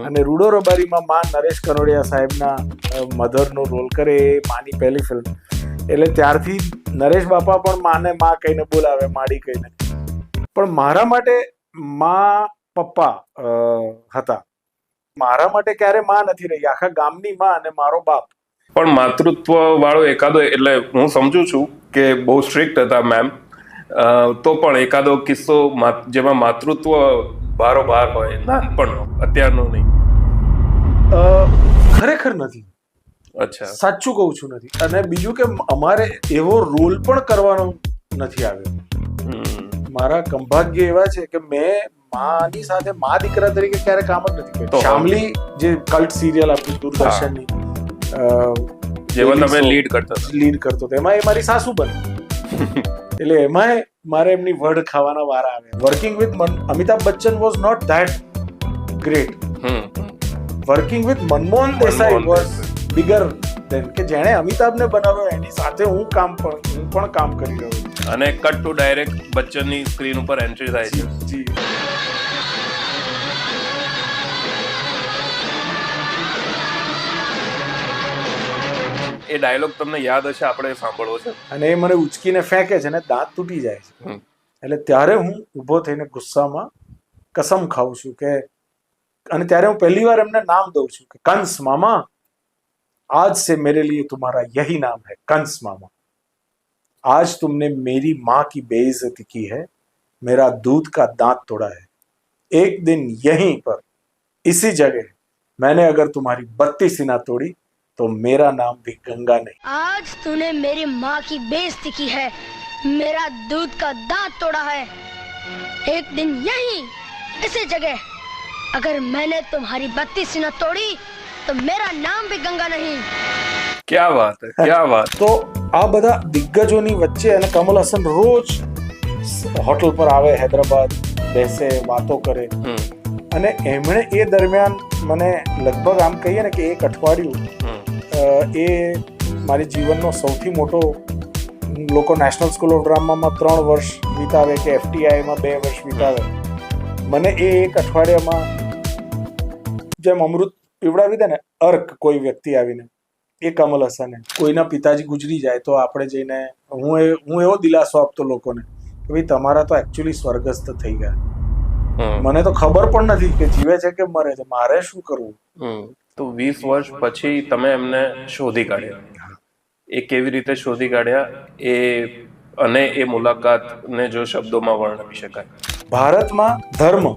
અને રૂડો રબારીમાં માં નરેશ કનોડિયા સાહેબના મધરનો રોલ કરે, એ માની પહેલી ફિલ્મ. એટલે ત્યારથી નરેશ બાપા પણ માને માં કહીને બોલાવે, માડી કહીને. પણ મારા માટે માં પપ્પા હતા. મારા માટે ક્યારે માં નથી રહી, આખા ગામની માં અને મારો બાપ. પણ માતૃત્વ વાળો એકાદો, એટલે હું સમજુ છું કે બહુ સ્ટ્રિક્ટ હતા મેમ, તો પણ એકાદો કિસ્સો જેમાં માતૃત્વ બારોબાર હોય નાનપણનો, અત્યારનો નહીં? ખરેખર નથી. અચ્છા, સાચું કહું છું નથી. અને બીજું કે અમારે એવો રોલ પણ કરવાનો નથી આવ્યો. મારા કંભાગ્ય એવા છે કે મેં માની સાથે મા દીકરા તરીકે ક્યારે કામ જ નથી કર્યું. શામલી જે કલ્ટ સિરિયલ આપણી દૂરદર્શનની, જેમાં તમે લીડ કરતો હતો, એમાં એ મારી સાસુ બની. એટલે એમાં મારે એમની વડ ખાવાના વારા આવ્યા. Working with Amitabh Bachchan was not that great. Working with Manmohan Desai was bigger than, કે જેણે અમિતાભને બનાવ્યો એની સાથે હું પણ કામ કરી રહ્યો છું. અને કટ ટુ ડાયરેક્ટ બચ્ચનની સ્ક્રીન ઉપર એન્ટ્રી થાય છે. જી. એ ડાયલોગ તમને યાદ હશે, આપણે સાંભળવો છે. અને એ મને ઉચકીને ફેંકે છે ને દાંત તૂટી જાય છે. એટલે ત્યારે હું ઊભો થઈને ગુસ્સામાં કસમ ખાઉં છું કે, અને ત્યારે હું પહેલી વાર એમને નામ દઉં છું કે કંસ મામા, आज से मेरे लिए तुम्हारा यही नाम है, कंस मामा. आज तुमने मेरी माँ की बेइज्जती की है, मेरा दूध का दांत तोड़ा है. एक दिन यहीं पर इसी जगह मैंने अगर तुम्हारी बत्ती सीना तोड़ी तो मेरा नाम भी गंगा नहीं. आज तूने मेरी माँ की बेइज्जती की है, मेरा दूध का दांत तोड़ा है. एक दिन यहीं इसी जगह अगर मैंने तुम्हारी बत्ती सीना तोड़ी तो मेरा नाम भी गंगा नहीं. क्या बात है, क्या बात. તો આ બધા દિગ્ગજોની વચ્ચે, અને કમલ હસન રોજ હોટલ પર આવે હૈદરાબાદ, બેસે, વાતો કરે. અને એમણે એ દરમિયાન મને લગભગ આમ કહીએ ને કે એક અઠવાડિયું એ મારી જીવનનો સૌથી મોટો, લોકો નેશનલ સ્કૂલ ઓફ ડ્રામામાં 3 વર્ષ વિતાવે કે FTIમાં 2 વર્ષ વિતાવે, મને એ એક અઠવાડિયામાં જેમ અમૃત પીવડાવી દે ને અર્ક કોઈ વ્યક્તિ આવીને, એ કમલ હસને. કોઈના પિતાજી ગુજરી જાય તો આપણે જઈને, હું એવો દિલાસો આપતો લોકોને કે ભાઈ તમારા તો એકચ્યુઅલી સ્વર્ગસ્થ થઈ ગયા, મને તો ખબર પણ નથી કે જીવે છે કે મરે છે, મારે શું કરવું. તો 20 વર્ષ પછી તમે એમને શોધી કાઢ્યા. એ કેવી રીતે શોધી કાઢ્યા, અને એ મુલાકાતને જો શબ્દોમાં વર્ણવી શકાય? ભારતમાં ધર્મ,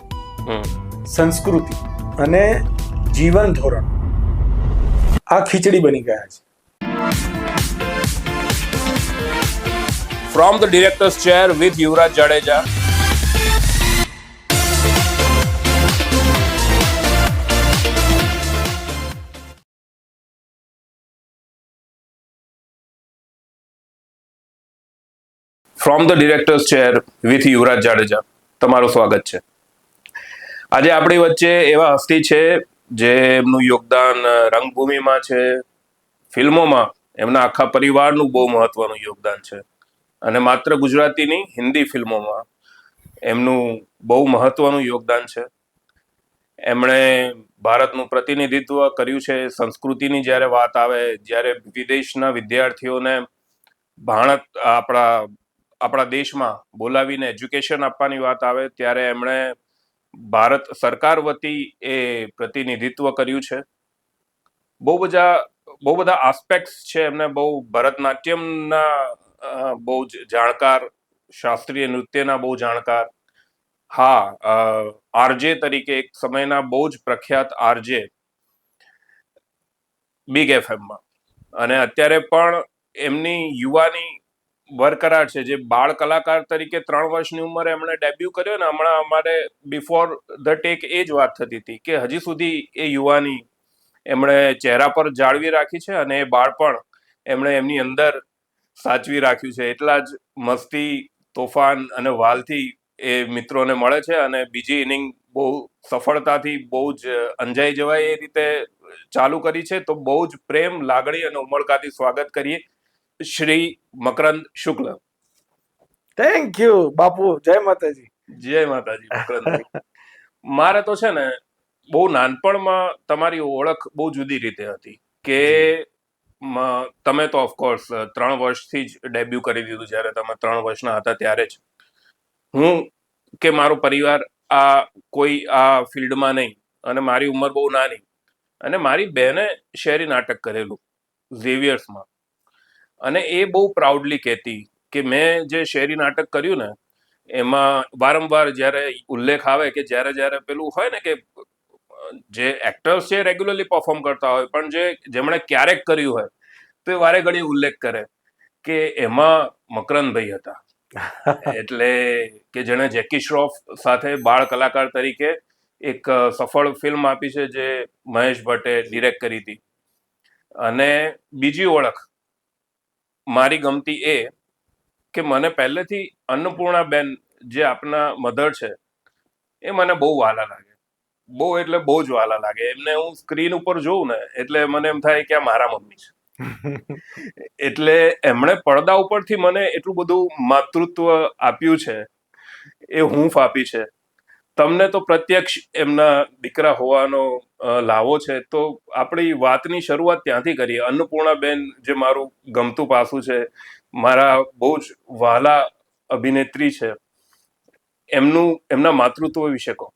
સંસ્કૃતિ અને જીવન ધોરણ આ ખીચડી બની ગયા છે. From the director's chair with Yuvraj Jadeja. From the director's chair with Yuvraj Jadeja, તમારું સ્વાગત છે. આજે આપણી વચ્ચે એવા હસ્તી છે જે એમનું યોગદાન રંગભૂમિમાં છે, ફિલ્મોમાં એમના આખા પરિવારનું બહુ મહત્વનું યોગદાન છે, અને માત્ર ગુજરાતીની, હિન્દી ફિલ્મોમાં એમનું બહુ મહત્વનું યોગદાન છે. એમણે ભારતનું પ્રતિનિધિત્વ કર્યું છે. સંસ્કૃતિની જ્યારે વાત આવે, જ્યારે વિદેશના વિદ્યાર્થીઓને આપણા દેશમાં બોલાવીને એજ્યુકેશન આપવાની વાત આવે, ત્યારે એમણે ભારત સરકાર વતી એ પ્રતિનિધિત્વ કર્યું છે. બહુ બધા આસ્પેક્ટ્સ છે એમને. બહુ ભરતનાટ્યમના બહુ જ જાણકાર, શાસ્ત્રીય નૃત્યના બહુ જાણકાર. હા, આરજે તરીકે એક સમયના બહુ જ પ્રખ્યાત આરજે બિગ FM-માં, અને અત્યારે પણ એમની યુવાની બરકરાર છે. જે બાળ કલાકાર તરીકે 3 વર્ષની ઉંમરે એમણે ડેબ્યુ કર્યો ને, હમણાં અમારે બિફોર ધ ટેક એ જ વાત થતી હતી કે હજી સુધી એ યુવાની એમણે ચહેરા પર જાળવી રાખી છે, અને એ બાળપણ એમણે એમની અંદર સાચવી રાખ્યું છે. એટલા જ મસ્તી, તોફાન અને વાલથી એ મિત્રોને મળે છે, અને બીજી ઇનિંગ બહુ સફળતાથી, બહુ જ અંજાઈ જવાય એ રીતે ચાલુ કરી છે. તો બહુ જ પ્રેમ, લાગણી અને ઉમળકાથી સ્વાગત કરીએ શ્રી મકરંદ શુક્લ. થેન્ક યુ બાપુ. જય માતાજી. જય માતાજી મકરંદભાઈ. મારે તો છે ને બહુ નાનપણમાં તમારી ઓળખ બહુ જુદી રીતે હતી કે તમે તો ઓફકોર્સ 3 વર્ષથી જ ડેબ્યુ કરી દીધું, જ્યારે તમે 3 વર્ષના હતા ત્યારે જ. હું કે મારો પરિવાર કોઈ આ ફિલ્ડમાં નહીં, અને મારી ઉંમર બહુ નાની, અને મારી બહેને શેરી નાટક કરેલું ઝેવિયર્સમાં, અને એ બહુ પ્રાઉડલી કહેતી કે મેં જે શેરી નાટક કર્યું ને એમાં વારંવાર જ્યારે ઉલ્લેખ આવે કે જ્યારે પેલું હોય ને કે જે એક્ટર્સ છે રેગ્યુલરલી પરફોર્મ કરતા હોય, પણ જેમણે ક્યારેક કર્યું હોય તો એ વારે ઘડી ઉલ્લેખ કરે કે એમાં મકરંદભાઈ હતા. એટલે કે જેણે જેકી શ્રોફ સાથે બાળ કલાકાર તરીકે એક સફળ ફિલ્મ આપી છે જે મહેશ ભટ્ટે ડિરેક્ટ કરી હતી. અને બીજી ઓળખ મારી ગમતી એ કે મને પહેલેથી અન્નપૂર્ણાબેન જે આપના મધર છે એ મને બહુ વહાલા લાગે, બહુ એટલે બહુ જ વહાલા લાગે. એમને હું સ્ક્રીન ઉપર જોઉં ને એટલે મને એમ થાય કે આ મારા મમ્મી છે. એટલે એમણે પડદા ઉપરથી મને એટલું બધું માતૃત્વ આપ્યું છે, એ હૂંફ આપી છે. તમને તો પ્રત્યક્ષ એમના દીકરા હોવાનો લાવો છે, તો આપણી વાતની શરૂઆત ત્યાંથી કરીએ. અન્નપૂર્ણાબેન જે મારું ગમતું પાસું છે, મારા બહુ જ વહાલા અભિનેત્રી છે, એમના માતૃત્વ વિશે કહો.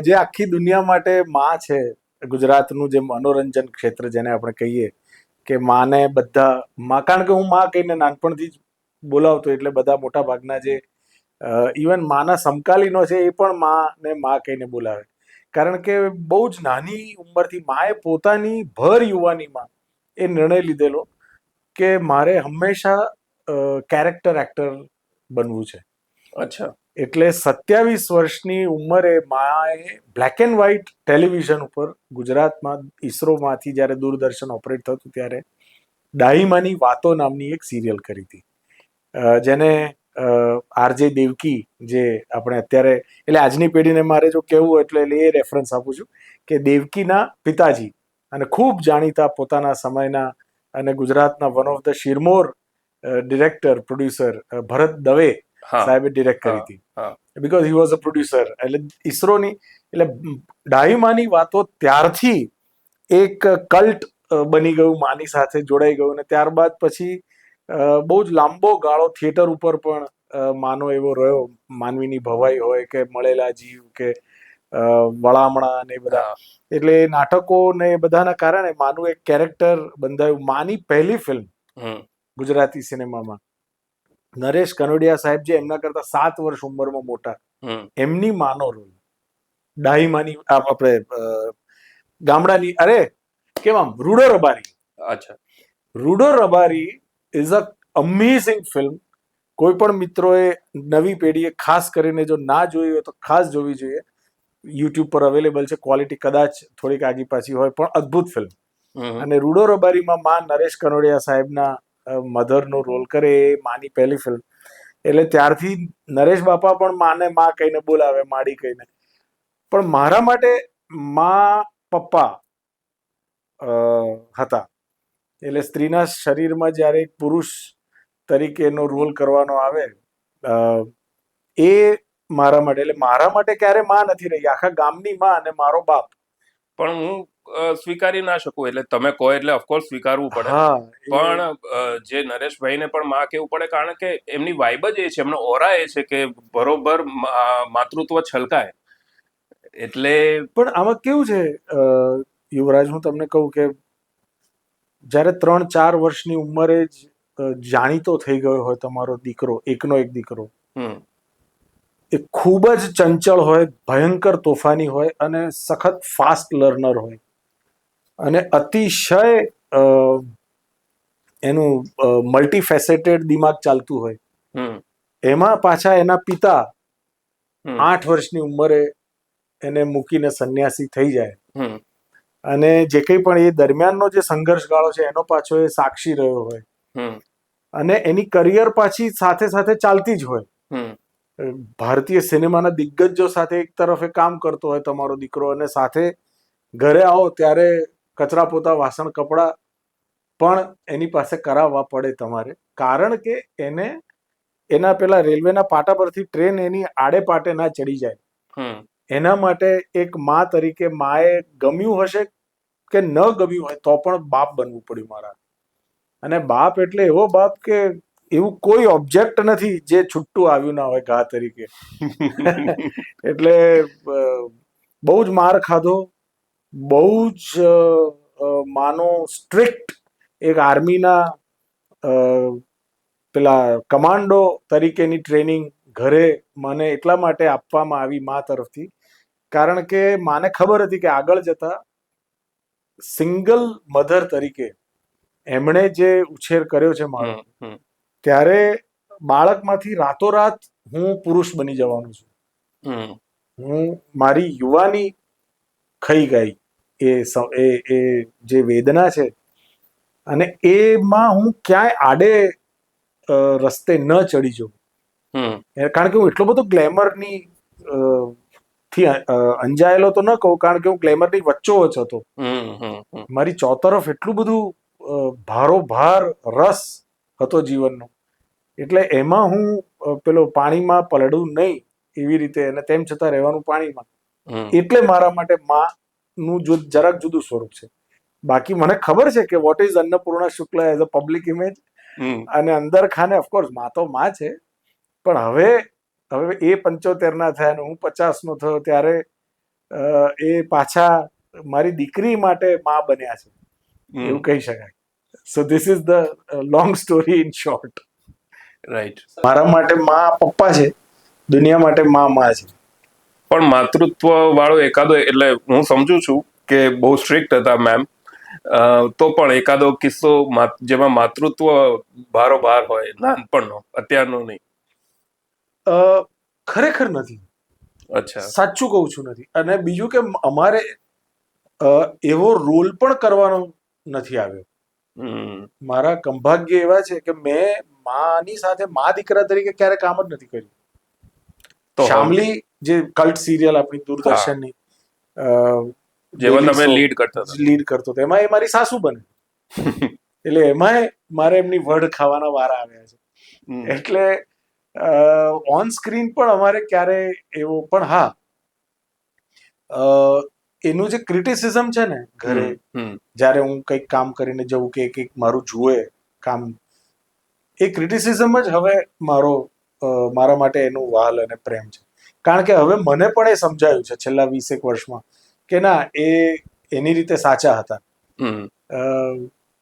જે આખી દુનિયા માટે માં છે, ગુજરાતનું જે મનોરંજન ક્ષેત્ર જેને આપણે કહીએ કે માને બધા કારણ કે હું માં કહીને નાનપણથી જ બોલાવતો, એટલે બધા મોટા ભાગના જે ઇવન માના સમકાલીનો છે એ પણ માને માં કહીને બોલાવે. કારણ કે બહુ જ નાની ઉંમરથી માએ પોતાની ભર યુવાનીમાં એ નિર્ણય લીધેલો કે મારે હંમેશા કેરેક્ટર એક્ટર બનવું છે. અચ્છા. એટલે 27 વર્ષની ઉંમરે માએ બ્લેક એન્ડ વ્હાઇટ ટેલિવિઝન ઉપર ગુજરાતમાં ઈસરોમાંથી જ્યારે દૂરદર્શન ઓપરેટ થતું ત્યારે ડાહીમાની વાતો નામની એક સિરિયલ કરી હતી, જેને આરજે દેવકી, જે આપણે અત્યારે એટલે આજની પેઢીને મારે જો કહેવું એટલે એ રેફરન્સ આપું છું કે દેવકીના પિતાજી અને ખૂબ જાણીતા પોતાના સમયના અને ગુજરાતના વન ઓફ ધ શિરમોર ડિરેક્ટર પ્રોડ્યુસર ભરત દવે સાહેબે ડિરેક્ટ કરી હતી, because he was a producer. એટલે ઈસરોની એટલે ડાહીમાની વાતો ત્યારથી એક કલ્ટ બની ગયું, માની સાથે જોડાઈ ગયું, અને ત્યારબાદ પછી બહુ જ લાંબો ગાળો થિયેટર ઉપર પણ માનો એવો રહ્યો. માનવીની ભવાઈ હોય કે મળેલા જીવ કે વળામણા ને બધા, એટલે નાટકો ને બધાના કારણે માનું એક કેરેક્ટર બંધાયું. માની પહેલી ફિલ્મ ગુજરાતી સિનેમામાં નરેશ કનોડિયા સાહેબ, જે એમના કરતા 7 વર્ષ ઉંમરમાં મોટા, એમની માનો રોલ ડાહીમાની આપણે ગામડાની કેમ આમ રૂડો રબારી. અચ્છા. Rudo Rabari is a amazing film. કોઈ પણ મિત્રોએ નવી પેઢીએ ખાસ કરીને જો ના જોઈ હોય તો ખાસ જોવી જોઈએ. યુટ્યુબ પર અવેલેબલ છે. ક્વોલિટી કદાચ થોડીક આગી પાછી હોય, પણ અદ્ભુત ફિલ્મ. અને રૂડો રબારીમાં માં નરેશ કનોડિયા સાહેબના મધરનો રોલ કરે, એ માની પહેલી ફિલ્મ. એટલે ત્યારથી નરેશ બાપા પણ માને માં કહીને બોલાવે, માડી કહીને. પણ મારા માટે માં પપ્પા હતા. એટલે સ્ત્રીના શરીરમાં જ્યારે એક પુરુષ તરીકેનો રોલ કરવાનો આવે, એ મારા માટે, એટલે મારા માટે ક્યારે માં નથી રહી, આખા ગામની માં અને મારો બાપ. પણ હું સ્વીકારી ના શકું, એટલે તમે કહો એટલે ઓફકોર્સ સ્વીકારવું પડે. પણ જે નરેશભાઈને પણ માં કહેવું પડે, કારણ કે એમની વાઇબ જ એ છે, એમનો ઓરા એ છે કે બરોબર માતૃત્વ છલકાય. એટલે પણ આમાં કેવું છે યુવરાજ, હું તમને કહું કે જ્યારે 3-4 વર્ષની ઉંમરે જ જાણીતો થઈ ગયો હોય તમારો દીકરો, એકનો એક દીકરો, એ ખૂબ જ ચંચળ હોય, ભયંકર તોફાની હોય અને સખત ફાસ્ટ લર્નર હોય, અને અતિશય એનું મલ્ટીફેસેટેડ દિમાગ ચાલતું હોય. એમાં પાછા એના પિતા 8 વર્ષની ઉંમરે એને મૂકીને સંન્યાસી થઈ જાય, અને જે કંઈ પણ એ દરમિયાનનો જે સંઘર્ષ ગાળો છે એનો પાછો એ સાક્ષી રહ્યો હોય, અને એની કરિયર પાછી સાથે સાથે ચાલતી જ હોય. ભારતીય સિનેમાના દિગ્ગજો સાથે એક તરફ એ કામ કરતો હોય તમારો દીકરો, અને સાથે ઘરે આવો ત્યારે કચરા પોતા વાસણ કપડા પણ એની પાસે કરાવવા પડે તમારે, કારણ કે એને એના પેલા રેલવેના પાટા પરથી ટ્રેન એની આડે પાટે ના ચડી જાય. એના માટે એક મા તરીકે માએ ગમ્યું હશે કે ન ગમ્યું હોય તો પણ બાપ બનવું પડ્યું મારા. અને બાપ એટલે એવો બાપ કે એવું કોઈ ઓબ્જેક્ટ નથી જે છૂટું આવ્યું ના હોય ઘા તરીકે. એટલે બહુ જ માર ખાધો, બહુ જ માનો સ્ટ્રિક્ટ એક આર્મીના પેલા કમાન્ડો તરીકેની ટ્રેનિંગ ઘરે મને એટલા માટે આપવામાં આવી મા તરફથી, કારણ કે માને ખબર હતી કે આગળ જતા સિંગલ મધર તરીકે એમણે જે ઉછેર કર્યો છે મારો, ત્યારે બાળકમાંથી રાતોરાત હું પુરુષ બની જવાનો છું. હું મારી યુવાની ખાઈ ગઈ એ જે વેદના છે, અને એમાં હું ક્યાંય આડે રસ્તે ન ચડી જાઉં. કારણ કે હું એટલો બધો ગ્લેમરની થી અંજાયેલો તો ન કહું, કારણ કે હું ગ્લેમરની વચ્ચોવચ હતો. મારી ચોતરફ એટલું બધું ભારોભાર રસ હતો જીવનનો, એટલે એમાં હું પેલો પાણીમાં પલળું નહીં એવી રીતે, અને તેમ છતાં રહેવાનું પાણીમાં. એટલે મારા માટે નું જરાક જુદું સ્વરૂપ છે. બાકી મને ખબર છે કે what is Annapurna Shukla as a public image, અને અંદર ખાને ઓફકોર્સ માં તો માં છે. પણ હવે એ 75 ના થયા અને હું 50 નો થયો ત્યારે એ પાછા મારી દીકરી માટે માં બન્યા છે, એવું કહી શકાય. So this is the long story in short. Right. મારા માટે માં પપ્પા છે, દુનિયા માટે માં છે. પણ માતૃત્વ વાળો એકાદો, એટલે હું સમજુ છું કે બહુ સ્ટ્રિક્ટ હતા મેમ, તો પણ એકાદો કિસ્સો જેમાં માતૃત્વ ભારોભાર હોય નાનપણનો, અત્યારનો નહીં? ખરેખર નથી. અચ્છા. સાચું કહું છું, નથી. અને બીજું કે અમારે એવો રોલ પણ કરવાનો નથી આવ્યો. મારા કંભાગ્ય એવા છે કે મેં માની સાથે મા દીકરા તરીકે ક્યારે કામ જ નથી કર્યું. શામલી જે કલ્ટ સિરિયલ આપણી દૂરદર્શનની જેમાં તમે લીડ કરતો હતો, એમાં એ મારી સાસુ બને. એટલે એમાંય મારે એમની વડ ખાવાના વારા આવ્યા છે. એટલે ઓન સ્ક્રીન પણ અમારે ક્યારે એવો, પણ હા એનું જે ક્રિટિસિઝમ છે ને ઘરે, જ્યારે હું કંઈક કામ કરીને જવું કે કંઈક મારું જુએ કામ, એ ક્રિટિસિઝમ જ હવે મારા માટે એનું વહાલ અને પ્રેમ છે. કારણ કે હવે મને પણ એ સમજાયું છે છેલ્લા 20 વર્ષમાં કે ના, એ એની રીતે સાચા હતા.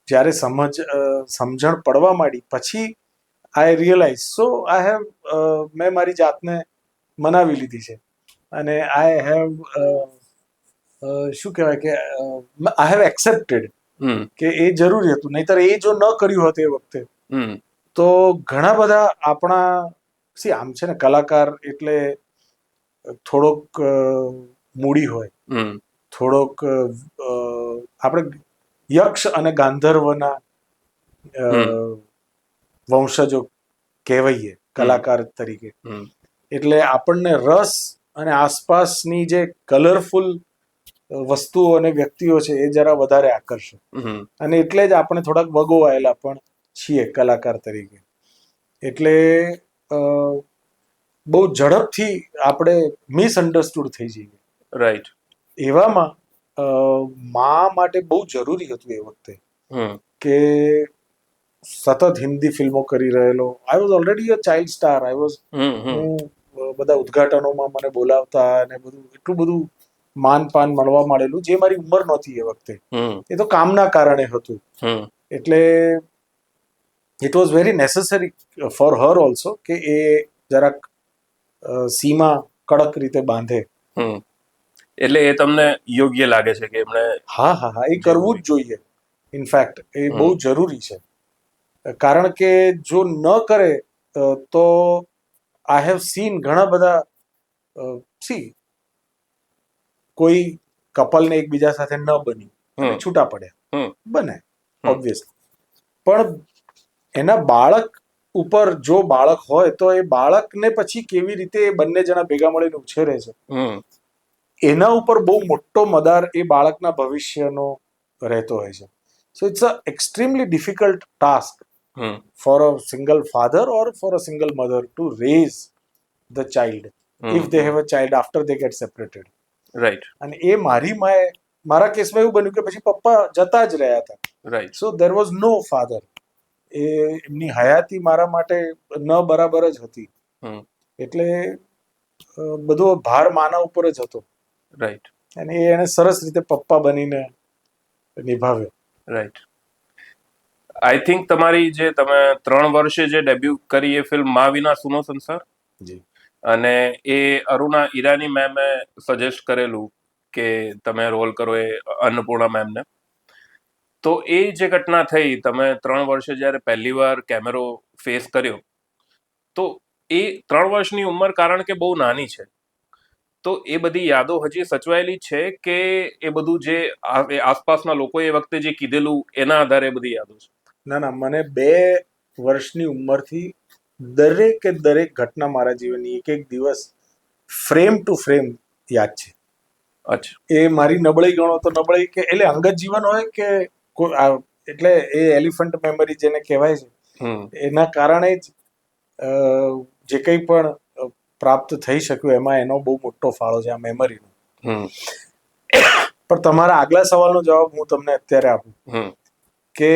જ્યારે સમજણ પડવા માંડી પછી આઈ રિયલાઇઝ. સો મેં મારી જાતને મનાવી લીધી છે, અને આઈ હેવ શું કહેવાય કે આઈ હેવ એક્સેપ્ટેડ કે એ જરૂરી હતું. નહીતર એ જો ન કર્યું હોત એ વખતે તો ઘણા બધા આપણા આમ છે ને, કલાકાર એટલે થોડોક મૂડી હોય, થોડોક આપણે યક્ષ અને ગાંધર્વના વંશજો કહેવાઈએ કલાકાર તરીકે. એટલે આપણને રસ અને આસપાસની જે કલરફુલ વસ્તુઓ અને વ્યક્તિઓ છે એ જરા વધારે આકર્ષે, અને એટલે જ આપણે થોડાક વગોવાયેલા પણ છીએ કલાકાર તરીકે. એટલે બહુ ઝડપથી આપણે મિસઅન્ડરસ્ટુડ થઈ જઈએ. રાઈટ. એવામાં મા માટે બહુ જરૂરી હતું એ વખતે કે સતત હિન્દી ફિલ્મો કરી રહેલો. I was already a child star. હું બધા ઉદઘાટનોમાં મને બોલાવતા અને બધું, એટલું બધું માનપાન મળવા માંડેલું જે મારી ઉંમર નહોતી એ વખતે. એ તો કામના કારણે હતું. એટલે it was very necessary for her also કે એ જરાક સીમા કડક રીતે બાંધે. એટલે એ તમને યોગ્ય લાગે છે કે એમણે? હા, એ કરવું જ જોઈએ. ઇનફેક્ટ એ બહુ જરૂરી છે, કારણ કે જો ન કરે તો આઈ હેવ સીન ઘણા બધા કોઈ કપલને એકબીજા સાથે ન બની અને છૂટા પડ્યા, બને ઓબ્વિયસલી. પણ એના બાળક ઉપર જો બાળક હોય તો એ બાળકને પછી કેવી રીતે એ બંને જણા ભેગા મળીને ઉછેરે છે, એના ઉપર બહુ મોટો મદાર એ બાળકના ભવિષ્યનો રહેતો હોય છે. So it's a extremely difficult task for a single father or for a single mother to raise the child. If they have a child after they get separated. Right અને એ મારા કેસમાં એવું બન્યું કે પછી પપ્પા જતા જ રહ્યા હતા. Right so there was no father. એ એમની હયાતી મારા માટે ન બરાબર જ હતી. એટલે બધો ભાર માના ઉપર જ હતો. રાઈટ અને એને સરસ રીતે પપ્પા બનીને નિભાવ્યો. રાઈટ. આઈ થિંક તમારી જે તમે 3 વર્ષે જે ડેબ્યુ કરી એ ફિલ્મ મા વિના સુનો સંસાર, જી. અને એ અરુણા ઈરાની મેમે સજેસ્ટ કરેલું કે તમે રોલ કરો એ અન્નપૂર્ણા મેમને. તો એ જે ઘટના થઈ, તમે 3 વર્ષે જ્યારે પહેલી વાર કેમેરો ફેસ કર્યો, તો એ 3 વર્ષની ઉંમર કારણ કે બહુ નાની છે, તો એ બધી યાદો હજી સચવાયેલી છે કે એ બધું જે આસપાસના લોકોએ એ વખતે જે કીધેલું એના આધારે એ બધી યાદો છે? ના, મને 2 વર્ષની ઉંમરથી દરેકે દરેક ઘટના મારા જીવનની એક દિવસ ફ્રેમ ટુ ફ્રેમ યાદ છે. અચ્છા. એ મારી નબળાઈ ગણો તો નબળાઈ, કે એટલે અંગત જીવન હોય કે એટલે એ એલિફન્ટ મેમરી જેને કહેવાય છે, એના કારણે જ જે કંઈ પણ પ્રાપ્ત થઈ શક્યું એમાં એનો બહુ મોટો ફાળો છે, આ મેમરીનો. પણ તમારા આગલા સવાલનો જવાબ હું તમને અત્યારે આપું કે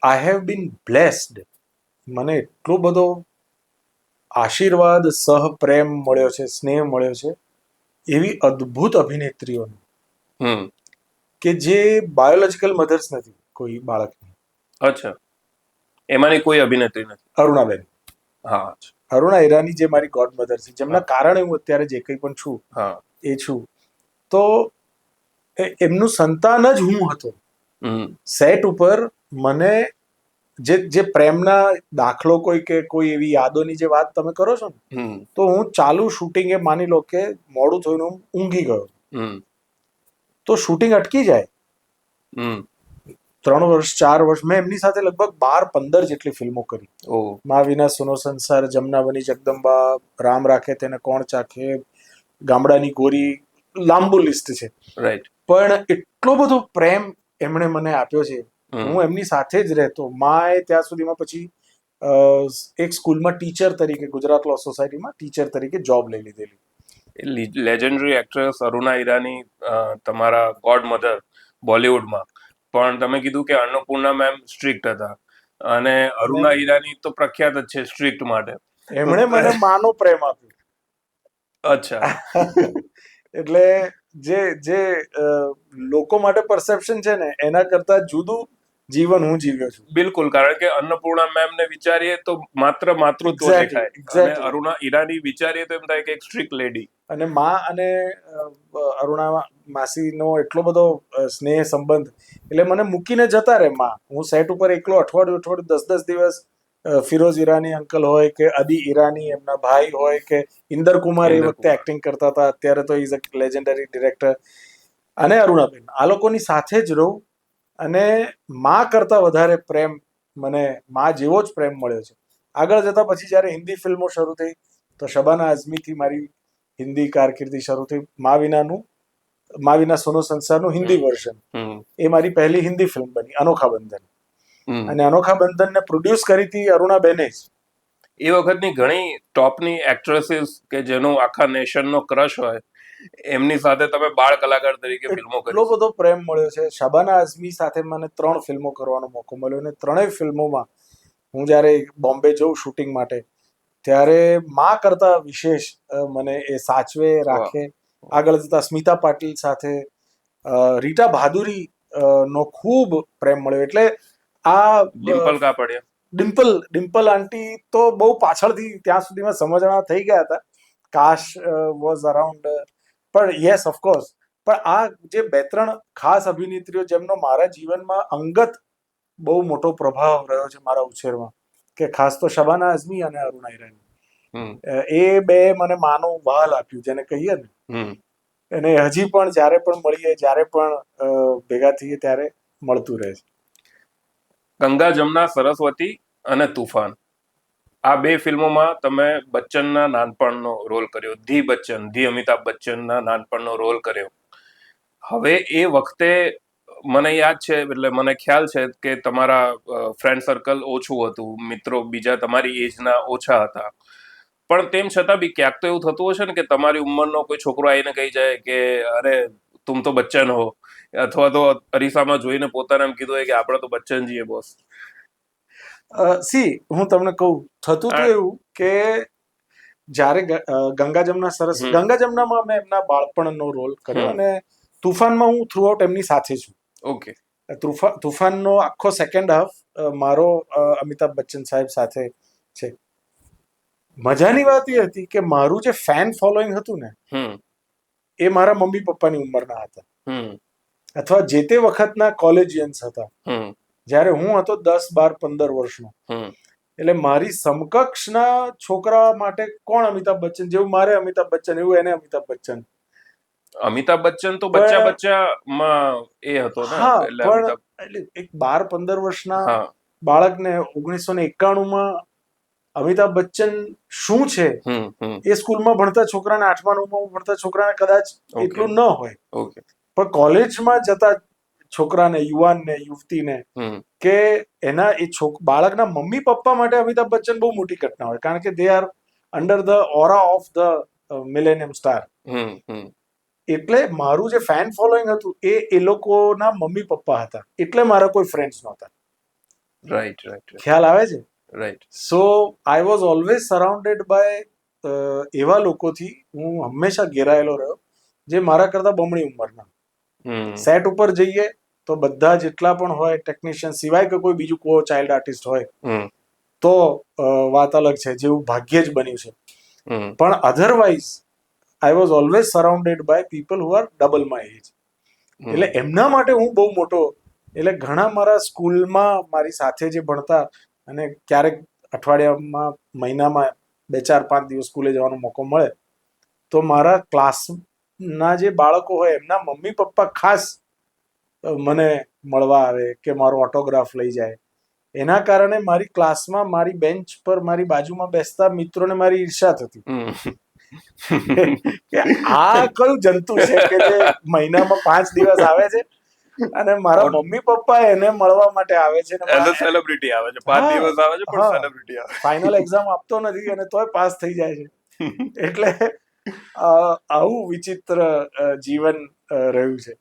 આઈ હેવ બીન બ્લેસ્ડ. મને એટલો બધો આશીર્વાદ, સહપ્રેમ મળ્યો છે, સ્નેહ મળ્યો છે એવી અદ્ભુત અભિનેત્રીઓનો, કે જે બાયોલોજિકલ મધર્સ નથી કોઈ બાળકની. અચ્છા. એમાંની કોઈ અભિનેત્રી નથી? અરુણાબેન. હા. અરુણા ઈરાની જે મારી ગોડ મધર છે, જેમના કારણે હું અત્યારે જે કંઈ પણ છું એ છું. તો એમનું સંતાન જ હું હતો. સેટ ઉપર મને જે પ્રેમના દાખલો કોઈ એવી યાદોની જે વાત તમે કરો છો ને, તો હું ચાલુ શૂટિંગ એ માની લો કે મોડું થયું, હું ઊંઘી ગયો, તો શૂટિંગ અટકી જાય. 3 વર્ષ 4 વર્ષ મેં એમની સાથે લગભગ 12-15 જેટલી ફિલ્મો કરી. મા વિના સુનો સંસાર, જમના બની જગદંબા, રામ રાખે તેને કોણ ચાખે, ગામડાની ગોરી, લાંબુ લિસ્ટ છે. રાઈટ. પણ એટલો બધો પ્રેમ એમણે મને આપ્યો છે. હું એમની સાથે જ રહેતો. માએ ત્યાં સુધીમાં પછી એક સ્કૂલમાં ટીચર તરીકે, ગુજરાત લો સોસાયટીમાં ટીચર તરીકે જોબ લઈ લીધેલી. લેજેન્ડરી એક્ટ્રેસ અરુણા ઈરાની તમારા ગોડ મધર બોલિવૂડમાં. પણ તમે કીધું કે અન્નપૂર્ણા મેમ સ્ટ્રિક્ટ હતા, અને અરુણા ઈરાની તો પ્રખ્યાત જ છે સ્ટ્રિક્ટ માટે. એમણે મને માનો પ્રેમ આપ્યો. અચ્છા. એટલે જે લોકો માટે પરસેપ્શન છે ને, એના કરતા જુદું જીવન હું જીવ્યો છું. બિલકુલ, કારણ કે અન્નપૂર્ણા મેમ ને વિચારીએ તો માત્ર માતૃત્વ દેખાય, અને અરુણા ઈરાની વિચારીએ તો એમ થાય કે એક સ્ટ્રિક્ટ લેડી. અને માં અને અરુણા માસીનો એટલો બધો સ્નેહ સંબંધ, એટલે મને મૂકીને જતા રહે માં. હું સેટ ઉપર એકલો અઠવાડિયું 10 દિવસ, ફિરોઝ ઈરાની અંકલ હોય કે અદી ઈરાની એમના ભાઈ હોય કે ઇન્દર કુમાર એ વખતે એક્ટિંગ કરતા હતા, અત્યારે તો ઇઝ અ લેજેન્ડરી ડિરેક્ટર, અને અરુણાબેન, આ લોકોની સાથે જ રહું. અને માં કરતા વધારે પ્રેમ મને માં જેવો જ પ્રેમ મળ્યો છે. આગળ જતા પછી જ્યારે હિન્દી ફિલ્મો શરૂ થઈ, તો શબાના આઝમીથી મારી હિન્દી કારકિર્દી શરૂ થઈ. મા વિના સુનો સંસારનું હિન્દી વર્ઝન એ મારી પહેલી હિન્દી ફિલ્મ બની, અનોખા બંધન. અને અનોખા બંધનને પ્રોડ્યુસ કરી હતી અરુણાબેને જ. એ વખતની ઘણી ટોપની એક્ટ્રેસીસ કે જેનો આખા નેશનનો ક્રશ હોય, એમની સાથે તમે બાળ કલાકાર તરીકે ફિલ્મો કરી. એટલો બધો પ્રેમ મળ્યો છે. શબાના આઝમી સાથે મને 3 ફિલ્મો કરવાનો મોકો મળ્યો, અને 3 ફિલ્મોમાં હું જ્યારે બોમ્બે જઉં શૂટિંગ માટે, ત્યારે માં કરતા વિશેષ મને એ સાચવે રાખે. આગળ જતા સ્મિતા પાટીલ સાથે, રીટા બહાદુરી નો ખૂબ પ્રેમ મળ્યો. એટલે આ ડિમ્પલ આંટી તો બહુ પાછળથી ત્યાં સુધીમાં સમજણા થઈ ગયા હતા. કાશ વોઝ અરાઉન્ડ, પણ યસ ઓફકોર્સ. પણ આ જે 2-3 ખાસ અભિનેત્રીઓ જેમનો મારા જીવનમાં અંગત બહુ મોટો પ્રભાવ રહ્યો છે મારા ઉછેરમાં, કે ખાસ તો શબાના આઝમી અને અરુણા ઈરાની, એ બે મને માનું વહાલ આપ્યું જેને કહીએ ને. અને હજી પણ જ્યારે પણ મળીએ, જ્યારે પણ ભેગા થઈએ, ત્યારે મળતું રહે છે. ગંગા જમના સરસ્વતી અને તુફાન, આ 2 ફિલ્મોમાં તમે બચ્ચનના નાનપણનો રોલ કર્યો, ધી અમિતાભ બચ્ચનના નાનપણનો રોલ કર્યો. હવે એ વખતે મને યાદ છે, એટલે મને ખ્યાલ છે કે તમારા ફ્રેન્ડ સર્કલ ઓછું હતું, મિત્રો બીજા તમારી એજના ઓછા હતા. પણ તેમ છતાં બી ક્યાંક તો એવું થતું હશે ને કે તમારી ઉંમરનો કોઈ છોકરો આવીને કહી જાય કે અરે તુમ તો બચ્ચન હો, અથવા તો અરીસામાં જોઈને પોતાને એમ કીધું હોય કે આપણે તો બચ્ચન છીએ બોસ. હું તમને કહું, થતું તો એવું કે જ્યારે ગંગા જમના ગંગા જમનામાં મેં એમના બાળપણનો રોલ કર્યો અને તુફાનમાં હું થ્રુ આઉટ એમની સાથે છું. ઓકે. તુફાનનો આખો સેકન્ડ હાફ મારો અમિતાભ બચ્ચન સાહેબ સાથે છે. મજાની વાત એ હતી કે મારું જે ફેન ફોલોઈંગ હતું ને એ મારા મમ્મી પપ્પાની ઉંમરના હતા, અથવા જે તે વખતના કોલેજિયન્સ હતા. જ્યારે હું હતો 10, 12, 15 વર્ષનો, એટલે મારી સમકક્ષના છોકરા માટે કોણ અમિતાભ બચ્ચન, જેવું મારે અમિતાભ બચ્ચન એવું એને અમિતાભ બચ્ચન. અમિતાભ બચ્ચન તો બચ્ચામાં એ હતો ને. હા, પણ એટલે એક 12-15 વર્ષના બાળકને 1991માં અમિતાભ બચ્ચન શું છે એ સ્કૂલમાં ભણતા છોકરાને, 8મા 9માં ભણતા છોકરાને કદાચ એટલું ન હોય, પણ કોલેજમાં જતા છોકરાને, યુવાનને, યુવતીને કે એના એ બાળકના મમ્મી પપ્પા માટે અમિતાભ બચ્ચન બહુ મોટી ઘટના હોય, કારણ કે they are under the aura of the millennium star. એટલે મારું જે ફેન ફોલોઈંગ હતું એ લોકોના મમ્મી પપ્પા હતા, એટલે મારા કોઈ ફ્રેન્ડ્સ નહોતા. રાઈટ. ખ્યાલ આવે છે? Right. So I was always surrounded by એવા લોકોથી હું હંમેશા ઘેરાયેલો રહ્યો જે મારા કરતા બમણી ઉંમરના. સેટ ઉપર જઈએ તો બધા જેટલા પણ હોય ટેકનિશિયન, સિવાય કે કોઈ બીજું કોઈ ચાઇલ્ડ આર્ટિસ્ટ હોય તો વાત અલગ છે, જેવું ભાગ્યે જ બન્યું છે. પણ otherwise I was always surrounded by people who are double my age. એટલે એમના માટે હું બહુ મોટો, એટલે ઘણા મારા સ્કૂલમાં મારી સાથે જે ભણતા, અને ક્યારેક અઠવાડિયામાં, મહિનામાં 2-4-5 દિવસ સ્કૂલે જવાનો મોકો મળે તો મારા ક્લાસના જે બાળકો હોય એમના મમ્મી પપ્પા ખાસ મને મળવા આવે કે મારો ઓટોગ્રાફ લઈ જાય. એના કારણે મારી ક્લાસમાં, મારી બેન્ચ પર, મારી બાજુમાં બેસતા મિત્રોને મારી ઈર્ષ્યા થતી કે આ કયું જંતુ છે કે જે મહિનામાં 5 દિવસ આવે છે અને મારા મમ્મી પપ્પા એને મળવા માટે આવે છે, સેલિબ્રિટી આવે છે, 5 દિવસ આવે છે પણ સેલિબ્રિટી આવે. ફાઇનલ એક્ઝામ આપતો નથી અને તોય પાસ થઈ જાય છે. એટલે આવું વિચિત્ર જીવન રહ્યું છે.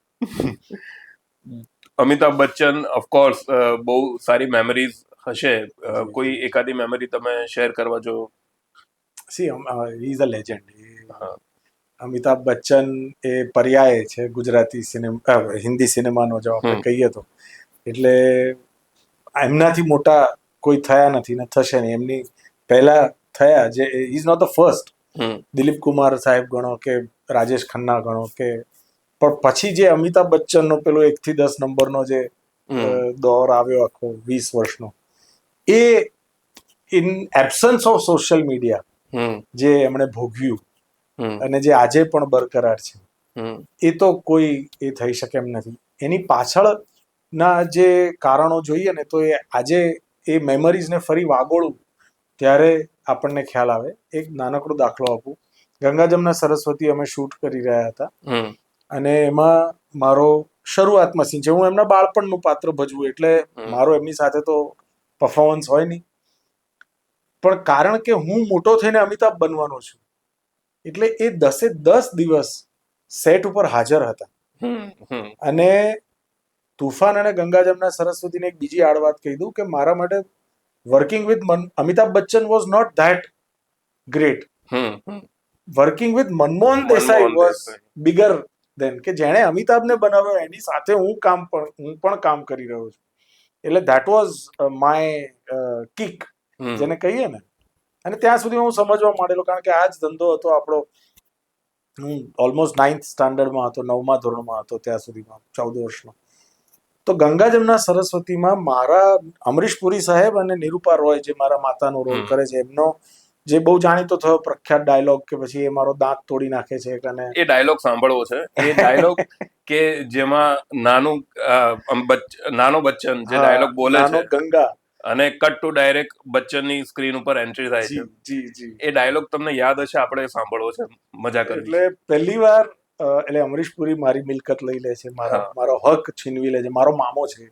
અમિતાભ બચ્ચન ઓફકોર્સ બહુ સારી મેમરીઝ હશે, કોઈ એકાદી મેમરી તમે શેર કરવા જો? See he is a legend. Amitabh Bachchan એ પર્યાય છે ગુજરાતી સિનેમા, હિન્દી સિનેમાનો જો આપણે કહીએ તો. એટલે એમનાથી મોટા કોઈ થયા નથી ને થશે નહીં. એમની પહેલા થયા જે is not the first. Dilip Kumar સાહેબ ગણો કે રાજેશ ખન્ના ગણો કે, પણ પછી જે અમિતાભ બચ્ચનનો પેલો 1 થી 10 નંબરનો જે દોર આવ્યો આખો 20 વર્ષનો, એ in absence of social media જે એમણે ભોગવ્યું અને જે આજે પણ બરકરાર છે, એ તો કોઈ એ થઈ શકે એમ નથી. એની પાછળના જે કારણો જોઈએ ને તો એ આજે એ મેમરીઝને ફરી વાગોળું ત્યારે આપણને ખ્યાલ આવે. એક નાનકડો દાખલો આપું. ગંગા જમના સરસ્વતી અમે શૂટ કરી રહ્યા હતા અને એમાં મારો શરૂઆતમાં સીન છે. હું એમના બાળપણનું પાત્ર ભજવું એટલે મારો એમની સાથે તો પરફોર્મન્સ હોય નહીં, પણ કારણ કે હું મોટો થઈને અમિતાભ બનવાનો છું એટલે એ 10 દિવસ સેટ ઉપર હાજર હતા. અને તુફાન અને ગંગા જમના સરસ્વતીને એક બીજી આડ વાત કહી દઉં કે મારા માટે working with Amitabh Bachchan was not that great. Working with Manmohan Desai was bigger than, કે જેણે અમિતાભને બનાવ્યો એની સાથે હું પણ કામ કરી રહ્યો છું. એટલે ધેટ વોઝ માય કિક જેને કહીએ ને. અને ત્યાં સુધી હું સમજવા માંડેલો, કારણ કે આ જ ધંધો હતો આપણો. હું ઓલમોસ્ટ 9th સ્ટાન્ડર્ડમાં હતો, 9મા ધોરણમાં હતો ત્યાં સુધીમાં, 14 વર્ષનો. તો ગંગા જમના સરસ્વતીમાં મારા અમરીશ પુરી સાહેબ અને નિરૂપા રોય જે મારા માતાનો રોલ કરે છે, એમનો જે બહુ જાણીતો થયો પ્રખ્યાત ડાયલોગ કે પછી એ મારો દાંત તોડી નાખે છે. અને એ ડાયલોગ સાંભળવો છે, એ ડાયલોગ કે જેમાં નાનો બચ્ચન જે ડાયલોગ બોલે છે, ગંગા, અને કટ ટુ ડાયરેક્ટ બચ્ચનની સ્ક્રીન ઉપર એન્ટ્રી થાય છે. એ ડાયલોગ તમને યાદ હશે, આપણે સાંભળવો છે, મજા કરવી. એટલે પહેલી વાર એટલે અમરીશ પુરી મારી મિલકત લઈ લે છે, મારો હક છીનવી લે છે, મારો મામો છે,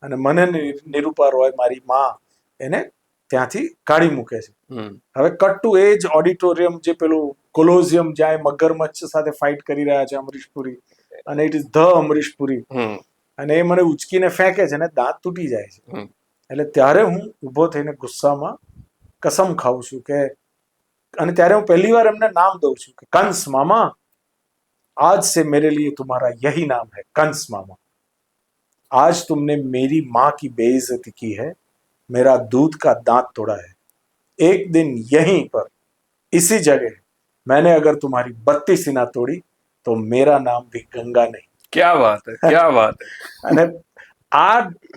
અને મને નિરૂપા રોય મારી માં એને ત્યાંથી કાઢી મૂકે છે. હમ હવે કટ ટુ એ જ ઓડિટોરિયમ, જે પેલું કોલોઝિયમ જ્યાં એ મગરમચ્છ સાથે ફાઇટ કરી રહ્યા છે અમરીશ પુરી, અને it is the Amrish Puri, હમ અને એ મને ઉચકીને ફેંકે છે ને દાંત તૂટી જાય છે. હમ એટલે ત્યારે હું ઊભો થઈને ગુસ્સામાં કસમ ખાઉં છું કે, અને ત્યારે હું પહેલી વાર એમને નામ દઉં છું કે કંસ મામા, आज से मेरे लिए तुम्हारा यही नाम है, कंस मामा. आज तुमने मेरी माँ की बेइज्जती की है, मेरा दूध का दांत तोड़ा है. एक दिन यहीं पर इसी जगह मैंने अगर तुम्हारी बत्ती सीना तोड़ी तो मेरा नाम भी गंगा नहीं. ક્યા વાત હે, ક્યા વાત હે. અને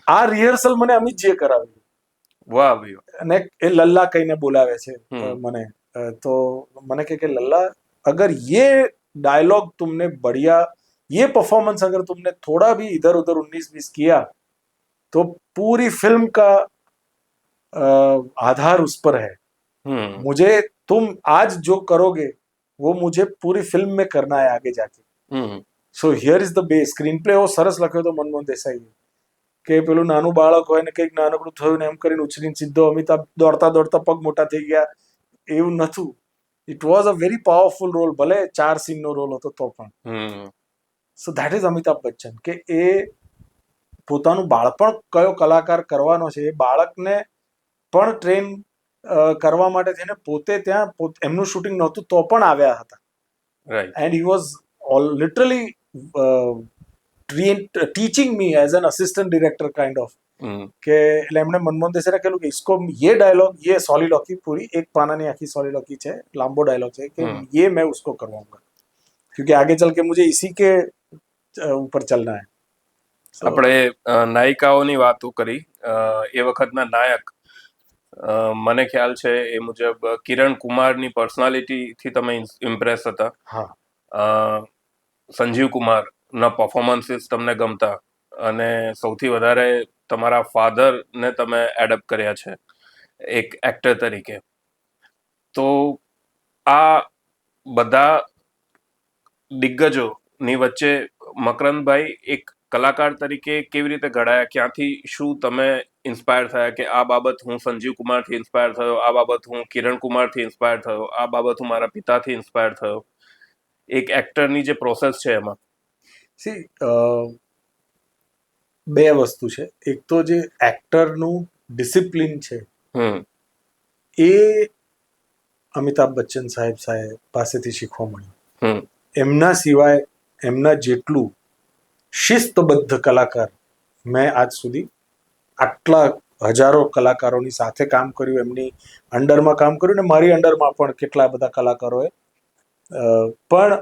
આ રિહર્સલ મને અમિતજીએ કરાવ્યું, વાહ ભાઈ. અને એ લલ્લા કહીને બોલાવે છે હમ. મને. તો મને કે લલ્લા, अगर ये डायलॉग तुमने बढ़िया, ये परफॉर्मेंस अगर तुमने थोड़ा भी इधर उधर 19-20 किया तो पूरी फिल्म का आधार उस पर है. હમ मुझे तुम आज जो करोगे वो मुझे पूरी फिल्म में करना है आगे जाके. Hmm so here is the base. Screenplay એવો સરસ લખ્યો હતો મનમોહન દેસાઈએ, કે પેલું નાનું બાળક હોય ને કંઈક નાનકડું થયું ને એમ કરીને ઉછળીને સીધો અમિતાભ દોડતા દોડતા પગ મોટા થઈ ગયા, એવું નહોતું. It was a very powerful role, ભલે 4 સીનનો રોલ હતો તો પણ. Hmm so that is Amitabh Bachchan, કે એ પોતાનું બાળપણ કયો કલાકાર કરવાનો છે એ બાળકને પણ ટ્રેન કરવા માટે થઈને પોતે ત્યાં એમનું શૂટિંગ નહોતું તો પણ આવ્યા હતા. Right. And he was literally teaching me as an assistant director kind of. હમ કે એટલે એમણે મનમોહન દેસાઈને કહેલું કે इसको ये डायलॉग, ये सॉलिलॉकी पूरी एक पानानी आखी सॉलिलॉकी है, लांबो डायलॉग है, कि ये मैं उसको करवाऊंगा क्योंकि आगे चल के मुझे इसी के ऊपर चलना है. આપણે નાયિકાઓની વાતો કરી. એ વખતના નાયક મને ખ્યાલ છે એ મુજબ કિરણ કુમારની પર્સનાલિટીથી તમે ઇમ્પ્રેસ હતા. હા, સંજીવ કુમારના પરફોર્મન્સીસ તમને ગમતા, અને સૌથી વધારે તમારા ફાધરને તમે એડપ્ટ કર્યા છે એક એક્ટર તરીકે. તો આ બધા દિગ્ગજોની વચ્ચે મકરંદભાઈ એક કલાકાર તરીકે કેવી રીતે ઘડાયા? ક્યાંથી શું તમે ઇન્સ્પાયર થયા કે આ બાબત હું સંજીવ કુમારથી ઇન્સ્પાયર થયો, આ બાબત હું કિરણ કુમારથી ઇન્સ્પાયર થયો, આ બાબત હું મારા પિતાથી ઇન્સ્પાયર થયો? એક એક્ટરની જે પ્રોસેસ છે એમાં સી બે વસ્તુ છે. એક તો જે એક્ટરનું ડિસિપ્લિન છે એ અમિતાભ બચ્ચન સાહેબ પાસેથી શીખવા મળ્યું. એમના સિવાય એમના જેટલું શિસ્તબદ્ધ કલાકાર મેં આજ સુધી, આટલા હજારો કલાકારોની સાથે કામ કર્યું, એમની અંડરમાં કામ કર્યું, ને મારી અંડરમાં પણ કેટલા બધા કલાકારોએ, પણ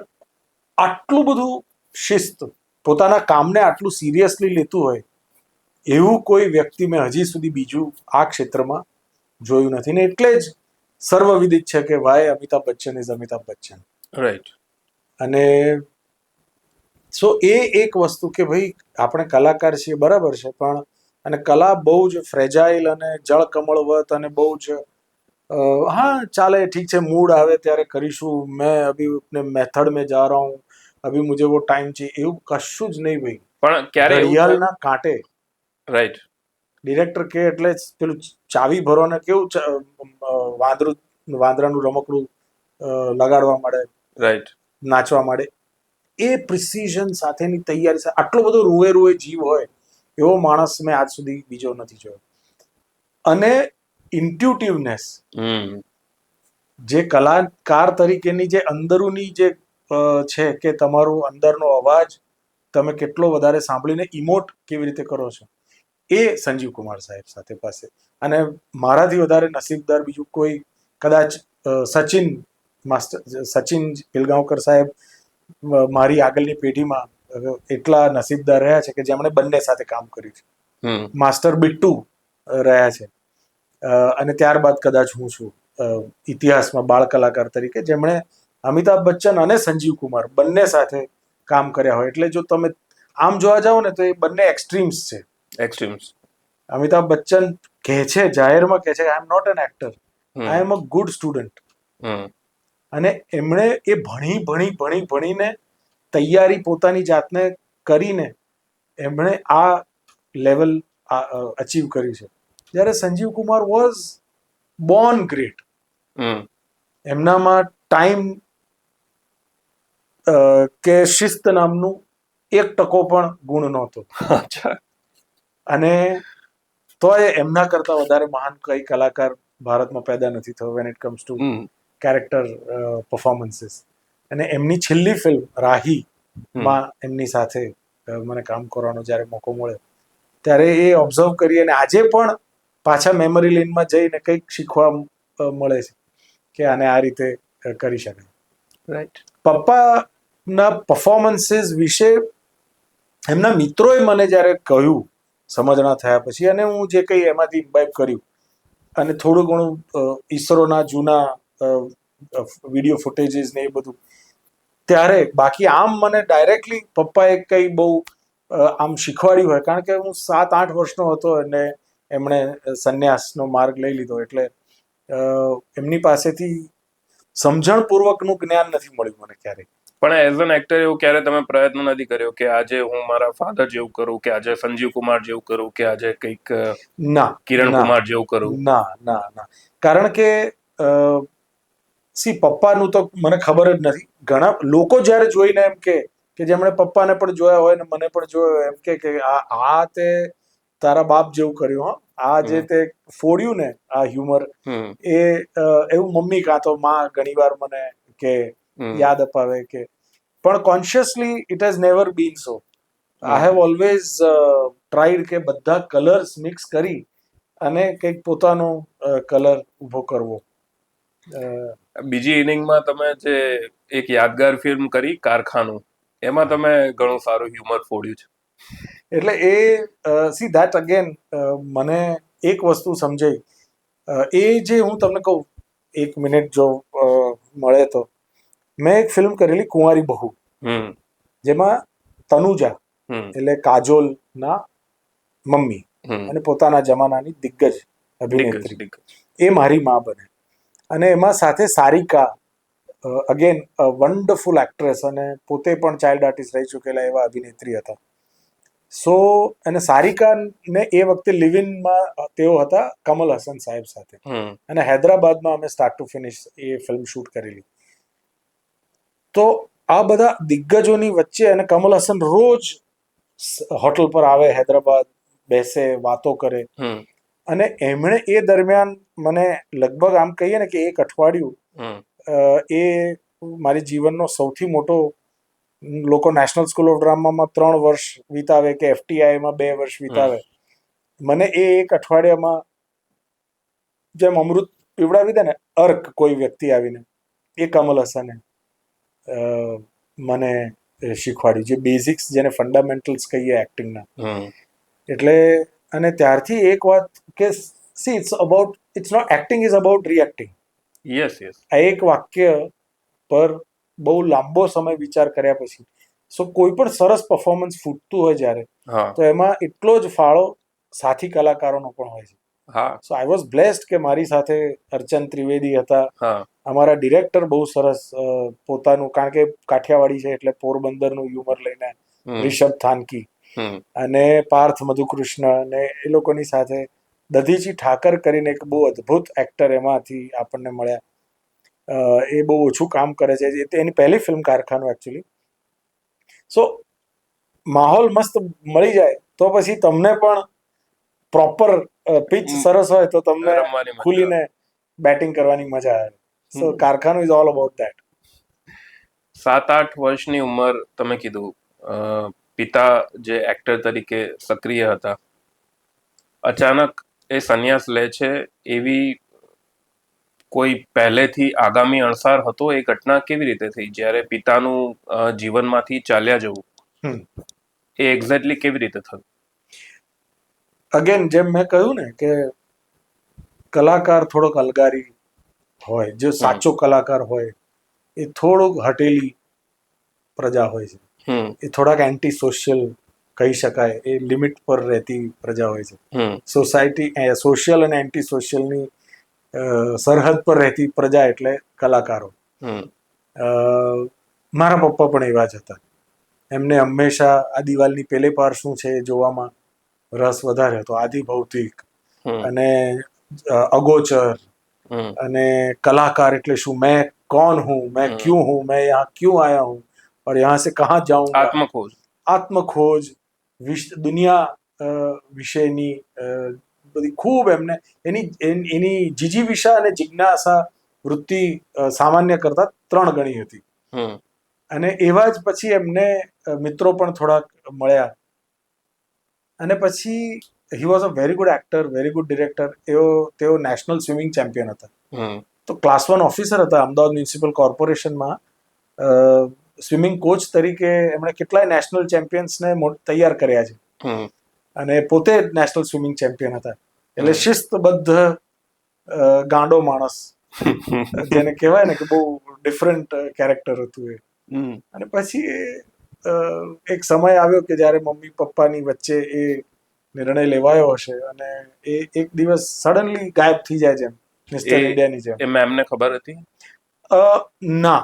આટલું બધું શિસ્ત, પોતાના કામને આટલું સિરિયસલી લેતું હોય એવું કોઈ વ્યક્તિ મેં હજી સુધી બીજું આ ક્ષેત્રમાં જોયું નથી. ને એટલે જ સર્વવિદિત છે કે ભાઈ અમિતાભ બચ્ચન ઇઝ અમિતાભ બચ્ચન. રાઈટ. અને સો એ એક વસ્તુ કે ભાઈ આપણે કલાકાર છીએ બરાબર છે, પણ અને કલા બહુ જ ફ્રેજાઇલ અને જળકમળવત અને બહુ જ હા ચાલે ઠીક છે, મૂડ આવે ત્યારે કરીશું, મેં અભી अपने मेथड में जा रहा हूँ, अभी मुझे वो टाइम चाहिए, એવું કશું જ નહીં ભાઈ. પણ ક્યારે ઘડિયાળના કાંટે રાઈટ ડિરેક્ટર કે એટલે પેલું ચાવી ભરો ને કેવું વાંદરાનું રમકડું લગાડવા માંડે, રાઈટ, નાચવા માંડે, એ પ્રિસિઝન સાથેની તૈયારી સાથે આટલો બધો રૂએ જીવ હોય એવો માણસ મેં આજ સુધી બીજો નથી જોયો. અને ઇન્ટ્યુટિવનેસ, જે કલાકાર તરીકેની જે અંદરૂની જે છે કે તમારો અંદરનો અવાજ તમે કેટલો વધારે સાંભળીને ઇમોટ કેવી રીતે કરો છો, એ સંજીવ કુમાર સાહેબ સાથે પાસે. અને મારાથી વધારે નસીબદાર બીજું કોઈ કદાચ સચિન પિલગાંવકર સાહેબ મારી આગળની પેઢીમાં એટલા નસીબદાર રહ્યા છે કે જેમણે બંને સાથે કામ કર્યું છે. માસ્ટર બિટ્ટુ રહ્યા છે, અને ત્યારબાદ કદાચ હું છું ઇતિહાસમાં બાળ કલાકાર તરીકે જેમણે અમિતાભ બચ્ચન અને સંજીવ કુમાર બંને સાથે કામ કર્યા હોય. એટલે જો તમે આમ જોવા જાઓ ને તો એ બંને એક્સ્ટ્રીમ્સ છે. એક્સ્ટ્રીમ્સ. અમિતાભ બચ્ચન કહે છે, જાહેરમાં કહે છે, I am not an actor, I am a good student. અને એમણે એ ભણીને તૈયારી પોતાની જાતને કરીને એમણે આ લેવલ અચીવ કર્યું છે. જ્યારે Sanjeev Kumar was born great. Hmm એમનામાં ટાઈમ કે શિસ્ત નામનું 1% પણ ગુણ નહોતો. અચ્છા. અને તોય એમના કરતા વધારે મહાન કઈ કલાકાર ભારતમાં પેદા નથી થયો when it comes to hmm character performances. અને એમની છેલ્લી ફિલ્મ રાહી માં એમની સાથે મને કામ કરવાનો જ્યારે મોકો મળ્યો ત્યારે એ ઓબ્ઝર્વ કરી અને આજે પણ પાછા મેમરી લેનમાં જઈને કંઈક શીખવા મળે છે કે આને આ રીતે કરી શકાય. રાઈટ. પપ્પાના પરફોર્મન્સીસ વિશે એમના મિત્રોએ મને જ્યારે કહ્યું સમજણા થયા પછી, અને હું જે કંઈ એમાંથી ઇમ્બાઇબ કર્યું અને થોડું ઘણું ઈસરોના જૂના વિડીયો ફૂટેજીસ ને એ બધું, ત્યારે બાકી આમ મને ડાયરેક્ટલી પપ્પાએ કંઈ બહુ આમ શીખવાડ્યું હોય, કારણ કે હું 7-8 વર્ષનો હતો અને એમણે સંન્યાસનો માર્ગ લઈ લીધો, એટલે એમની પાસેથી સમજણપૂર્વકનું જ્ઞાન નથી મળ્યું મને ક્યારેય. પણ એઝ એન એક્ટર એવું ક્યારે તમે પ્રયત્ન નથી કર્યો કે આજે હું મારા ફાધર જેવું કરું, કે આજે સંજીવ કુમાર જેવું કરું, કે આજે કંઈક ના, કિરણ કુમાર જેવું કરું? ના ના ના, કારણ કે પપ્પાનું તો મને ખબર જ નથી. ઘણા લોકો જ્યારે જોઈને એમ કે જેમણે પપ્પાને પણ જોયા હોય ને મને પણ જોયો હોય, એમ કે આ તે તારા બાપ જેવું કર્યું, હો આ જે તે ફોડ્યું ને આ હ્યુમર, એ એવું મમ્મી કાં તો માં ઘણીવાર મને કે યાદ અપાવે કે, પણ consciously it has never bin so. I have always tried કે બધા કલર્સ મિક્સ કરી અને કંઈક પોતાનો કલર ઊભો કરવો. બીજી ઇનિંગમાં તમે જે એક યાદગાર ફિલ્મ કરી કારખાનું, એમાં તમે ઘણું સારું હ્યુમર ફોડ્યું છે. એટલે એ ધેટ અગેન મને એક વસ્તુ સમજાઈ, એ જે હું તમને કહું 1 મિનિટ જો મળે તો, મેં એક ફિલ્મ કરેલી કુંવારી બહુ, જેમાં તનુજા એટલે કાજોલના મમ્મી અને પોતાના જમાનાની દિગ્ગજ અભિનેત્રી, એ મારી મા બને. અને એમાં સાથે સારિકા, અગેન વન્ડરફુલ એક્ટ્રેસ અને પોતે પણ ચાઇલ્ડ આર્ટિસ્ટ રહી ચૂકેલા એવા અભિનેત્રી હતા. સો અને સારિકાને એ વખતે લિવિનમાં તેઓ હતા કમલ હસન સાહેબ સાથે, અને હૈદરાબાદમાં અમે સ્ટાર્ટ ટુ ફિનિશ એ ફિલ્મ શૂટ કરેલી. તો આ બધા દિગ્ગજોની વચ્ચે અને કમલ હસન રોજ હોટલ પર આવે હૈદરાબાદ, બેસે, વાતો કરે. અને એમણે એ દરમિયાન મને લગભગ આમ કહીએ ને કે 1 અઠવાડિયું એ મારી જીવનનો સૌથી મોટો, લોકો નેશનલ સ્કૂલ ઓફ ડ્રામામાં 3 વર્ષ વિતાવે કે FTIમાં 2 વર્ષ વિતાવે, મને એ 1 અઠવાડિયામાં જેમ અમૃત પીવડાવી દે ને અર્ક કોઈ વ્યક્તિ આવીને, એ કમલ હસને મને શીખવાડ્યું, જે બેઝિક્સ જેને ફંડામેન્ટલ્સ કહીએ એક્ટિંગના. એટલે અને ત્યારથી એક વાત કે it's not acting is about reacting. Yes yes. આ એક વાક્ય પર બહુ લાંબો સમય વિચાર કર્યા પછી કોઈ પણ સરસ પરફોર્મન્સ ફૂટતું હોય જ્યારે, તો એમાં એટલો જ ફાળો સાથી કલાકારોનો પણ હોય છે. સો આઈ વોઝ બ્લેસ્ડ કે મારી સાથે અર્ચન ત્રિવેદી હતા, અમારા ડિરેક્ટર બહુ સરસ પોતાનું, કારણ કે કાઠિયાવાડી છે એટલે પોરબંદરનું હ્યુમર લઈને રિષભ થાનકી અને પાર્થ મધુકૃષ્ણ, અને એ લોકોની સાથે દધીચી ઠાકર કરીને એક બહુ અદ્ભુત એક્ટર એમાંથી આપણને મળ્યા. એ બહુ ઓછું કામ કરે છે, એની પહેલી ફિલ્મ કારખાનું એકચ્યુઅલી. સો માહોલ મસ્ત મળી જાય તો પછી તમને પણ પ્રોપર પિચ સરસ હોય તો તમને ખુલીને બેટિંગ કરવાની મજા આવે. સો કારખાનું ઇઝ ઓલ અબાઉટ ધેટ. 7-8 વર્ષની ઉંમર તમે કીધું, પિતા જે એક્ટર તરીકે સક્રિય હતા, અચાનક એ સંન્યાસ લે છે, એવી કોઈ પહેલેથી આગામી અણસાર હતો? એ ઘટના કેવી રીતે થઈ જ્યારે પિતાનું જીવનમાંથી ચાલ્યા જવું, એ એક્ઝેક્ટલી કેવી રીતે થયું? અગેન જેમ મેં કહ્યું ને કે કલાકાર થોડોક અલગારી હોય, જો સાચો કલાકાર હોય એ થોડુંક હટેલી પ્રજા હોય છે, એ થોડાક એન્ટી સોશિયલ કહી શકાય, એ લિમિટ પર રહેતી પ્રજા હોય છે. સોસાયટી સોશિયલ અને એન્ટી સોશિયલની સરહદ પર રહેતી પ્રજા એટલે કલાકારો. મારા પપ્પા પણ એવા જ હતા. એમને હંમેશા આ દિવાલની પેલે પાર શું છે એ જોવામાં રસ વધારે હતો. આદિ ભૌતિક અને અગોચર અને કલાકાર એટલે શું, મેં कौन हूँ, मैं क्यों हूँ, मैं यहाँ क्यों आया हूँ और यहाँ से कहाँ जाऊंगा, આત્મખોજ. આત્મખોજ, દુનિયા વિશેની બધી ખૂબ એમને એની જીજીવિષા અને જિજ્ઞાસા વૃત્તિ સામાન્ય કરતા 3 ગણી હતી. અને એવા જ પછી એમને મિત્રો પણ થોડાક મળ્યા અને પછી હી was a very good actor, very good director. તેઓ નેશનલ સ્વિમિંગ ચેમ્પિયન હતા. તો ક્લાસ 1 ઓફિસર હતા. અમદાવાદ મ્યુનિસિપલ કોર્પોરેશનમાં સ્વિમિંગ કોચ તરીકે એમણે કેટલાય નેશનલ ચેમ્પિયન્સને તૈયાર કર્યા છે અને પોતે નેશનલ સ્વિમિંગ ચેમ્પિયન હતા. એટલે શિસ્તબદ્ધ ગાંડો માણસ જેને કહેવાય ને કે બહુ ડિફરન્ટ કેરેક્ટર હતું એ. અને પછી એક સમય આવ્યો કે જ્યારે મમ્મી પપ્પાની વચ્ચે એ નિર્ણય લેવાયો હશે અને એ એક દિવસ સડનલી ગાયબ થઈ જાય છે મિસ્ટર ઇન્ડિયાની જેમ. એ મેમને ખબર હતી? ના,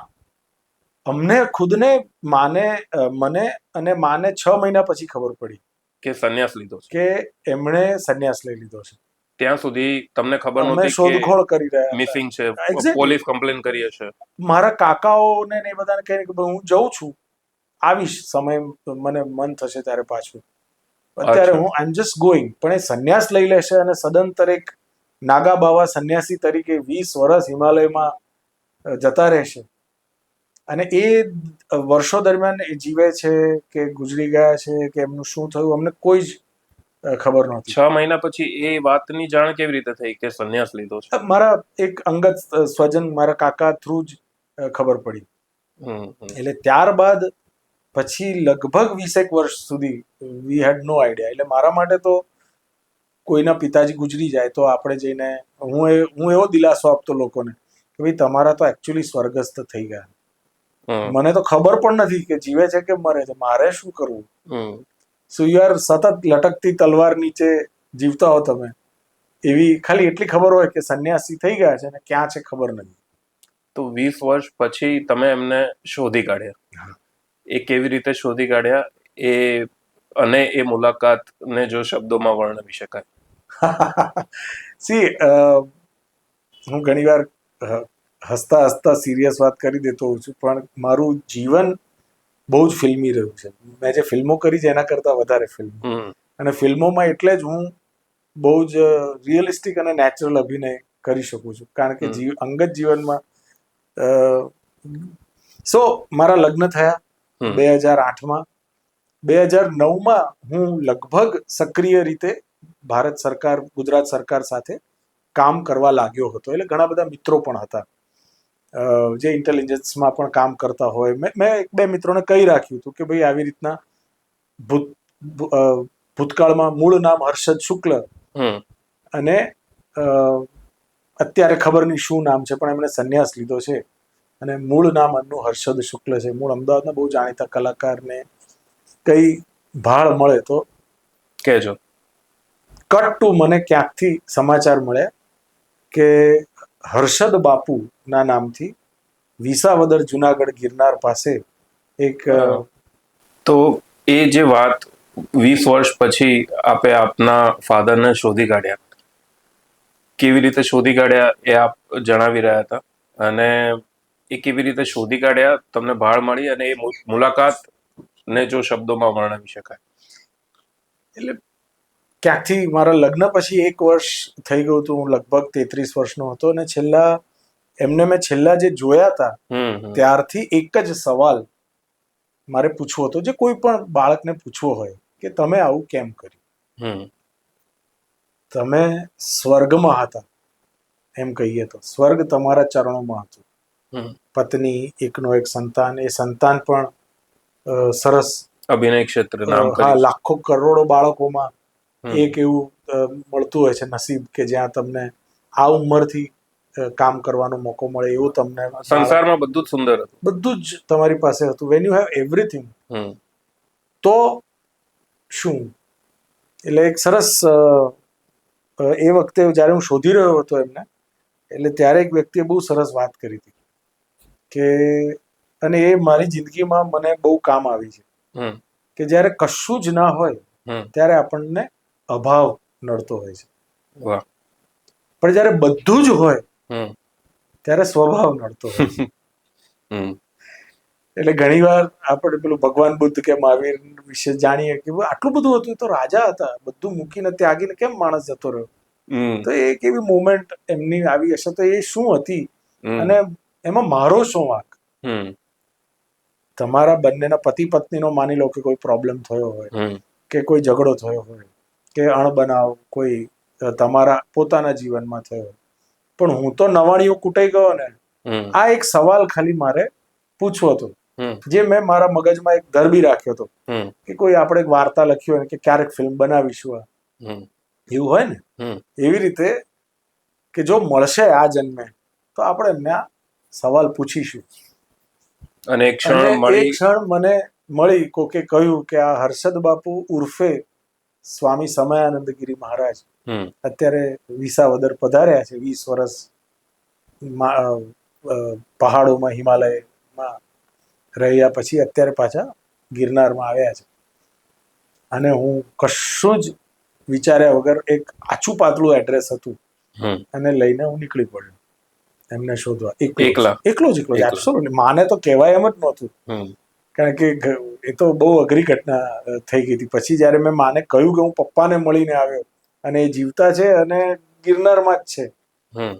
અમને ખુદને મને અને માને 6 મહિના પછી ખબર પડી કે સંન્યાસ લીધો છે, કે એમણે સંન્યાસ લઈ લીધો છે. ત્યાં સુધી તમને ખબર અમે નહોતી શોધખોળ કરી રહ્યા મિસિંગ છે, Exactly. પોલીસ કમ્પ્લેન કરી હશે. મારા કાકાઓને ને એ બધાને કહીને કે હું જઉં છું, આવીશ, સમય મને મન થશે ત્યારે પાછું. અત્યારે હું આઈ એમ જસ્ટ ગોઈંગ. પણ એ સંન્યાસ લઈ લેશે અને સદંતર એક નાગા બાવા સંન્યાસી તરીકે 20 વર્ષ હિમાલયમાં જતા રહેશે અને એ વર્ષો દરમિયાન એ જીવે છે કે ગુજરી ગયા છે કે એમનું શું થયું અમને કોઈ જ ખબર નહોતી. 6 મહિના પછી એ વાતની જાણ કેવી રીતે થઈ કે સંન્યાસ લીધો છે? મારા એક અંગત સ્વજન, મારા કાકા થ્રુ જ ખબર પડી. એટલે ત્યારબાદ પછી લગભગ 20 વર્ષ સુધી વી હેડ નો આઈડિયા. એટલે મારા માટે તો કોઈના પિતાજી ગુજરી જાય તો આપણે જઈને હું એવો દિલાસો આપતો લોકોને કે ભાઈ તમારા તો એકચ્યુઅલી સ્વર્ગસ્થ થઈ ગયા, મને તો ખબર પણ નથી કે જીવે છે કે મરે છે, મારે શું કરવું? સો યુ આર સતત લટકતી તલવાર નીચે જીવતા હો તમે. એવી ખાલી એટલી ખબર હોય કે સંન્યાસી થઈ ગયા છે અને ક્યાં છે ખબર નથી. તો 20 વર્ષ પછી તમે એમને શોધી કાઢ્યા. એ કેવી રીતે શોધી કાઢ્યા અને એ મુલાકાતને જો શબ્દોમાં વર્ણવી શકાય? સી હું ઘણીવાર હસતા હસતા સિરિયસ વાત કરી દેતો હોઉં છું, પણ મારું જીવન બહુ જ ફિલ્મી રહ્યું છે. મેં જે ફિલ્મો કરી છે એના કરતાં વધારે ફિલ્મ. અને ફિલ્મોમાં એટલે જ હું બહુ જ રિયલિસ્ટિક અને નેચરલ અભિનય કરી શકું છું, કારણ કે અંગત જીવનમાં મારા લગ્ન થયા 2008માં. 2009માં હું લગભગ સક્રિય રીતે ભારત સરકાર, ગુજરાત સરકાર સાથે કામ કરવા લાગ્યો હતો. એટલે ઘણા બધા મિત્રો પણ હતા જે ઇન્ટેલિજન્સમાં પણ કામ કરતા હોય. મેં 1-2 મિત્રોને કહી રાખ્યું હતું કે ભાઈ આવી રીતના ભૂતકાળમાં મૂળ નામ હર્ષદ શુક્લ અને અત્યારે ખબર નહીં શું નામ છે, પણ એમણે સંન્યાસ લીધો છે અને મૂળ નામ એમનું હર્ષદ શુક્લ છે. મૂળ અમદાવાદના બહુ જાણીતા કલાકારને કઈ ભાળ મળે તો કહેજો. કટ ટુ મને ક્યાંકથી સમાચાર મળ્યા કે હર્ષદ બાપુના નામથી વિસાવદર જુનાગઢ ગિરનાર પાસે એક તો એ જે વાત 20 વર્ષ પછી આપે આપના ફાધરને શોધી કાઢ્યા, કેવી રીતે શોધી કાઢ્યા એ આપ જણાવી રહ્યા હતા, અને એ કેવી રીતે શોધી કાઢ્યા, તમને ભાળ મળી, અને એ મુલાકાતને જો શબ્દોમાં વર્ણવી શકાય? એટલે ક્યાંકથી મારા લગ્ન પછી 1 વર્ષ થઈ ગયું હતું. હું લગભગ 33 વર્ષનો હતો અને મેં છેલ્લા જે જોયા હતા ત્યારથી એક જ સવાલ મારે પૂછવો હતો, જે કોઈ પણ બાળકને પૂછવો હોય કે તમે આવું કેમ કર્યું? તમે સ્વર્ગમાં હતા એમ કહીએ તો સ્વર્ગ તમારા ચરણોમાં હતું. પત્ની, એકનો એક સંતાન, એ સંતાન પણ સરસ અભિનય ક્ષેત્ર નામ કરી. હા, લાખો કરોડો બાળકોમાં એક એવું મળતું હોય છે નસીબ કે જ્યાં તમને આ ઉંમરથી કામ કરવાનો મોકો મળે. એવું તમને સંસારમાં બધું જ સુંદર હતું, બધું જ તમારી પાસે હતું. વેન યુ હેવ એવરીથિંગ, તો શું? એટલે એક સરસ એ વખતે જ્યારે હું શોધી રહ્યો હતો એમને, એટલે ત્યારે એક વ્યક્તિએ બહુ સરસ વાત કરી હતી કે, અને એ મારી જિંદગીમાં મને બહુ કામ આવી છે કે જ્યારે કશું જ ના હોય ત્યારે આપણને અભાવ નડતો હોય છે, પણ જ્યારે બધું જ હોય હમ ત્યારે સ્વભાવ નડતો હોય છે. હમ એટલે ઘણીવાર આપણે પેલું ભગવાન બુદ્ધ કે મહાવીર વિશે જાણીએ કે આટલું બધું હતું, એ તો રાજા હતા, બધું મૂકીને ત્યાગીને કેમ માણસ જતો રહ્યો. હમ તો એક એવી મુમેન્ટ એમની આવી હશે, તો એ શું હતી હમ અને એમાં મારો શું વાંક. હમ તમારા બંનેના પતિ પત્નીનો માની લો કે કોઈ પ્રોબ્લેમ થયો હોય, હમ કે કોઈ ઝઘડો થયો હોય, કે અણબનાવ કોઈ તમારા પોતાના જીવનમાં થયો હોય, પણ હું તો નવાણીઓ કૂટાઈ ગયો ને. હમ આ એક સવાલ ખાલી મારે પૂછવો હતો, હમ જે મેં મારા મગજમાં એક ધરબી રાખ્યો હતો હમ કે કોઈ આપણે એક વાર્તા લખી હોય કે ક્યારેક ફિલ્મ બનાવીશું, આ હમ એવું હોય ને. હમ એવી રીતે કે જો મળશે આ જન્મે તો આપણે એમને આ સવાલ પૂછીશું. અને એક ક્ષણ અને એ મળી. ક્ષણ મને મળી, કોકે કહ્યું કે આ હર્ષદ બાપુ ઉર્ફે સ્વામી સમયાનંદગીરી મહારાજ હમ અત્યારે વિસાવદર પધાર્યા છે. 20 વર્ષ પહાડોમાં હિમાલયમાં રહ્યા પછી અત્યારે પાછા ગિરનારમાં આવ્યા છે. અને હું કશું જ વિચાર્યા વગર એક આછું પાતળું એડ્રેસ હતું હમ અને લઈને હું નીકળી પડ્યો એમને શોધવા. એકલા? એકલો જ એબ્સોલ્યુટલી. માને તો કહેવાય એમ જ નહોતું, હમ કારણ કે એ તો બહુ અઘરી ઘટના થઈ ગઈ હતી. પછી જ્યારે મેં માને કહ્યું કે હું પપ્પાને મળીને આવ્યો અને એ જીવતા છે અને ગિરનારમાં જ છે, હમ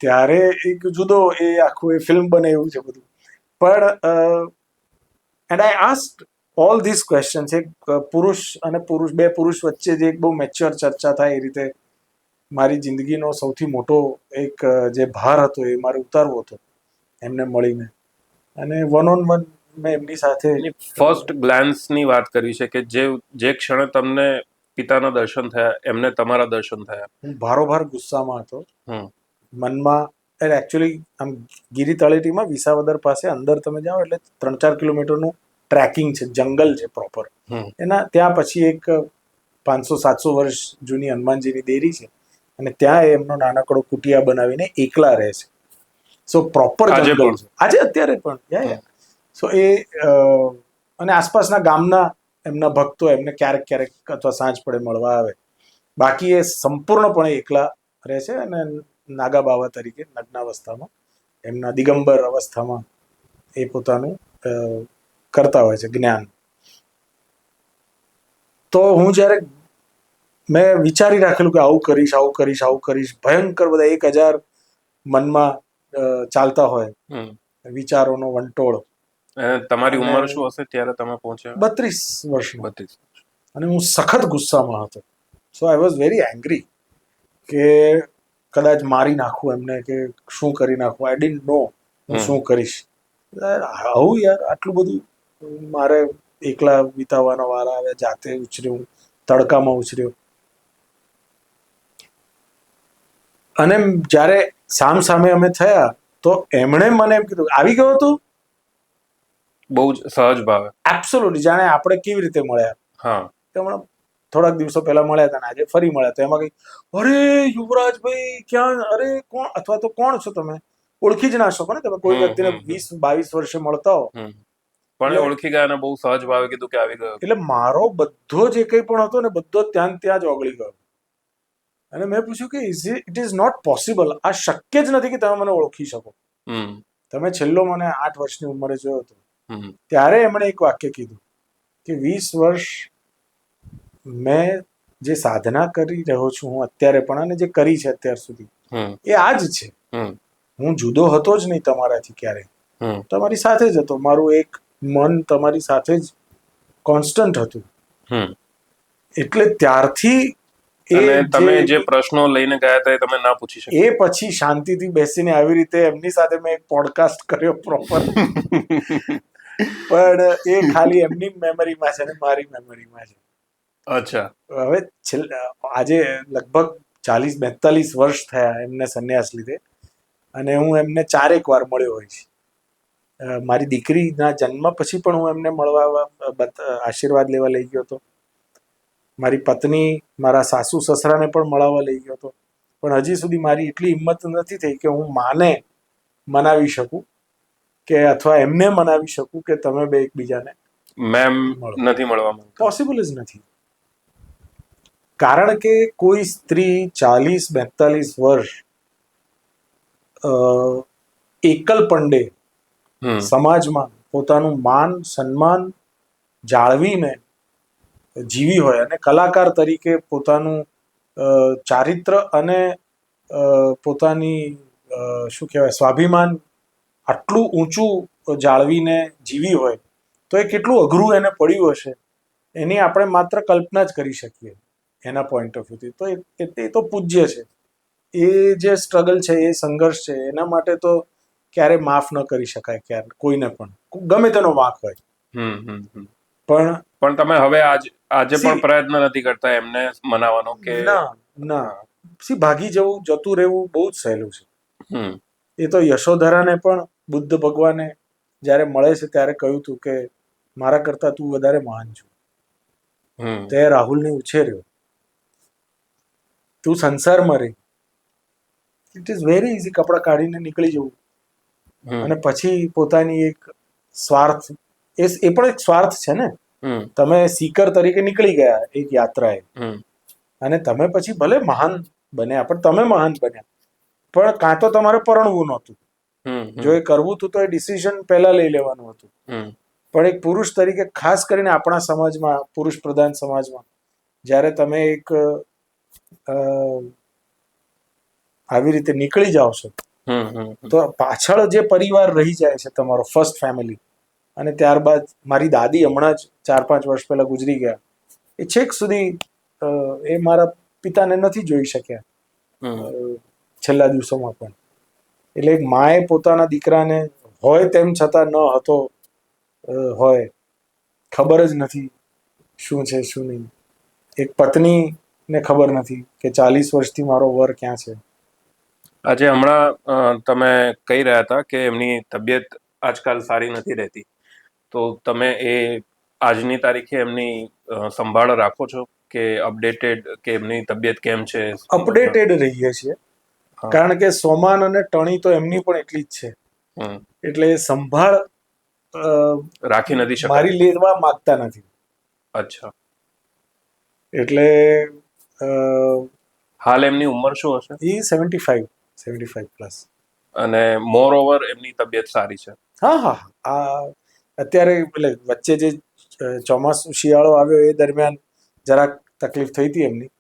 ત્યારે એક જુદો એ આખું એ ફિલ્મ બને એવું છે બધું. પણ and I asked all this questions. એક પુરુષ અને બે પુરુષ વચ્ચે જે એક બહુ મેચ્યોર ચર્ચા થાય, એ રીતે મારી જિંદગીનો સૌથી મોટો એક જે ભાર હતો એ મારે ઉતારવો હતો એમને મળીને. અને વન ઓન વન મેં એમની સાથે ફર્સ્ટ ગ્લાન્સ ની વાત કરી છે કે જે ક્ષણે તમને પિતાના દર્શન થયા, એમને તમારા દર્શન થયા. હું ભારોભાર ગુસ્સામાં હતો. હમ મનમાં એકચ્યુઅલી આમ ગીરી તળેટીમાં વિસાવદર પાસે અંદર તમે જાઓ એટલે 3-4 કિલોમીટરનું ટ્રેકિંગ છે, જંગલ છે પ્રોપર. હમ એના ત્યાં પછી એક 500-700 વર્ષ જૂની હનુમાનજીની દેરી છે અને ત્યાં એમનો નાનકડો કુટિયા બનાવીને એકલા રહે છે. સો પ્રોપર આજે જંગલ પણ? છે આજે, અત્યારે પણ. સો એ અને આસપાસના ગામના એમના ભક્તો એમને ક્યારેક ક્યારેક અથવા સાંજ પડે મળવા આવે. બાકી એ સંપૂર્ણપણે એકલા રહે છે અને નાગા બાવા તરીકે નગ્નાવસ્થામાં, એમના દિગંબર અવસ્થામાં એ પોતાનું કરતા હોય છે જ્ઞાન. તો હું જ્યારે મેં વિચારી રાખેલું કે આવું કરીશ, આવું કરીશ, આવું કરીશ, ભયંકર બધા 1000 મનમાં ચાલતા હોય હમ વિચારોનો વંટોળ. અને તમારી અને ઉંમર શું હશે ત્યારે તમે પહોંચ્યા? 32 વર્ષનો. 32. અને હું સખત ગુસ્સામાં હતો. સો આઈ વોઝ વેરી એંગ્રી કે કદાચ મારી નાખું એમને, કે શું કરી નાખું. આઈ ડિડન્ટ નો હું શું કરીશ. આવું યાર, આટલું બધું મારે એકલા વિતાવવાના વારા આવ્યા. જાતે ઉછર્યો, તડકામાં ઉછર્યો. અને જ્યારે સામે અમે થયા તો એમણે મને એમ કીધું, આવી ગયો તું? બહુ જ સહજ ભાવે. એબ્સોલ્યુટલી. જાણે આપણે કેવી રીતે મળ્યા. હા હમણાં થોડાક દિવસો પહેલા મળ્યા હતા ને આજે ફરી મળ્યા. તો એમાં કઈ, અરે યુવરાજભાઈ ક્યાં, અરે કોણ, અથવા તો કોણ છો તમે? ઓળખી જ ના શકો ને તમે કોઈ વ્યક્તિને 20-22 વર્ષે મળતા હો. પણ એ ઓળખી ગયા અને બહુ સહજ ભાવે કીધું કે આવી ગયો. એટલે મારો બધો જે કંઈ પણ હતો ને, બધો ત્યાં જ ઓગળી ગયો. અને મેં પૂછ્યું કે ઇટ ઇઝ નોટ પોસિબલ. આ શક્ય જ નથી કે તમે મને ઓળખી શકો. તમે છેલ્લો મને 8 વર્ષની ઉંમરે જોયો હતો. ત્યારે એમણે એક વાક્ય કીધું કે 20 વર્ષ મેં જે સાધના કરી રહ્યો છું હું અત્યારે પણ, અને જે કરી છે અત્યાર સુધી, એ આ જ છે. હું જુદો હતો જ નહીં તમારાથી ક્યારેય. તમારી સાથે જ હતો. મારું એક મન તમારી સાથે જ કોન્સ્ટન્ટ હતું. એટલે ત્યારથી અને તમે જે પ્રશ્નો લઈને ગયા હતા એ તમે ના પૂછી શક્યા. એ પછી શાંતિથી બેસીને આવી રીતે એમની સાથે મેં એક પોડકાસ્ટ કર્યો પ્રોપર. પણ એ ખાલી એમની મેમરીમાં છે ને મારી મેમરીમાં છે. અચ્છા. હવે આજે લગભગ 40-42 વર્ષ થયા એમને સંન્યાસ લીધે, અને હું એમને 4 વાર મળ્યો હોઈશ. મારી દીકરીના જન્મ પછી પણ હું એમને મળવા આશીર્વાદ લેવા લઈ ગયો હતો. મારી પત્ની, મારા સાસુ સસરાને પણ મળવા લઈ ગયો હતો. પણ હજી સુધી મારી એટલી હિંમત નથી થઈ કે હું માને મનાવી શકું, કે અથવા એમને મનાવી શકું કે તમે બે એકબીજાને મેમ નથી મળવા માંગતા. પોસિબલ જ નથી. કારણ કે કોઈ સ્ત્રી 40-42 વર્ષ એકલપંડે હમ સમાજમાં પોતાનું માન સન્માન જાળવીને જીવી હોય અને કલાકાર તરીકે પોતાનું ચારિત્ર અને પોતાની શું કહેવાય સ્વાભિમાન આટલું ઊંચું જાળવીને જીવી હોય તો એ કેટલું અઘરું એને પડ્યું હશે એની આપણે માત્ર કલ્પના જ કરી શકીએ એના પોઈન્ટ ઓફ વ્યૂથી. તો એ તો પૂજ્ય છે. એ જે સ્ટ્રગલ છે એ સંઘર્ષ છે એના માટે તો ક્યારે માફ ન કરી શકાય ક્યારે કોઈને પણ ગમે તેનો વાંક હોય. હમ હમ હમ. પણ પણ તમે હવે આજે See, પણ પ્રયત્ન નથી કરતા એમને મનાવવાનો કે ના ભાગી જવું જતું રહેવું બહુ જ સહેલું છે. હમ એ તો યશોધરાને પણ બુદ્ધ ભગવાને જ્યારે મળે છે ત્યારે કહ્યું હતું કે મારા કરતા તું વધારે મહાન છું. હમ તે રાહુલને ઉછેર્યો, તું સંસારમાં રહી. ઇટ ઇઝ વેરી ઇઝી કપડાં કાઢીને નીકળી જવું હમ અને પછી પોતાની એક સ્વાર્થ એ પણ એક સ્વાર્થ છે ને. હમ તમે સીકર તરીકે નીકળી ગયા એક યાત્રાએ હમ અને તમે પછી ભલે મહાન બન્યા પણ તમે મહાન બન્યા પણ કાં તો તમારે પરણવું નહોતું. જો એ કરવું હતું તો એ ડિસિઝન પહેલા લઈ લેવાનું હતું. હમ પણ એક પુરુષ તરીકે ખાસ કરીને આપણા સમાજમાં પુરુષ પ્રધાન સમાજમાં જ્યારે તમે એક આવી રીતે નીકળી જાઓ છો હમ હમ તો પાછળ જે પરિવાર રહી જાય છે તમારો ફર્સ્ટ ફેમિલી અને ત્યારબાદ મારી દાદી હમણાં જ 4-5 વર્ષ પહેલા ગુજરી ગયા. એ છેક સુધી એ મારા પિતાને નથી જોઈ શક્યા છેલ્લા દિવસોમાં પણ. એટલે એક માએ પોતાના દીકરાને હોય તેમ છતાં ન હતો હોય ખબર જ નથી શું છે શું નહીં. એક પત્નીને ખબર નથી કે 40 વર્ષથી મારો વર ક્યાં છે. આજે હમણાં તમે કહી રહ્યા હતા કે એમની તબિયત આજકાલ સારી નથી રહેતી, તો તમે એ આજની તારીખે એમની સંભાળ રાખો છો કે અપડેટેડ કે એમની તબિયત કેમ છે? અપડેટેડ રહીએ છીએ કારણ કે સોમાન અને ટણી તો એમની પણ એટલી જ છે. એટલે સંભાળ રાખી નથી શકાય. મારી લેવા માંગતા નથી. અચ્છા. એટલે હાલ એમની ઉંમર શું હશે? એ 75 પ્લસ. અને મોર ઓવર એમની તબિયત સારી છે? હા હા આ અત્યારે એટલે વચ્ચે જે ચોમાસું શિયાળો આવ્યો એ દરમિયાન જરાક તકલીફ થઈ હતી એમની,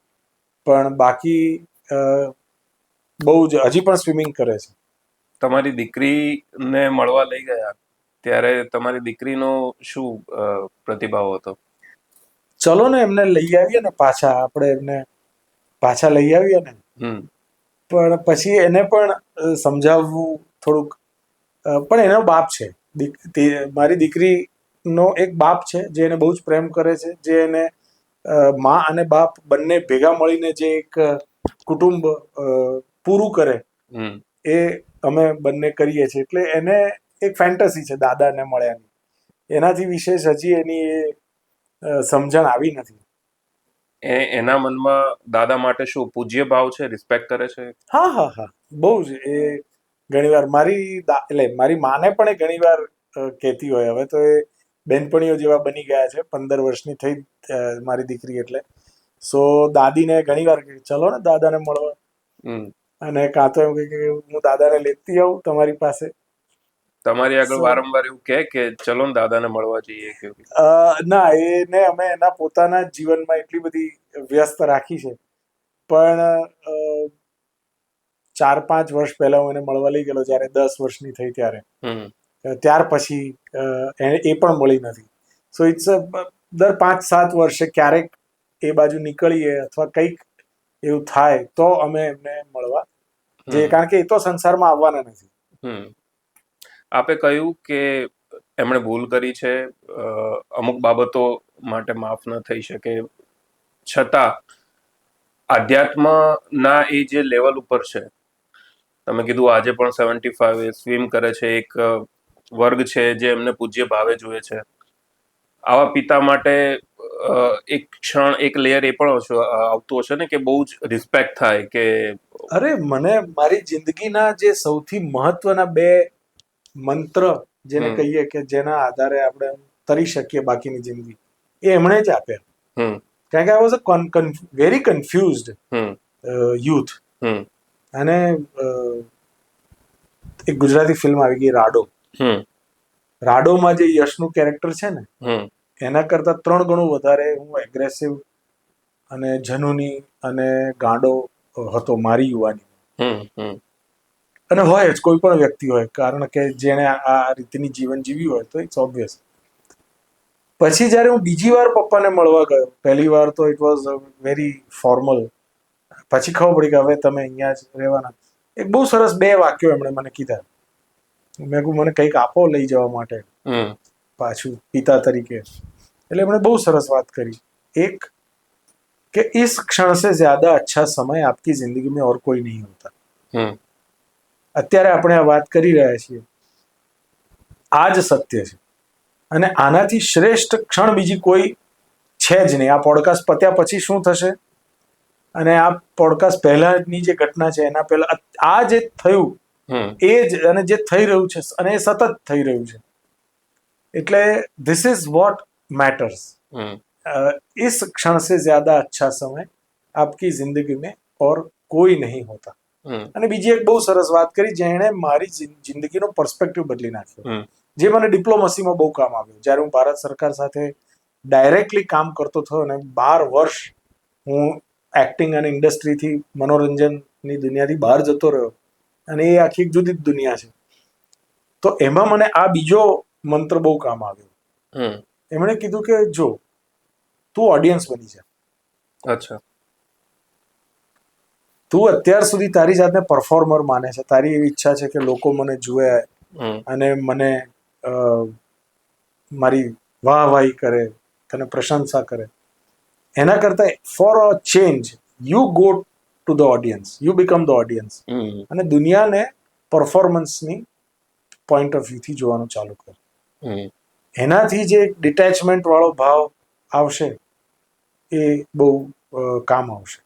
પણ બાકી બહુ જ હજી પણ સ્વિમિંગ કરે છે. તમારી દીકરીને મળવા લઈ ગયા ત્યારે તમારી દીકરીનો શું પ્રતિભાવ હતો? ચલો ને એમને લઈ આવીએ ને પાછા, આપણે એમને પાછા લઈ આવીએ ને. પણ પછી એને પણ સમજાવવું થોડુંક, પણ એનો બાપ છે. મારી દીકરીનો એક બાપ છે જે એને બહુ જ પ્રેમ કરે છે, જે એને મા અને બાપ બંને ભેગા મળીને જે એક કુટુંબ પૂરું કરે એ અમે બંને કરીએ છીએ. એટલે એને એક ફેન્ટસી છે દાદાને મળ્યાની. એનાથી વિશેષ હજી એની એ સમજણ આવી નથી. એના મનમાં દાદા માટે શું પૂજ્ય ભાવ છે, રિસ્પેક્ટ કરે છે? હા હા હા બહુ જ. એ ઘણીવાર એટલે મારી માને પણ એ ઘણીવાર કહેતી હોય. હવે તો એ બેનપણીઓ જેવા બની ગયા છે, 15 વર્ષની થઈ મારી દીકરી એટલે. સો દાદીને ઘણીવાર ચલો ને દાદાને મળવા, અને કાં તો એમ કે હું દાદાને લેતી આવું તમારી પાસે. તમારી આગળ વારંવાર એવું કે ચલો ને દાદાને મળવા જઈએ કે ના, એને અમે એના પોતાના જીવનમાં એટલી બધી વ્યસ્ત રાખી છે. પણ 4-5 વર્ષ પહેલા હું એને મળવા લઈ ગયેલો જ્યારે 10 વર્ષની થઈ ત્યારે. ત્યાર પછી એ પણ મળી નથી. સો ઇટ્સ દર 5-7 વર્ષે ક્યારેક એ બાજુ નીકળીએ અથવા કંઈક એવું થાય તો અમે એમને મળવા જઈએ, કારણ કે એ તો સંસારમાં આવવાના નથી. આપે કહ્યું કે એમણે ભૂલ કરી છે, અમુક બાબતો માટે માફ ન થઈ શકે, છતાં આધ્યાત્મના એ જે લેવલ ઉપર છે, તમે કીધું આજે પણ 75 સ્વિમ કરે છે, એક વર્ગ છે જે એમને પૂજ્ય ભાવે જુએ છે. આવા પિતા માટે એક ક્ષણ એક લેયર એ પણ આવતું હશે ને કે બહુ જ રિસ્પેક્ટ થાય કે અરે મને મારી જિંદગીના જે સૌથી મહત્વના 2 મંત્ર જેને કહીએ કે જેના આધારે આપણે તરી શકીએ બાકીની જિંદગી, એ એમણે જ આપ્યા. કારણ કે I was a very confused youth. અને એક ગુજરાતી ફિલ્મ આવી ગઈ રાડો. રાડોમાં જે યશનું કેરેક્ટર છે ને એના કરતા 3 ગણું વધારે હું એગ્રેસિવ અને જનૂની અને ગાંડો હતો મારી યુવાની. અને હોય જ, કોઈ પણ વ્યક્તિ હોય, કારણ કે જેણે આ રીતની જીવન જીવ્યું હોય તો ઇટ્સ ઓબ્વિયસ. પછી જ્યારે હું બીજી વાર પપ્પાને મળવા ગયો, પહેલી વાર તો ઇટ વોઝ વેરી ફોર્મલ. પછી ખબર પડી કે હવે તમે અહીંયા જ રહેવાના. એક બહુ સરસ 2 વાક્યો એમણે મને કીધા. મેં કહ્યું મને કંઈક આપો લઈ જવા માટે પાછું પિતા તરીકે. એટલે એમણે બહુ સરસ વાત કરી. એક કે इस क्षण से ज्यादा अच्छा समय आपकी जिंदगी में और कोई नहीं होता. અત્યારે આપણે આ વાત કરી રહ્યા છીએ, આ જ સત્ય છે. અને આનાથી શ્રેષ્ઠ ક્ષણ બીજી કોઈ છે જ નહીં. આ પોડકાસ્ટ પત્યા પછી શું થશે અને આ પોડકાસ્ટ પહેલાની જે ઘટના છે એના પહેલા આ જે થયું એ જ, અને જે થઈ રહ્યું છે અને એ સતત થઈ રહ્યું છે. એટલે ધીસ ઇઝ વોટ મેટર્સ. इस क्षण से ज्यादा अच्छा समय आपकी जिंदगी में और कोई नहीं होता. અને બીજી એક બહુ સરસ વાત કરી જેણે મારી જિંદગીનો પર્સપેક્ટિવ બદલી નાખ્યો, જે મને ડિપ્લોમસીમાં બહુ કામ આવ્યું. જ્યારે હું ભારત સરકાર સાથે ડાયરેક્ટલી કામ કરતો થયો અને 12 વર્ષ હું એક્ટિંગ અને ઇન્ડસ્ટ્રીથી મનોરંજનની દુનિયાથી બહાર જતો રહ્યો, અને એ આખી એક જુદી જ દુનિયા છે. તો એમાં મને આ બીજો મંત્ર બહુ કામ આવ્યો. એમણે કીધું કે જો તું ઓડિયન્સ બની જા. અચ્છા. તું અત્યાર સુધી તારી જાતને પરફોર્મર માને છે, તારી એવી ઈચ્છા છે કે લોકો મને જુએ અને મને મારી વાહવાહી કરે, તને પ્રશંસા કરે. એના કરતા for a change you go to the audience, you become the audience, અને દુનિયાને પરફોર્મન્સની પોઈન્ટ ઓફ વ્યૂથી જોવાનું ચાલુ કર. એનાથી જે ડિટેચમેન્ટ વાળો ભાવ આવશે એ બહુ કામ આવશે.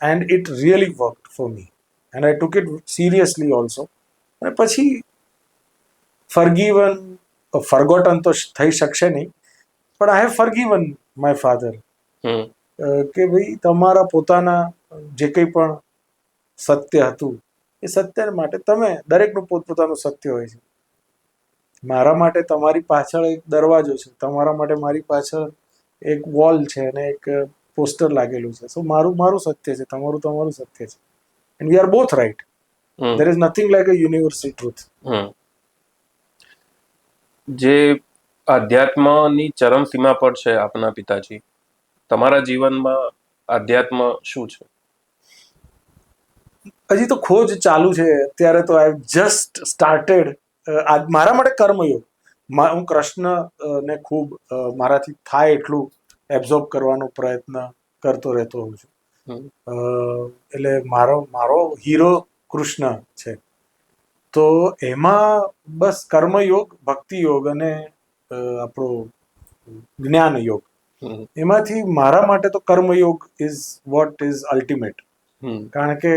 And it really worked for me and I took it seriously also. અને પછી ફરગોટન તો થઈ શકશે નહીં, પણ આઈ હેવ ફરગીવન માય ફાધર. કે ભાઈ તમારા પોતાના જે કંઈ પણ સત્ય હતું એ સત્ય માટે તમે દરેકનું પોતપોતાનું સત્ય હોય છે. મારા માટે તમારી પાછળ એક દરવાજો છે, તમારા માટે મારી પાછળ એક વોલ છે અને એક પોસ્ટર લાગેલું છે. સો મારું સત્ય છે, તમારું સત્ય છે. And we are both right. There is nothing like a universal truth. જે અધ્યાત્મની ચરમ સીમા પર છે આપના પિતાજી, તમારા જીવનમાં અધ્યાત્મ શું છે? હજી તો ખોજ ચાલુ છે. અત્યારે તો આઈ જસ્ટ સ્ટાર્ટેડ. મારા માટે કર્મયોગ. હું કૃષ્ણને ખૂબ મારાથી થાય એટલું એબ્ઝોર્બ કરવાનો પ્રયત્ન કરતો રહેતો હોઉં છું. એટલે મારો હીરો કૃષ્ણ છે. તો એમાં બસ કર્મયોગ, ભક્તિ યોગ અને આપણો જ્ઞાન યોગ, એમાંથી મારા માટે તો કર્મયોગ ઇઝ વોટ ઇઝ અલ્ટિમેટ. કારણ કે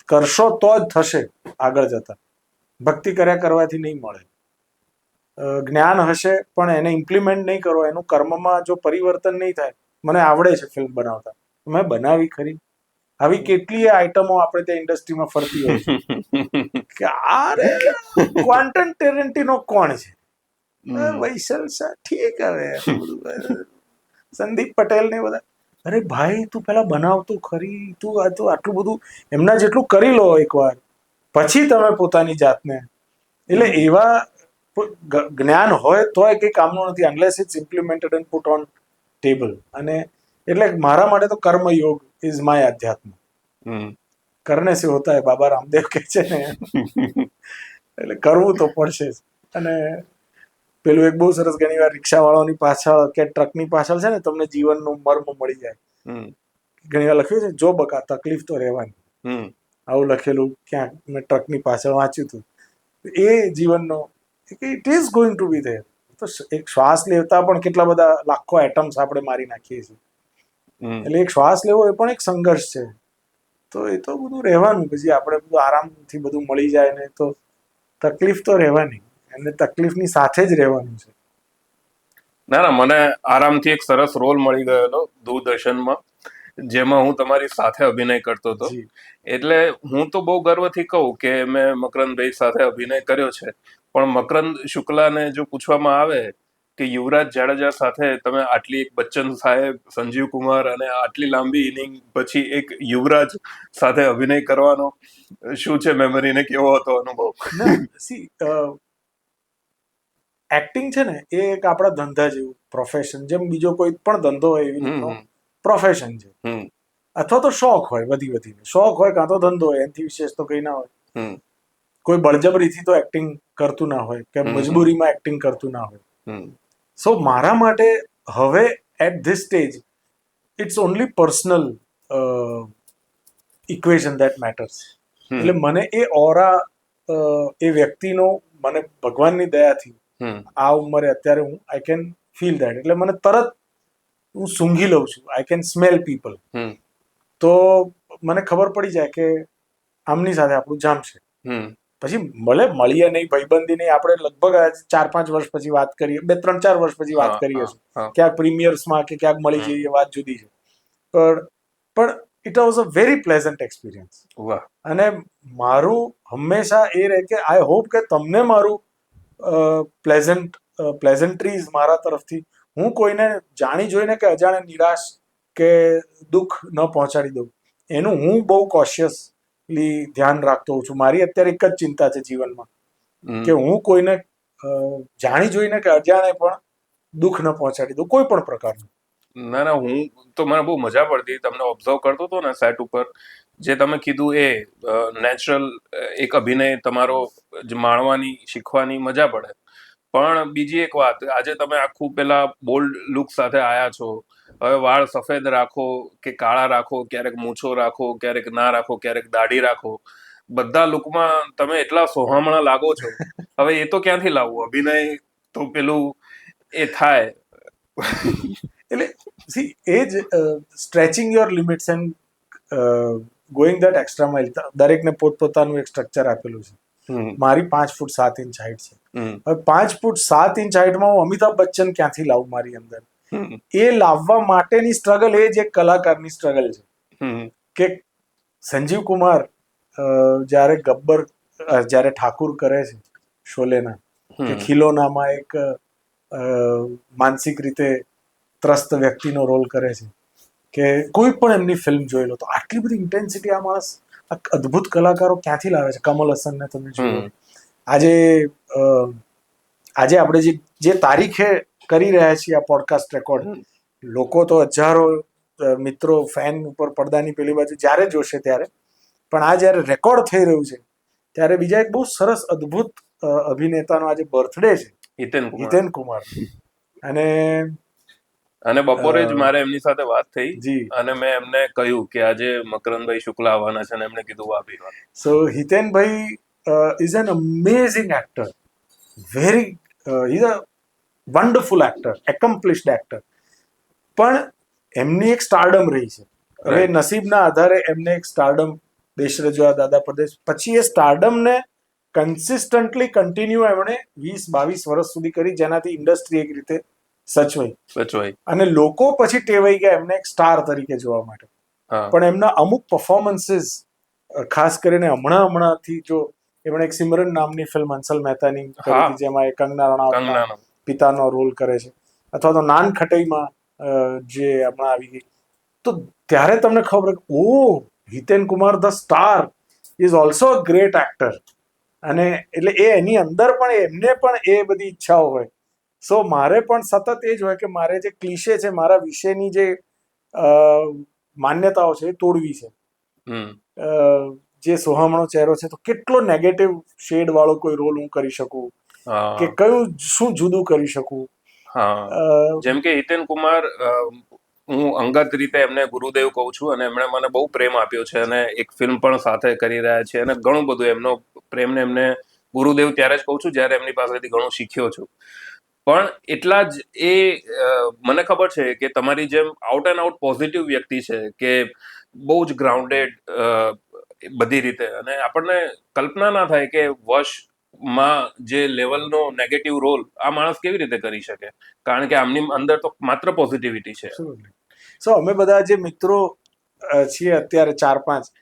કરશો તો જ થશે આગળ જતા. ભક્તિ કર્યા કરવાથી નહીં મળે. જ્ઞાન હશે પણ એને ઇમ્પ્લિમેન્ટ નહીં કરો, એનું કર્મમાં જો પરિવર્તન નહીં થાય. મને આવડે છે ફિલ્મ બનાવતા, મેં બનાવી ખરી. આવી કેટલી આઈટમો આપણે ત્યાં ઇન્ડસ્ટ્રીમાં ફરતી હોય કે અરે ક્વાન્ટન ટેરેન્ટિનો કોણ છે, વૈસલ શાહ, ઠીક, હવે સંદીપ પટેલ ને બધા. અરે ભાઈ તું પેલા બનાવતો ખરી, તું આટલું બધું એમના જેટલું કરી લો એકવાર, પછી તમે પોતાની જાતને. એટલે એવા જ્ઞાન હોય તોય કંઈ કામનું નથી unless it's implemented and put on table. અને એટલે મારા માટે તો કર્મયોગ ઇઝ માય અધ્યાત્મ. કરને સે હોતા હૈ, બાબા રામદેવ કહે છે ને. એટલે કરવું તો પડશે જ. અને પેલું એક બહુ સરસ ઘણી વાર રિક્ષાવાળાની પાછળ કે ટ્રકની પાછળ છે ને તમને જીવનનું મર્મ મળી જાય. ઘણી વાર લખ્યું છે જો બકા તકલીફ તો રહેવાની, આવું લખેલું ક્યાંક મેં ટ્રકની પાછળ વાંચ્યું હતું. એ જીવનનો it is going to be there. તો એક શ્વાસ લેતા પણ કેટલા બધા લાખો એટમ્સ આપણે મારી નાખીએ છીએ. એટલે એક શ્વાસ લેવો એ પણ એક સંઘર્ષ છે. તો એ તો બધું રહેવાનું. પછી આપણે બધું આરામથી બધું મળી જાય ને તો તકલીફ તો રહેવાની, અને તકલીફની સાથે જ રહેવાનું છે. ના મને આરામથી એક સરસ રોલ મળી ગયેલો દૂરદર્શનમાં. જેમાં હું તમારી સાથે અભિનય કરતો હતો. જી એટલે હું તો બહુ ગર્વથી કહું કે મેં મકરંદભાઈ સાથે અભિનય કર્યો છે, પણ મકરંદ શુક્લાને જો પૂછવામાં આવે કે યુવરાજ જાડેજા સાથે તમે આટલી એક બચ્ચન સાહેબ, સંજીવ કુમાર અને આટલી લાંબી ઇનિંગ પછી એક યુવરાજ સાથે અભિનય કરવાનો શું છે મેમરી ને કેવો હતો અનુભવ? ના સી એક્ટિંગ છે ને એ એક આપણા ધંધા જેવું પ્રોફેશન, જેમ બીજો કોઈ પણ ધંધો હોય એવી રીતનો હમ પ્રોફેશન છે, હમ અથવા તો શોખ હોય, વધીને શોખ હોય કાં તો ધંધો હોય, એનાથી વિશેષ તો કંઈ ના હોય. હમ કોઈ બળજબરીથી તો એક્ટિંગ કરતું ના હોય કે હમ. મજબૂરીમાં એક્ટિંગ કરતું ના હોય. હમ સો મારા માટે હવે at this stage it's only personal equation that matters. Hmm એટલે મને એ ઓરા એ વ્યક્તિનો મને ભગવાનની દયાથી હમ આ ઉંમરે અત્યારે હું આઈ કેન ફીલ દેટ, એટલે મને તરત હું સૂંઘી લઉં છું, આઈ કેન સ્મેલ પીપલ. હમ તો મને ખબર પડી જાય કે આમની સાથે આપણું જામ છે. હમ પછી ભલે મળીએ નહીં, ભાઈબંધી નહીં, આપણે લગભગ 4-5 વર્ષ પછી વાત કરીએ, 2-3-4 વર્ષ પછી વાત કરીએ હા, છીએ, હા. ક્યાંક પ્રીમિયર્સમાં કે ક્યાંક મળી હમ. જઈએ, વાત જુદી છે. પણ it was a very pleasant experience. વાહ. અને મારું હંમેશા એ રહે કે આઈ હોપ કે તમને મારું પ્લેઝન્ટ્રીઝ મારા તરફથી, હું કોઈને જાણી જોઈને કે અજાણે નિરાશ કે દુઃખ ન પહોંચાડી દઉં, એનું હું બહુ કોશિયસલી ધ્યાન રાખતો હોઉં છું. મારી અત્યારે એક જ ચિંતા છે જીવનમાં હમ. કે હું કોઈને જાણી જોઈને કે અજાણે પણ દુઃખ ન પહોંચાડી દઉં, કોઈ પણ પ્રકારનું. ના હું તો મને બહુ મજા પડતી તમને ઓબ્ઝર્વ કરતો હતો ને સેટ ઉપર, જે તમે કીધું એ નેચરલ એક અભિનય તમારો જે માણવાની શીખવાની મજા પડે. પણ બીજી એક વાત, આજે તમે આખું પેલા બોલ્ડ લુક સાથે આયા છો, હવે વાળ સફેદ રાખો કે કાળા રાખો, ક્યારેક મૂછો રાખો, ક્યારેક ના રાખો, ક્યારેક દાઢી રાખો, બધા લુકમાં તમે એટલા સોહામણા લાગો છો. હવે એ તો ક્યાંથી લાવવું અભિનય, તો પેલું એ થાય. એટલે સી એ જ stretching your limits and going that extra mile. દરેકને પોતપોતાનું એક સ્ટ્રક્ચર આપેલું છે. હમ મારી 5 ફૂટ 7 ઇંચ હાઈટ છે. હમ હવે 5 ફૂટ 7 ઇંચ હાઈટમાં હું અમિતાભ બચ્ચન ક્યાંથી લાવું મારી અંદર? હમ એ લાવવા માટેની સ્ટ્રગલ એ જ એક કલાકારની સ્ટ્રગલ છે. હમ કે સંજીવ કુમાર જ્યારે ગબ્બર જ્યારે ઠાકુર કરે છે શોલેના, કે હમ ખિલોનામાં એક માનસિક રીતે ત્રસ્ત વ્યક્તિનો રોલ કરે છે, કે કોઈ પણ એમની ફિલ્મ જોઈ લો તો આટલી બધી ઇન્ટેન્સિટી આ માણસ, આ અદ્ભુત કલાકારો ક્યાંથી લાવે છે. કમલ હસનને તમે જુઓ, હમ આજે આપણે જે તારીખે કરી રહ્યા છીએ આ પોડકાસ્ટ રેકોર્ડ, હમ લોકો તો હજારો મિત્રો ફેન ઉપર પડદાની પેલી બાજુ જ્યારે જોશે ત્યારે, પણ આ જ્યારે રેકોર્ડ થઈ રહ્યું છે ત્યારે બીજા એક બહુ સરસ અદ્ભુત અભિનેતાનો આજે બર્થડે છે, હિતેન કુમાર. અને અને બપોરે જ મારે એમની સાથે વાત થઈ જી, અને મેં એમને કહ્યું કે આજે મકરંદભાઈ શુક્લા આવવાના છે, અને એમને કીધું વાહ ભાઈ વાહ. સો હિતેનભાઈ is an amazing actor, very is a wonderful actor, accomplished actor. પણ એમની એક સ્ટારડમ રહી છે. હવે Right. નસીબના આધારે એમને એક સ્ટારડમ દેશ રજવા દાદા પ્રદેશ, પછી એ સ્ટારડમને કન્સિસ્ટન્ટલી કન્ટિન્યુ એમણે 20-22 વર્ષ સુધી કરી, જેનાથી ઇન્ડસ્ટ્રી એક રીતે સચવાઈ સચવાઈ. અને લોકો પછી ટેવાઈ ગયા એમને એક સ્ટાર તરીકે જોવા માટે. હા પણ એમના અમુક પરફોર્મન્સીસ, ખાસ કરીને હમણાંથી જો એમણે એક સિમરન નામની ફિલ્મ હંસલ મહેતાની કરી હા. હતી, જેમાં એ કંગના રણાવતના કંગનાનો. પિતાનો રોલ કરે છે, અથવા તો નાન ખટઈમાં જે હમણાં આવી ગઈ, તો ત્યારે તમને ખબર કે ઓ Hiten Kumar the star is also a great actor. અને એટલે એ એની અંદર પણ એમને પણ એ બધી ઈચ્છાઓ હોય. સો મારે પણ સતત એ જ હોય કે મારે જે ક્લીશે છે, મારા વિશેની જે માન્યતાઓ છે એ તોડવી છે. હમ જે સોહામણો ચહેરો છે, તો કેટલો નેગેટિવ શેડ વાળો કોઈ રોલ હું કરી શકું, કે હા કયું શું જુદું કરી શકું. હા. જેમ કે હિતેન કુમાર, હું અંગત રીતે એમને ગુરુદેવ કહું છું, અને એમણે મને બહુ પ્રેમ આપ્યો છે, અને એક ફિલ્મ પણ સાથે કરી રહ્યા છે, અને ઘણું બધું એમનો પ્રેમને એમને ગુરુદેવ ત્યારે જ કહું છું જ્યારે એમની પાસેથી ઘણું શીખ્યો છું. પણ એટલા જ મને ખબર છે કે તમારી જેમ આઉટ એન્ડ આઉટ પોઝિટિવ વ્યક્તિ છે, કે બહુ જ ગ્રાઉન્ડેડ બધી રીતે, અને આપણને કલ્પના ના થાય કે માં જે લેવલનો નેગેટિવ રોલ આ માણસ કેવી રીતે કરી શકે, કારણ કે આમની અંદર તો માત્ર પોઝિટિવિટી છે. સો અમે બધા જે મિત્રો છીએ અત્યારે 4-5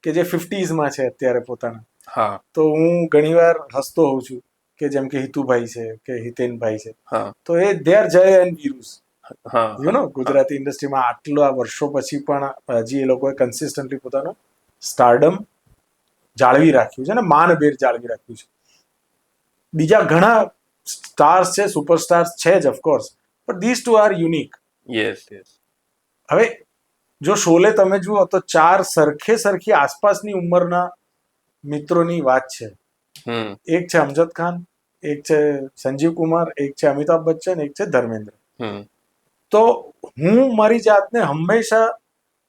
કે જે 50s છે અત્યારે પોતાના, હા તો હું ઘણીવાર હસતો હોઉં છું કે જેમ કે હિતુભાઈ છે કે હિતેનભાઈ છે, હા તો એ ધે આર જય એન્ડ વીરુસ, હા યુ નો ગુજરાતી ઇન્ડસ્ટ્રીમાં આટલા વર્ષો પછી પણ હજી એ લોકોએ કન્સિસ્ટન્ટલી પોતાનું સ્ટારડમ જાળવી રાખ્યું છે અને માનભેર જાળવી રાખ્યું છે. બીજા ઘણા સ્ટાર્સ છે, સુપરસ્ટાર્સ છે જ of course, but this two are unique. Yes yes હવે જો શોલે તમે જુઓ તો 4 સરખી આસપાસની ઉંમરના મિત્રોની વાત છે. એક છે અમજદ ખાન, એક છે સંજીવ કુમાર, એક છે અમિતાભ બચ્ચન, એક છે ધર્મેન્દ્ર. તો હું મારી જાતને હંમેશા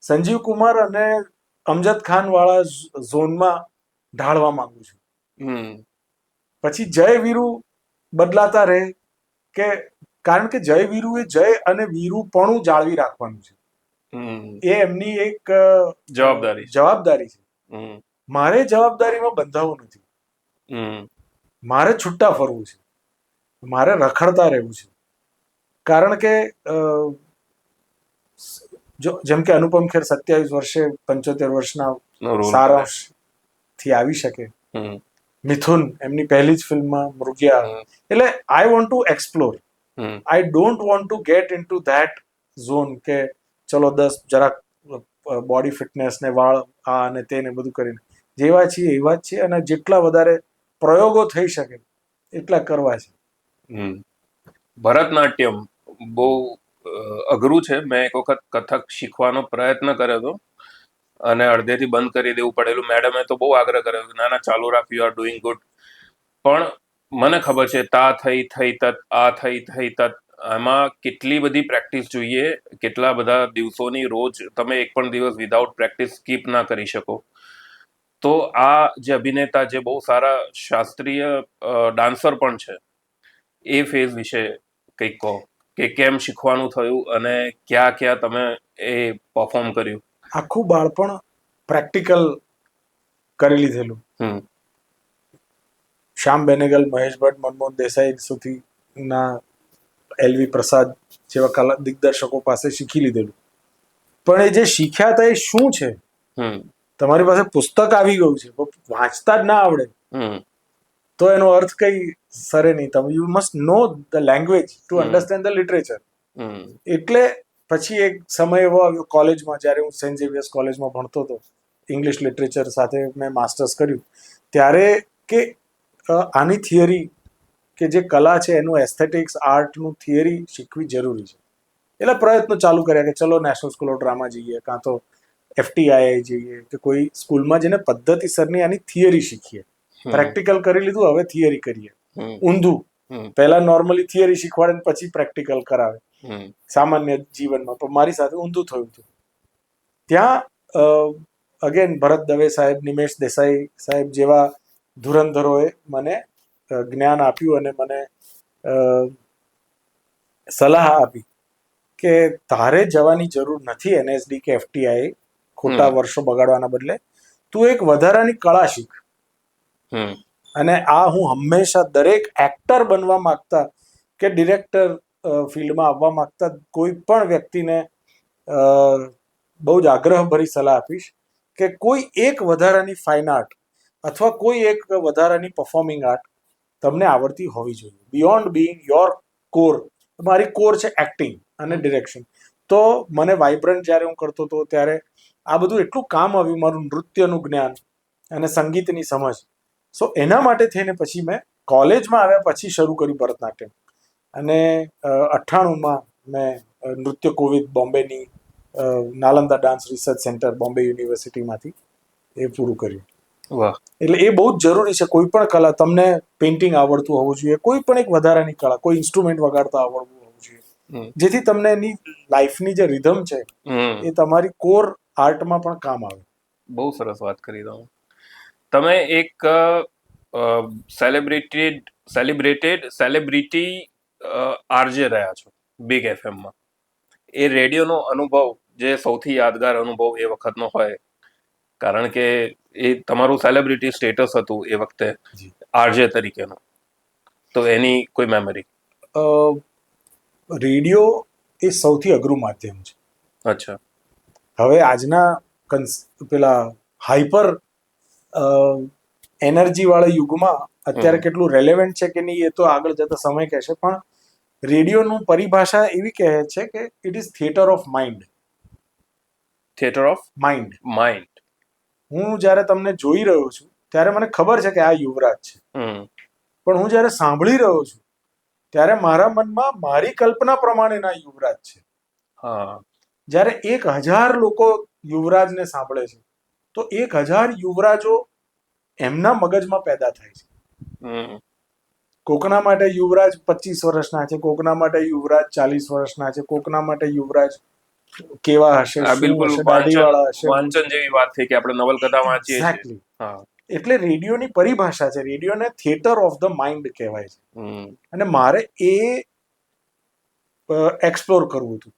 સંજીવ કુમાર અને અમજદ ખાન વાળા ઝોનમાં ઢાળવા માંગુ છું. પછી જય વીરુ બદલાતા રહે, કે કારણ કે જય વીરુ એ જય અને વીરુપણું જાળવી રાખવાનું છે, એ એમની એક જવાબદારી છે. મારે જવાબદારીમાં બંધાવું નથી, મારે છૂટા ફરવું છે, મારે રખડતા રહેવું છે. કારણ કે જો જેમ કે અનુપમ ખેર 27 વર્ષે 75 વર્ષના સારાંશથી આવી શકે, મિથુન એમની પહેલી જ ફિલ્મમાં મૃગ્યા, એટલે I want to explore, I don't want to get in two that zone કે ચલો 10 જરાક બોડી ફિટનેસ ને વાળ આ અને તેને બધું કરીને જેવા છીએ એવા જ છીએ, અને જેટલા વધારે પ્રયોગો થઈ શકે એટલા કરવા છે. ભરતનાટ્યમ બહુ અઘરું છે. મેં એક વખત કથક શીખવાનો પ્રયત્ન કર્યો હતો અને અડધેથી બંધ કરી દેવું પડેલું. મેડમે તો બહુ આગ્રહ કર્યો કે ના ના ચાલુ રાખ, યુ આર ડુઈંગ ગુડ. પણ મને ખબર છે તા થઈ તત, આ થઈ તત, એમાં કેટલી બધી પ્રેક્ટિસ જોઈએ, કેટલા બધા દિવસોની રોજ તમે એક પણ દિવસ વિધાઉટ પ્રેક્ટિસ સ્કીપ ના કરી શકો. તો આ જે અભિનેતા જે બહુ સારા શાસ્ત્રીય ડાન્સર પણ છે, એ ફેઝ વિશે કંઈક કહો કે કેમ શીખવાનું થયું અને ક્યાં તમે એ પરફોર્મ કર્યું. આખું બાળપણ પ્રેક્ટિકલ કરી લીધેલું. શ્યામ બેનેગલ, મહેશ ભટ્ટ, મનમોહન દેસાઈ સુધીના, એલવી પ્રસાદ જેવા કલા દિગ્દર્શકો પાસે શીખી લીધેલું. પણ એ જે શીખ્યા હતા એ શું છે? તમારી પાસે પુસ્તક આવી ગયું છે, વાંચતા જ ના આવડે તો એનો અર્થ કઈ સરે નહીં. તમે you must know the language to understand the literature. એટલે પછી એક સમય એવો આવ્યો કોલેજમાં, જ્યારે હું સેન્ટ ઝેવિયર્સ કોલેજમાં ભણતો હતો, ઇંગ્લિશ લિટરેચર સાથે મેં માસ્ટર્સ કર્યું, ત્યારે કે આની થિયરી કે જે કલા છે એનું એસ્થેટિક્સ આર્ટનું થિયરી શીખવી જરૂરી છે. એટલે પ્રયત્નો ચાલુ કર્યા કે ચલો નેશનલ સ્કૂલ ઓફ ડ્રામા જઈએ, કાં તો FTI જઈએ, કે કોઈ સ્કૂલમાં જઈને પદ્ધતિસરની આની થિયરી શીખીએ. પ્રેક્ટિકલ કરી લીધું, હવે થિયરી કરીએ. ઊંધું, પહેલા નોર્મલી થિયરી શીખવાડે પછી પ્રેક્ટિકલ કરાવે સામાન્ય જીવનમાં, પણ મારી સાથે ઊંધું થયું હતું. ત્યાં અગેન ભરત દવે સાહેબ, નિમેશ દેસાઈ સાહેબ જેવા ધુરંધરોએ મને જ્ઞાન આપ્યું અને મને સલાહ આપી કે તારે જવાની જરૂર નથી NSD કે FTI, ખોટા વર્ષો બગાડવાના બદલે તું એક વધારાની કળા શીખ. અને આ હું હંમેશા દરેક એક્ટર બનવા માંગતા કે ડિરેક્ટર ફિલ્ડમાં આવવા માંગતા કોઈ પણ વ્યક્તિને બહુ જ આગ્રહભરી સલાહ આપીશ કે કોઈ એક વધારાની ફાઇન આર્ટ અથવા કોઈ એક વધારાની પરફોર્મિંગ આર્ટ તમને આવડતી હોવી જોઈએ, બિયોન્ડ બિંગ યોર કોર. મારી કોર છે એક્ટિંગ અને ડિરેક્શન. તો મને વાઇબ્રન્ટ જ્યારે હું કરતો હતો ત્યારે આ બધું એટલું કામ આવ્યું, મારું નૃત્યનું જ્ઞાન અને સંગીતની સમજ. સો એના માટે થઈને પછી મેં કોલેજમાં આવ્યા પછી શરૂ કર્યું ભરતનાટ્યમ. અને 98માં મેં નૃત્ય કોવિદ બોમ્બેની Nalanda dance research centre Bombay યુનિવર્સિટીમાંથી એ પૂરું કર્યું. વાહ. એટલે એ બહુ જ જરૂરી છે. કોઈ પણ કલા, તમને પેઇન્ટિંગ આવડતું હોવું જોઈએ, કોઈ પણ એક વધારાની કળા, કોઈ ઇન્સ્ટ્રુમેન્ટ વગાડતા આવડવું હોવું જોઈએ, જેથી તમને એની લાઈફની જે રિધમ છે એ તમારી કોર આર્ટમાં પણ કામ આવે. બહુ સરસ વાત કરી તમે. એક સેલિબ્રિટી આરજે રહ્યા છો બિગ FM માં. એ રેડિયોનો અનુભવ જે સૌથી યાદગાર અનુભવ એ વખતનો હોય, કારણ કે એ તમારું સેલિબ્રિટી સ્ટેટસ હતું એ વખતે આરજે તરીકેનું, તો એની કોઈ મેમરી? રેડિયો એ સૌથી અઘરું માધ્યમ છે. અચ્છા. હવે આજના પેલા હાઈપર એનર્જી વાળા યુગમાં અત્યારે કેટલું રેલેવન્ટ છે કે નહીં એ તો આગળ જતા સમય કહેશે, પણ રેડિયોનું પરિભાષા એવી કહે છે કે it is theatre of mind. Theatre of mind. Mind. હું જ્યારે તમને જોઈ રહ્યો છું ત્યારે મને ખબર છે કે આ યુવરાજ છે, પણ હું જ્યારે સાંભળી રહ્યો છું ત્યારે મારા મનમાં મારી કલ્પના પ્રમાણેના યુવરાજ છે. હા. જ્યારે 1000 લોકો યુવરાજને સાંભળે છે તો 1000 યુવરાજો એમના મગજમાં પેદા થાય છે. કોકના માટે યુવરાજ 25 વર્ષના છે, કોકના માટે યુવરાજ 40 વર્ષના છે, કોકના માટે યુવરાજ કેવા હશે, આ બિલકુલ દાઢીવાળા હશે. વાંચન જેવી વાત થઈ કે આપણે નવલકથા વાંચીએ છીએ. એક્ઝેક્ટલી. એટલે રેડિયોની પરિભાષા છે, રેડિયોને થિયેટર ઓફ ધ માઇન્ડ કહેવાય છે. અને મારે એ એક્સપ્લોર કરવું હતું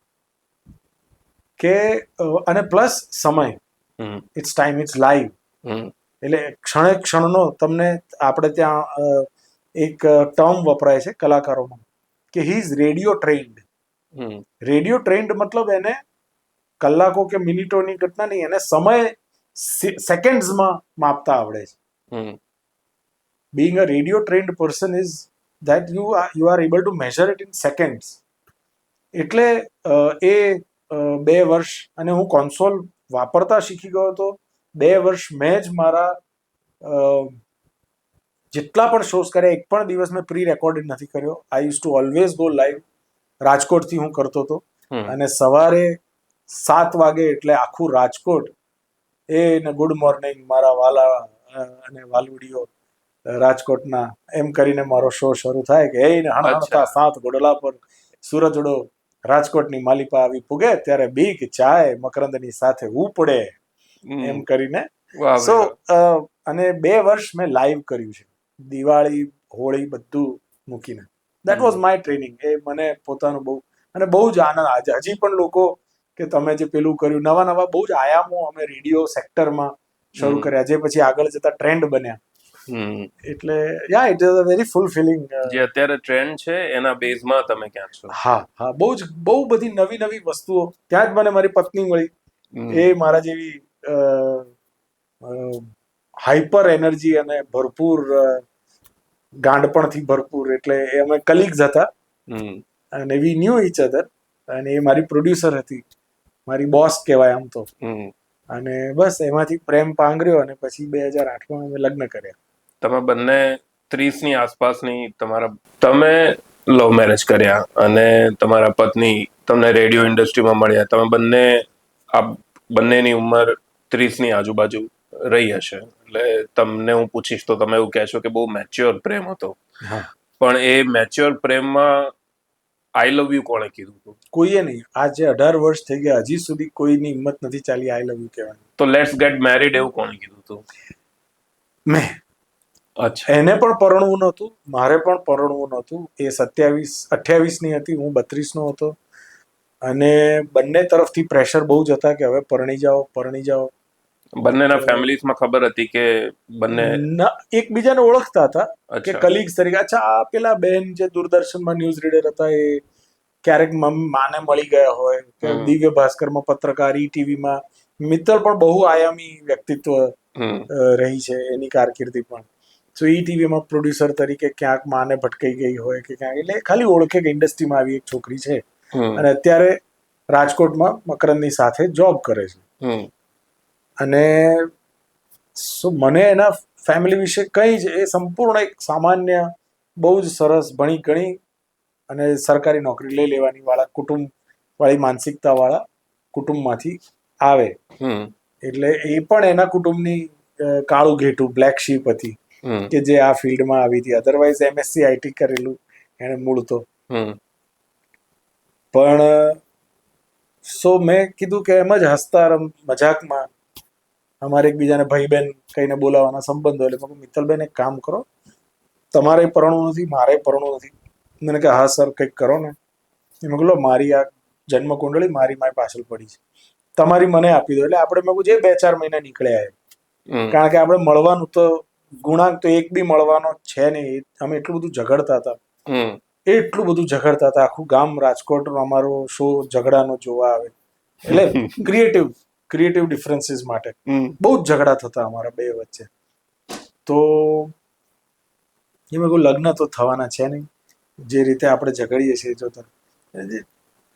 કે અને પ્લસ સમય, ઇટ્સ ટાઈમ, ઇટ્સ લાઈવ. એટલે ક્ષણે ક્ષણનો તમને આપણે ત્યાં એક ટર્મ વપરાય છે કલાકારોમાં કે he is radio trend. Radio trend મતલબ એને કલાકો કે મિનિટોની ઘટના નહીં, એને સમય સેકન્ડ્સમાં માપતા આવડે છે. Being a radio trend person is that you are able to measure it in seconds. એટલે એ 2 વર્ષ, અને હું કોન્સોલ વાપરતા શીખી ગયો હતો 2 વર્ષ. મેં જ મારા જેટલા પણ શોઝ કર્યા એક પણ દિવસ મેં પ્રી રેકોર્ડેડ નથી કર્યો. I use to always go live. રાજકોટથી હું કરતો હતો અને સવારે 7 વાગે એટલે આખું રાજકોટ એને ગુડ મોર્નિંગ મારા વાલા અને વાલુડીઓ રાજકોટના એમ કરીને મારો શો શરૂ થાય કે એ હણહણતા 7 ગોડલા પર સૂરજડો રાજકોટની માલિપા આવી પૂગે ત્યારે બીક ચાય મકરંદની સાથે ઉપડે એમ કરીને. સો અને 2 વર્ષ મેં લાઈવ કર્યું છે, દિવાળી હોળી બધું મૂકીને. That was my training. એ મને પોતાનું બહુ અને બહુ જ આનંદ. આજે હજી પણ લોકો કે તમે જે પેલું કર્યું, નવા નવા બહુ જ આયામો અમે રેડિયો સેક્ટરમાં શરૂ કર્યા, જે પછી આગળ જતા ટ્રેન્ડ બન્યા. એટલે યા ઇટ ઇઝ અ વેરી ફુલફિલિંગ. જે અત્યારે ટ્રેન્ડ છે એના બેઝમાં તમે ક્યાં છો? હા, બહુ બધી નવી નવી વસ્તુઓ. ત્યાં જ મને મારી પત્ની મળી. એ મારા જેવી હાઈપર એનર્જી અને ભરપૂર ગાંડપણથી ભરપૂર. એટલે એ અમે કલીગ્સ હતા અને વી ન્યુ ઈચ અધર. અને એ મારી પ્રોડ્યુસર હતી, મારી બોસ કહેવાય આમ તો. અને બસ એમાંથી પ્રેમ પાંગર્યો અને પછી 2008માં અમે લગ્ન કર્યા. તમે બંને 30 ની આસપાસની તમે લવ મેરેજ કર્યા અને તમારા પત્ની તમને રેડિયો ઇન્ડસ્ટ્રીમાં મળ્યા. તમે બંનેની ઉંમર 30 ની આજુબાજુ રહી હશે, એટલે તમને હું પૂછીશ તો તમે એવું કહેશો કે બહુ મેચ્યોર પ્રેમ હતો. પણ એ મેચ્યોર પ્રેમમાં આઈ લવ યુ કોણે કીધું હતું? કોઈએ નહીં. આજે 18 વર્ષ થઈ ગયા, હજી સુધી કોઈની હિંમત નથી ચાલી આઈ લવ યુ કહેવાની. તો લેટ્સ ગેટ મેરીડ એવું કોણે કીધું હતું? મેં. અચ્છા. એને પણ પરણવું નહોતું, મારે પણ પરણવું નહોતું. એ 28 ની હતી, હું 32 નો હતો. અને બંને તરફથી પ્રેશર બહુ જ હતા કે હવે પરણી જાઓ. બંનેના ફેમિલીઝમાં ખબર હતી કે બંને એકબીજાને ઓળખતા હતા કે કલીગ્સ તરીકે. અચ્છા, આ પેલા બેન જે દૂરદર્શનમાં ન્યૂઝ રીડર હતા, એ ક્યારેક માને મળી ગયા હોય કે દિવ્ય ભાસ્કરમાં પત્રકાર, ઈટીવીમાં. મિત્તલ પણ બહુ આયામી વ્યક્તિત્વ રહી છે એની કારકિર્દી પણ. સો ઈટીવીમાં પ્રોડ્યુસર તરીકે ક્યાંક માને ભટકાઈ ગઈ હોય કે ક્યાંક, એટલે ખાલી ઓળખે કે ઇન્ડસ્ટ્રીમાં આવી એક છોકરી છે અને અત્યારે રાજકોટમાં મકરંદની સાથે જોબ કરે છે. અને મને એના ફેમિલી વિશે કંઈ જ, એ સંપૂર્ણ એક સામાન્ય બહુ જ સરસ ભણી ગણી અને સરકારી નોકરી લઈ લેવાની વાળા કુટુંબવાળી માનસિકતાવાળા કુટુંબમાંથી આવે. એટલે એ પણ એના કુટુંબની કાળું ઘેટું બ્લેક શીપ હતી કે જે આ ફિલ્ડમાં આવી હતી. અધરવાઇઝ MSc IT કરેલું એને મૂળ તો. પણ સો મેં કીધું કે એમ જ હસતા મજાકમાં અમારે એકબીજાને ભાઈ બહેન કહીને બોલાવવાના સંબંધો. એટલે મિત્તલબેન એક કામ કરો, તમારે પરણવું નથી, મારે પરણવું નથી. મને કે હા સર કંઈક કરો ને. મેં કહ્યું મારી આ જન્મ કુંડળી મારી મારી પાછળ પડી છે, તમારી મને આપી દો. એટલે આપણે મેં કહ્યું જે 2-4 મહિના નીકળ્યા. કારણ કે આપણે મળવાનું તો ગુણાંક તો એક બી મળવાનો છે નહીં. અમે એટલું બધું ઝઘડતા હતા, આખું ગામ રાજકોટ અમારો શો ઝઘડાનો જોવા આવે. એટલે ક્રિએટિવ ક્રિએટિવ ડિફરન્સીસ માટે બહુ જ ઝઘડા થતા અમારા બે વચ્ચે. તો મેં કહ્યું લગ્ન તો થવાના છે નહીં, જે રીતે આપણે ઝઘડીએ છીએ જોતા.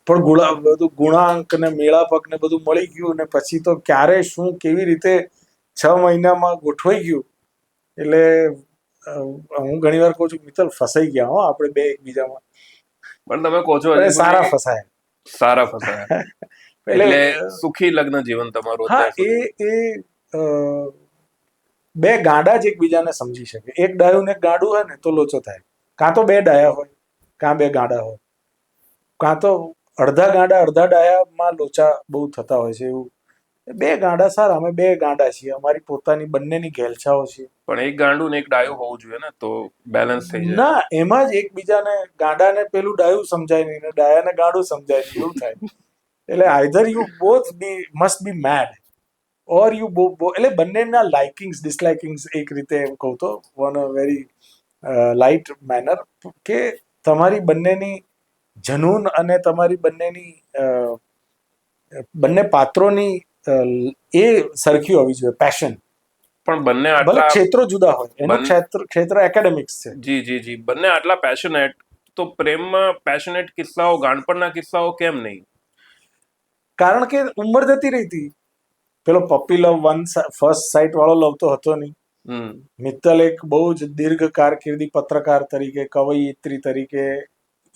પણ બધું ગુણાંક ને મેળાપક ને બધું મળી ગયું ને પછી તો ક્યારે શું કેવી રીતે 6 મહિનામાં ગોઠવાઈ ગયું. એટલે હું ઘણી વાર કહું છું મિત્તલ ફસાઈ ગયા હો આપણે બે એકબીજામાં. પણ તમે કહો છો અને સારા ફસાયા. એટલે સુખી લગ્ન જીવન તમારું. હા, એ બે ગાંડા જ એકબીજાને સમજી શકે. એક ડાયું ને ગાંડું હોય ને તો લોચો થાય. કાં તો બે ડાયા હોય, કાં બે ગાંડા હોય, કાં તો અડધા ગાંડા અડધા ડાયામાં લોચા બહુ થતા હોય છે. એવું બે ગાંડા સારા, અમે બે ગાંડા છીએ, અમારી પોતાની બંનેની ઘેલછાઓ છે. પણ એક ગાંડું ને એક ડાયું હોવું જોઈએ ને, તો બેલેન્સ થઈ જાય. ના, એમાં જ એકબીજાને ગાંડાને પેલું ડાયું સમજાય નહીં ને ડાયાને ગાંડું સમજાય નહીં, એવું થાય. એટલે either you both must be made or you એટલે બંનેના લાઇકિંગ્સ ડિસલાઇકિંગ્સ એક રીતે એમ કહું તો one a very light manner, કે તમારી બંનેની જનૂન અને તમારી બંને પાત્રોની એ સરખી હોવી જોઈએ, પેશન. પણ બંને ભલે આટલા ક્ષેત્રો જુદા હોય, એનું ક્ષેત્ર એકેડેમિક્સ છે. જી બંને આટલા પેશનેટ, તો પ્રેમમાં પેશનેટ કિસ્સાઓ, ગાણપણના કિસ્સાઓ કેમ નહીં? કારણ કે ઉંમર જતી રહી હતી. પેલો પપ્પી લવ ફર્સ્ટ સાઇટ વાળો લવ તો હતો નહીં. મિત્તલ એક બહુ જ દીર્ઘ કારકિર્દી પત્રકાર તરીકે, કવયિત્રી તરીકે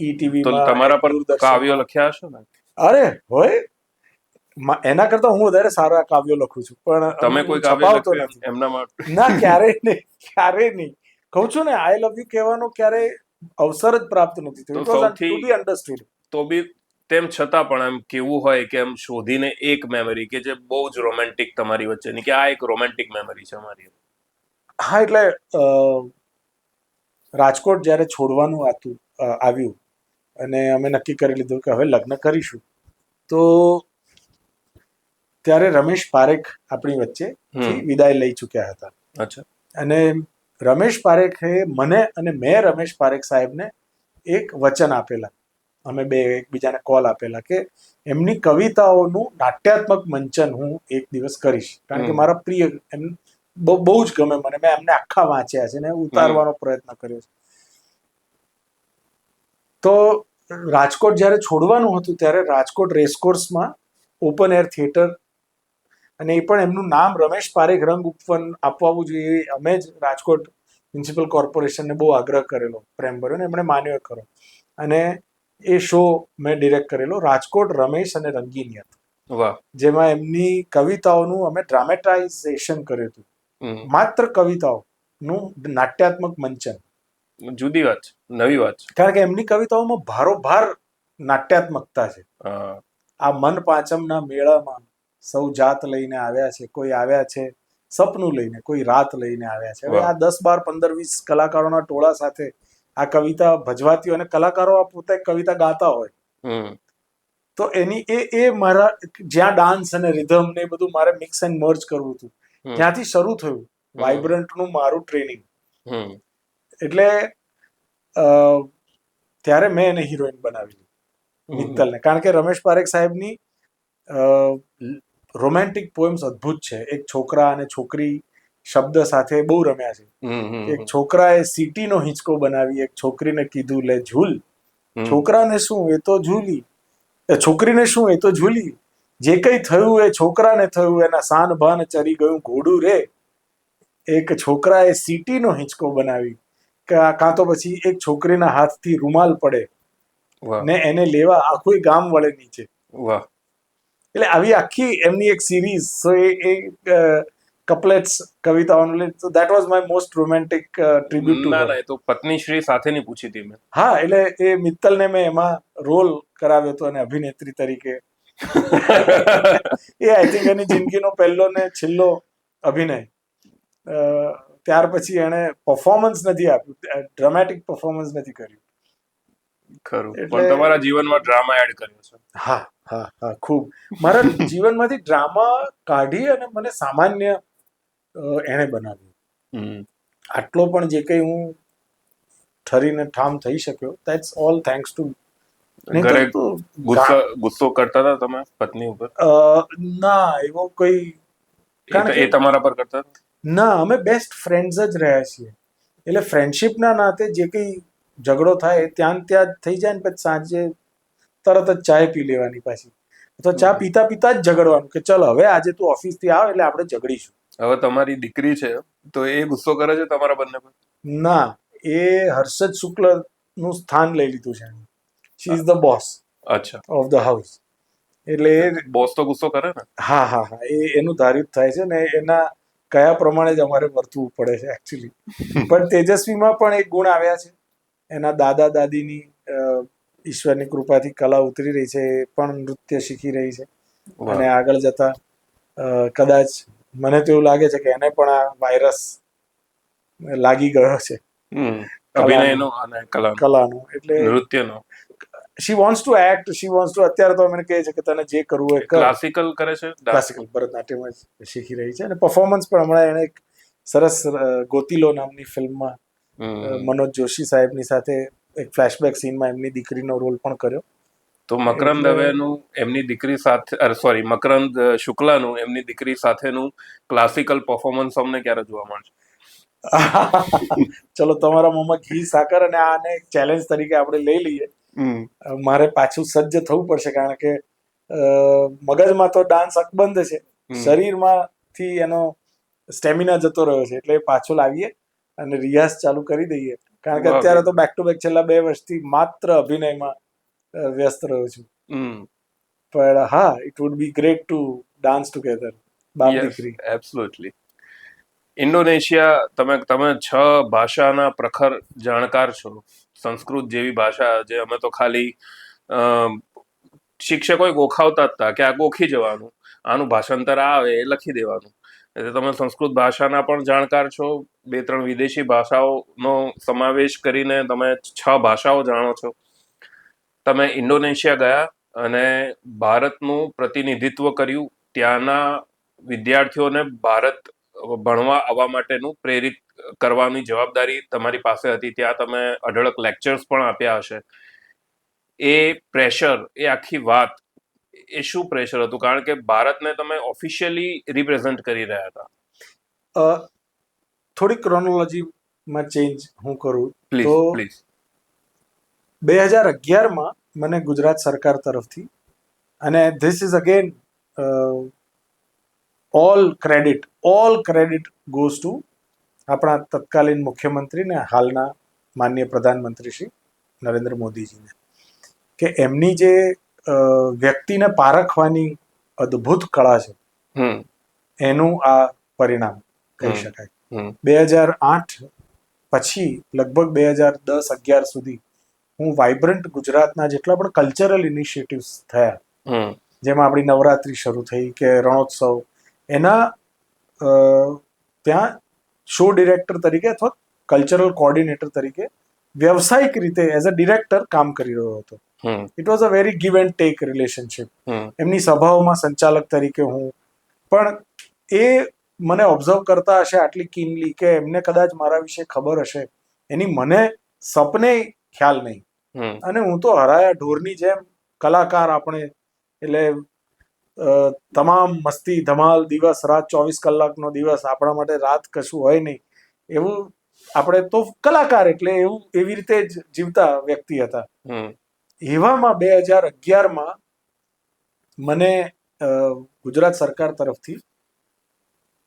ઈટીવી તો તમારા પર કાવ્યો લખ્યા હશે ને? અરે હોય, એના કરતા હું વધારે સારા કાવ્યો લખું છું, પણ તમે કોઈ કાવ્ય લખ્યું એમના માટે? ના, ક્યારેય નહીં. કહું છું ને, આઈ લવ યુ કહેવાનો ક્યારેય અવસર જ પ્રાપ્ત નથી થયો. To be understood. તો બી તેમ છતાં પણ એમ કેવું હોય કે એમ શોધીને એક મેમરી કે જે બહુ જ રોમેન્ટિક તમારી વચ્ચેની, કે આ એક રોમેન્ટિક મેમરી છે અમારી. હા, એટલે રાજકોટ જ્યારે છોડવાનું આવ્યું અને અમે નક્કી કરી લીધું કે હવે લગ્ન કરીશું, તો ત્યારે રમેશ પારેખ આપણી વચ્ચે વિદાય લઈ ચૂક્યા હતા. અચ્છા. અને રમેશ પારેખે મને અને મેં રમેશ પારેખ સાહેબને એક વચન આપેલા, અમે બે એકબીજાને કોલ આપેલા કે એમની કવિતાઓનું નાટ્યાત્મક મંચન હું એક દિવસ કરીશ. કારણ કે મારા પ્રિય, એમ બહુ જ ગમે મને, મેં એમને આખા વાંચ્યા છે ને ઉતારવાનો પ્રયત્ન કર્યો છે. તો રાજકોટ જ્યારે છોડવાનું હતું ત્યારે રાજકોટ રેસકોર્સમાં ઓપન એર થિયેટર, અને એ પણ એમનું નામ રમેશ પારેખ રંગ ઉપવન આપવું જોઈએ, અમે જ રાજકોટ મ્યુનિસિપલ કોર્પોરેશનને બહુ આગ્રહ કરેલો, પ્રેમભર્યો, ને એમણે માન્યો ખરો. અને એ શો મેં ડિરેક્ટ કરેલો, રાજકોટ રમેશ અને રંગીનિયત, જેમાં એમની કવિતાઓનું અમે ડ્રામેટાઇઝેશન કર્યું હતું. માત્ર કવિતાઓનું નાટ્યાત્મક મંચન. જુદી વાત, નવી વાત. કારણ કે એમની કવિતાઓમાં ભારોભાર નાટ્યાત્મકતા છે. આ મન પાંચમના મેળામાં સૌ જાત લઈને આવ્યા છે, કોઈ આવ્યા છે સપનું લઈને, કોઈ રાત લઈને આવ્યા છે. હવે આ 10, 12, 15, 20 કલાકારોના ટોળા સાથે આ કવિતા ભજવાતી હોય અને કલાકારો આ પોતે કવિતા ગાતા હોય, તો એની એ મારા જ્યાં ડાન્સ અને રિધમ ને બધું મારે મિક્સ એન્ડ મર્જ કરવું હતું, ત્યાંથી શરૂ થયું વાઇબ્રન્ટનું મારું ટ્રેનિંગ. એટલે ત્યારે મેં એને હિરોઈન બનાવી મિત્તલને, કારણ કે રમેશ પારેખ સાહેબની રોમેન્ટિક પોએમ્સ અદ્ભુત છે. એક છોકરા અને છોકરી શબ્દ સાથે બહુ રમ્યા છે. એક છોકરાએ સીટીનો હિંચકો બનાવી, એક છોકરીને કીધું લે ઝૂલ, છોકરાને શું એ તો ઝૂલી, છોકરીને શું એ તો ઝૂલી, જે કઈ થયું એ છોકરાને થયું, એના સાન ભાન ચરી ગયું ઘોડું રે. એક છોકરાએ સીટીનો હિંચકો બનાવી, કાં તો પછી એક છોકરીના હાથથી રૂમાલ પડે ને એને લેવા આખું ગામ વળે નીચે. એટલે આવી આખી એમની એક સિરીઝ. સો એ કપલેટ્સ કવિતાઓનું લે, તો that was my most romantic tribute to her. તો પત્ની શ્રી સાથેની પૂછી હતી મેં. હા, એટલે એ મિત્તલને મેં એમાં રોલ કરાવ્યો હતો, અને અભિનેત્રી તરીકે એ આઈ થિંક એની જિંદગીનો પહેલો ને છેલ્લો અભિનય. ત્યાર પછી એણે પરફોર્મન્સ નથી આપ્યું, ડ્રામેટિક પરફોર્મન્સ નથી કર્યું. ખરું, પણ તમારા જીવનમાં ડ્રામા એડ કર્યો છે. હા, ખૂબ. મારા જીવનમાંથી ડ્રામા કાઢી અને મને સામાન્ય એણે બનાવ્યું. આટલો પણ જે કંઈ હું ઠરીને ઠામ થઈ શક્યો, દેટ્સ ઓલ થેન્ક્સ ટુ નહીં ઘરે તો ગુસ્સો કરતા હતા તમે પત્ની ઉપર? ના એવો કોઈ કારણ એ તમારા પર કરતા હતા? ના, અમે બેસ્ટ ફ્રેન્ડ્સ જ રહ્યા છીએ. એટલે ફ્રેન્ડશિપના નાતે જે કંઈ ઝઘડો થાય ત્યાં જ થઈ જાય ને પછી સાંજે તરત જ ચાય પી લેવાની પાછી, અથવા ચા પીતા પીતા જ ઝઘડવાનું કે ચલ હવે આજે તું ઓફિસથી આવ એટલે આપણે ઝઘડીશું. હવે તમારી દીકરી છે તો એ ગુસ્સો કરે છે તમારા બંને પર? ના, એ હર્ષદ શુક્લ નું સ્થાન લઈ લીધું છે. શી ઇઝ ધ બોસ અચ્છા, ઓફ ધ હાઉસ. એટલે બોસ તો ગુસ્સો કરે ને? હા હા હા, એનું ધાર્યું થાય છે ને એના કયા પ્રમાણે જ અમારે વર્તવું પડે છે એકચ્યુઅલી. પણ તેજસ્વીમાં પણ એક ગુણ આવ્યા છે. એના દાદા દાદીની ઈશ્વરની કૃપાથી કલા ઉતરી રહી છે, એ પણ નૃત્ય શીખી રહી છે. અને આગળ જતા કદાચ મને તો એવું લાગે છે કે એને પણ આ વાયરસ લાગી ગયો છે અભિનયનો અને કલાનો. એટલે નૃત્યનો. She wants to act, she wants to, અત્યારે તો મને કહે છે કે તને જે કરવું હોય કર. ક્લાસિકલ કરે છે, ક્લાસિકલ ભરતનાટ્યમ જ શીખી રહી છે. અને પરફોર્મન્સ પણ હમણાં એને એક સરસ ગોતીલો નામની ફિલ્મમાં મનોજ જોશી સાહેબની સાથે એક ફ્લેશબેક સીનમાં એમની દીકરીનો રોલ પણ કર્યો. તો મકરંદ દવેનું એમની દીકરી સાથે, સોરી, મકરંદ શુક્લાનું એમની દીકરી સાથેનું ક્લાસિકલ પરફોર્મન્સ અમને ક્યારે જોવા મળશે? ચલો, તમારા મોંમાં ઘી સાકર અને આને એક ચેલેન્જ તરીકે આપણે લઈ લઈએ. મારે પાછું સજ્જ થવું પડશે કારણ કે મગજમાં તો ડાન્સ અકબંધ છે, શરીરમાંથી એનો સ્ટેમિના જતો રહ્યો છે. એટલે પાછો લાવીએ અને રિયાઝ ચાલુ કરી દઈએ. કારણ કે અત્યારે તો બેક ટુ બેક છેલ્લા 2 વર્ષથી માત્ર અભિનયમાં વ્યસ્ત રહ્યો છું. પણ હા, it would be great to dance together, બાપ દીકરી. એબ્સોલ્યુટલી. ઇન્ડોનેશિયા, તમે 6 ભાષાના પ્રખર જાણકાર છો. સંસ્કૃત જેવી ભાષા જે અમે તો ખાલી શિક્ષકો ગોખાવતા હતા કે આ ગોખી જવાનું, આનું ભાષાંતર આવે એ લખી દેવાનું. એટલે તમે સંસ્કૃત ભાષાના પણ જાણકાર છો. 2-3 વિદેશી ભાષાઓનો સમાવેશ કરીને તમે 6 ભાષાઓ જાણો છો. તમે ઇન્ડોનેશિયા ગયા અને ભારતનું પ્રતિનિધિત્વ કર્યું. ત્યાંના વિદ્યાર્થીઓને ભારત ભણવા આવવા માટેનું પ્રેરિત કરવાની જવાબદારી તમારી પાસે હતી. ત્યાં તમે અઢળક લેક્ચર્સ પણ આપ્યા હશે. એ પ્રેશર, એ આખી વાત, એ શું પ્રેશર હતું? કારણ કે ભારતને તમે ઓફિશિયલી રિપ્રેઝન્ટ કરી રહ્યા હતા. થોડી ક્રોનોલોજીમાં ચેન્જ હું કરું તો પ્લીઝ. 2011માં મને ગુજરાત સરકાર તરફથી, અને this is again all credit goes to આપણા તત્કાલીન મુખ્યમંત્રી ને હાલના માનનીય પ્રધાનમંત્રી શ્રી નરેન્દ્ર મોદીજીને, કે એમની જે વ્યક્તિને પારખવાની અદ્ભુત કળા છે એનું આ પરિણામ કહી શકાય. 2008 પછી લગભગ 2010-11 સુધી હું વાઇબ્રન્ટ ગુજરાતના જેટલા પણ કલ્ચરલ ઇનિશિયેટિવ્સ થયા, જેમાં આપણી નવરાત્રી શરૂ થઈ કે રણોત્સવ, એના ત્યાં શો ડિરેક્ટર તરીકે અથવા કલ્ચરલ કોઓર્ડિનેટર તરીકે વ્યવસાયિક રીતે એઝ અ ડિરેક્ટર કામ કરી રહ્યો હતો. It was a very give and take relationship. એમની સભાઓમાં સંચાલક તરીકે હું, પણ એ મને ઓબ્ઝર્વ કરતા હશે આટલી કીનલી કે એમને કદાચ મારા વિશે ખબર હશે, એની મને સપને ખ્યાલ નહીં. અને હું તો હરાયા ઢોરની જેમ કલાકાર, આપણે એટલે તમામ મસ્તી ધમાલ, દિવસ રાત 24 કલાકનો દિવસ, આપણા માટે રાત કશું હોય નહીં એવું, આપણે તો કલાકાર એટલે એવું એવી રીતે જ જીવતા વ્યક્તિ હતા. એવામાં 2011માં મને ગુજરાત સરકાર તરફથી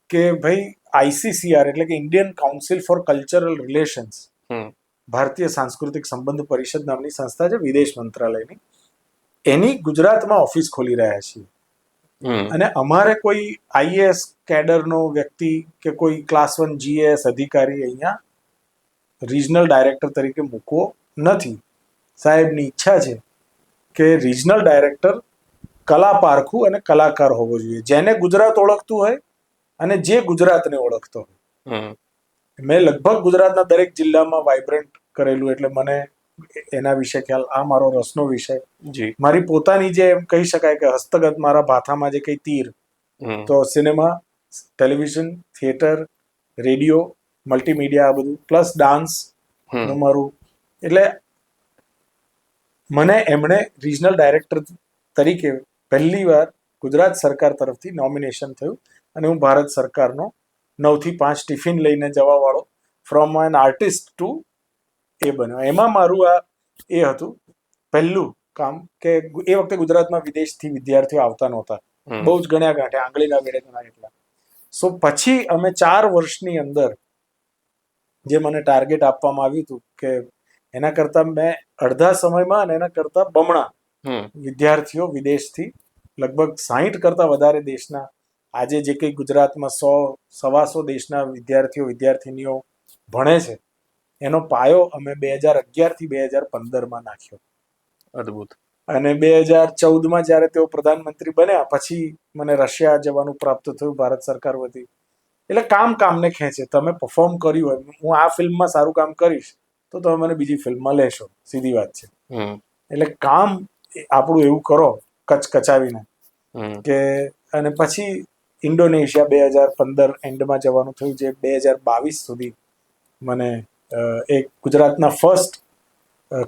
કે ભાઈ ICCR એટલે કે Indian council four cultural relations, ભારતીય સાંસ્કૃતિક સંબંધ પરિષદ નામની સંસ્થા છે વિદેશ મંત્રાલયની, એની ગુજરાતમાં ઓફિસ ખોલી રહ્યા છીએ. અને અમારે કોઈ IAS કેડરનો વ્યક્તિ કે કોઈ ક્લાસ 1 GS અધિકારી અહીંયા રિજનલ ડાયરેક્ટર તરીકે મૂકવો નથી. સાહેબની ઈચ્છા છે કે રિજનલ ડાયરેક્ટર કલા પારખું અને કલાકાર હોવો જોઈએ, જેને ગુજરાત ઓળખતું હોય અને જે ગુજરાતને ઓળખતો હોય. મેં લગભગ ગુજરાતના દરેક જિલ્લામાં વાઇબ્રન્ટ કરેલું, એટલે મને એના વિશે ખ્યાલ, આ મારો રસનો વિષય. મારી પોતાની જે એમ કહી શકાય કે હસ્તગત મારા ભાથામાં જે કઈ તીર, તો cinema, television, theatre, radio, multimedia, આ બધું પ્લસ ડાન્સ નું મારું. એટલે મને એમણે રિજનલ ડાયરેક્ટર તરીકે પહેલી વાર ગુજરાત સરકાર તરફથી નોમિનેશન થયું અને હું ભારત સરકારનો 9 થી 5 ટિફિન લઈને જવાવાળો ફ્રોમ એન આર્ટિસ્ટ ટુ એ બન્યો. એમાં મારું આ એ હતું પહેલું કામ કે એ વખતે ગુજરાતમાં વિદેશથી વિદ્યાર્થીઓ આવતા નહોતા, બહુ જ ગણ્યા ગાંઠે, આંગળીના વેડે ગણા એટલા. સો પછી અમે 4 વર્ષની અંદર જે મને ટાર્ગેટ આપવામાં આવ્યું હતું કે એના કરતા મેં અડધા સમયમાં અને એના કરતા બમણા વિદ્યાર્થીઓ વિદેશથી લગભગ 60 કરતા વધારે દેશના આજે જે કંઈ ગુજરાતમાં 100-125 દેશના વિદ્યાર્થીઓ વિદ્યાર્થિનીઓ ભણે છે એનો પાયો અમે 2011 થી 2015 નાખ્યો. અદ્ભુત. અને 2014 જ્યારે તેઓ પ્રધાનમંત્રી બન્યા પછી મને રશિયા જવાનું પ્રાપ્ત થયું ભારત સરકાર વતી. એટલે કામને ખેંચે. તમે પરફોર્મ કર્યું હોય, હું આ ફિલ્મમાં સારું કામ કરીશ તો તમે મને બીજી ફિલ્મમાં લેશો, સીધી વાત છે. એટલે કામ આપણું એવું કરો કચાવીને કે અને પછી ઇન્ડોનેશિયા 2015 એન્ડમાં જવાનું થયું, જે 2022 સુધી મને એક ગુજરાતના ફર્સ્ટ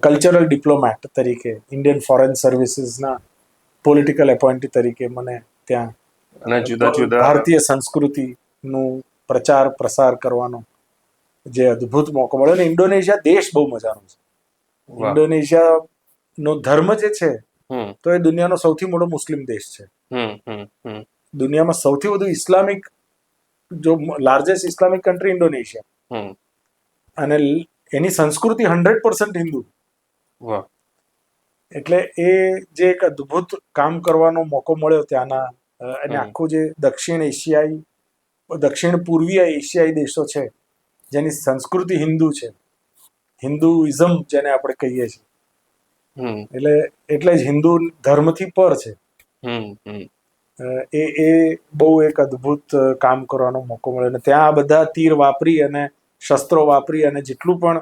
કલ્ચરલ ડિપ્લોમેટ તરીકે ઇન્ડિયન ફોરેન સર્વિસીસના પોલિટિકલ એપોઇન્ટી તરીકે મને ત્યાં અને જુદા જુદા ભારતીય સંસ્કૃતિનું પ્રચાર પ્રસાર કરવાનો જે અદ્ભુત મોકો મળ્યો. અને ઇન્ડોનેશિયા દેશ બહુ મજાનો છે. ઇન્ડોનેશિયાનો ધર્મ જે છે તો એ દુનિયાનો સૌથી મોટો મુસ્લિમ દેશ છે. દુનિયામાં સૌથી વધુ ઇસ્લામિક, જો લાર્જેસ્ટ ઇસ્લામિક કન્ટ્રી ઇન્ડોનેશિયા, અને એની સંસ્કૃતિ 100% હિન્દુ. એટલે એ જે એક અદ્ભુત કામ કરવાનો મોકો મળ્યો ત્યાંના, અને આખું જે દક્ષિણ પૂર્વીય એશિયાઈ દેશો છે જેની સંસ્કૃતિ હિન્દુ છે, હિન્દુઇઝમ જેને આપણે કહીએ છીએ, એટલે જ હિન્દુ ધર્મથી પર છે. એ બહુ એક અદ્ભુત કામ કરવાનો મોકો મળ્યો. અને ત્યાં આ બધા તીર વાપરી અને શસ્ત્રો વાપરી અને જેટલું પણ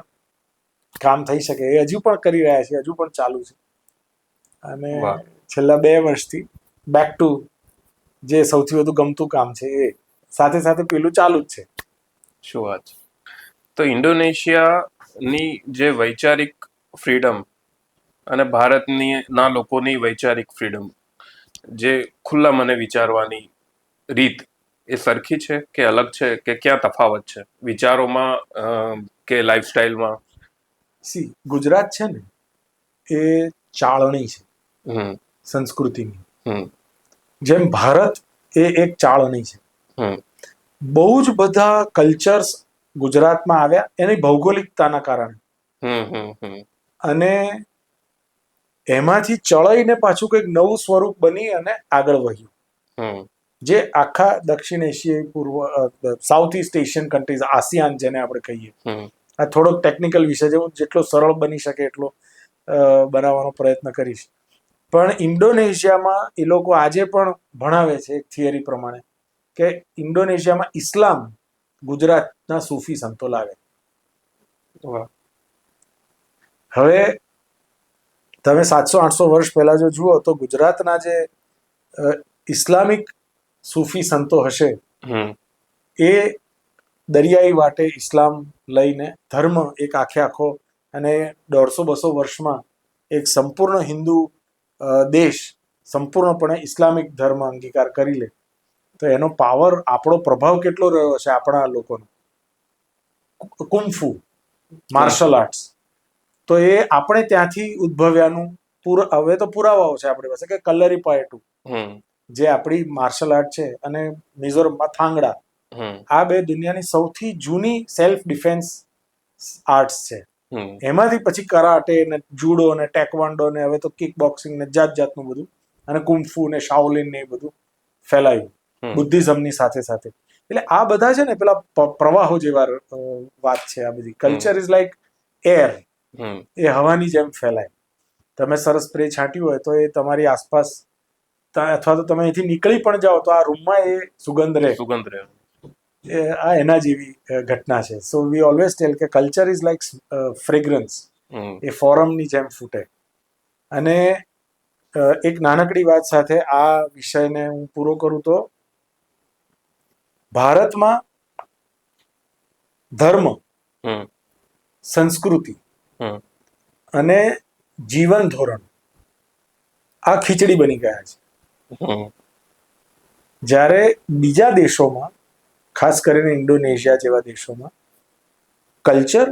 કામ થઈ શકે એ હજુ પણ કરી રહ્યા છે, હજુ પણ ચાલુ છે. અને છેલ્લા 2 વર્ષથી બેક ટુ જે સૌથી વધુ ગમતું કામ છે એ સાથે સાથે પેલું ચાલુ જ છે. શું વાત છે. તો ઇન્ડોનેશિયાની જે વૈચારિક ફ્રીડમ અને ભારતના લોકોની વૈચારિક ફ્રીડમ, જે ખુલ્લા મને વિચારવાની રીત, એ સરખી છે કે અલગ છે કે ક્યાં તફાવત છે વિચારોમાં કે લાઈફસ્ટાઈલમાં? ગુજરાત છે ને એ ચાળણી છે સંસ્કૃતિની, જેમ ભારત એ એક ચાળણી છે. બહુ જ બધા કલ્ચર્સ ગુજરાતમાં આવ્યા એની ભૌગોલિકતાના કારણે, અને એમાંથી ચળાઈને પાછું કંઈક નવું સ્વરૂપ બની અને આગળ વધ્યું, જે આખા દક્ષિણ એશિયાઈ south east Asian countries, ASEAN જેને આપણે કહીએ. આ થોડોક ટેકનિકલ વિષય છે, હું જેટલો સરળ બની શકે એટલો બનાવવાનો પ્રયત્ન કરીશ. પણ ઇન્ડોનેશિયામાં એ લોકો આજે પણ ભણાવે છે એક થિયરી પ્રમાણે કે ઇન્ડોનેશિયામાં ઇસ્લામ ગુજરાતના સૂફી સંતો લાવે. હવે તમે 700-800 વર્ષ પહેલા જો જુઓ તો ગુજરાતના જે ઇસ્લામિક સૂફી સંતો હશે એ દરિયાઈ વાટે ઇસ્લામ લઈને ધર્મ એક આખો અને 150-200 વર્ષમાં એક સંપૂર્ણ હિન્દુ દેશ સંપૂર્ણપણે ઇસ્લામિક ધર્મ અંગીકાર કરી લે તો એનો પાવર, આપણો પ્રભાવ કેટલો રહ્યો છે આપણા લોકોનો. કુંફુ માર્શલ આર્ટ્સ, તો એ આપણે ત્યાંથી ઉદ્ભવ્યાનું હવે તો પુરાવાઓ છે આપણી પાસે કે કલ્લરીપાયટુ જે આપણી માર્શલ આર્ટ છે, અને મિઝોરમમાં થાંગડા, આ 2 દુનિયાની સૌથી જૂની સેલ્ફ ડિફેન્સ આર્ટ્સ છે. એમાંથી પછી કરાટે ને જુડો ને ટેકવાન્ડો ને હવે તો કિક બોક્સિંગ ને જાતનું બધું, અને કુંફુ ને શાઓલિન ને એ બધું ફેલાયું બુદ્ધિઝમની સાથે સાથે. એટલે આ બધા છે ને પેલા પ્રવાહો જેવા વાત છે. આ બધી કલ્ચર ઇઝ લાઈક એર, એ હવાની જેમ ફેલાય. તમે સરસ સ્પ્રે છાંટ્યું હોય તો એ તમારી આસપાસ, અથવા તો તમે અહીંથી નીકળી પણ જાઓ તો આ રૂમમાં એ સુગંધ રહે. આ એના જેવી ઘટના છે. સો વી ઓલવેઝ ટેલ કે કલ્ચર ઇઝ લાઈક ફ્રેગ્રન્સ, એ ફોરમની જેમ ફૂટે. અને એક નાનકડી વાત સાથે આ વિષયને હું પૂરો કરું તો ભારતમાં ધર્મ, સંસ્કૃતિ અને જીવન ધોરણ આ ખીચડી બની ગયા છે. હમ જ્યારે બીજા દેશોમાં, ખાસ કરીને ઇન્ડોનેશિયા જેવા દેશોમાં, કલ્ચર,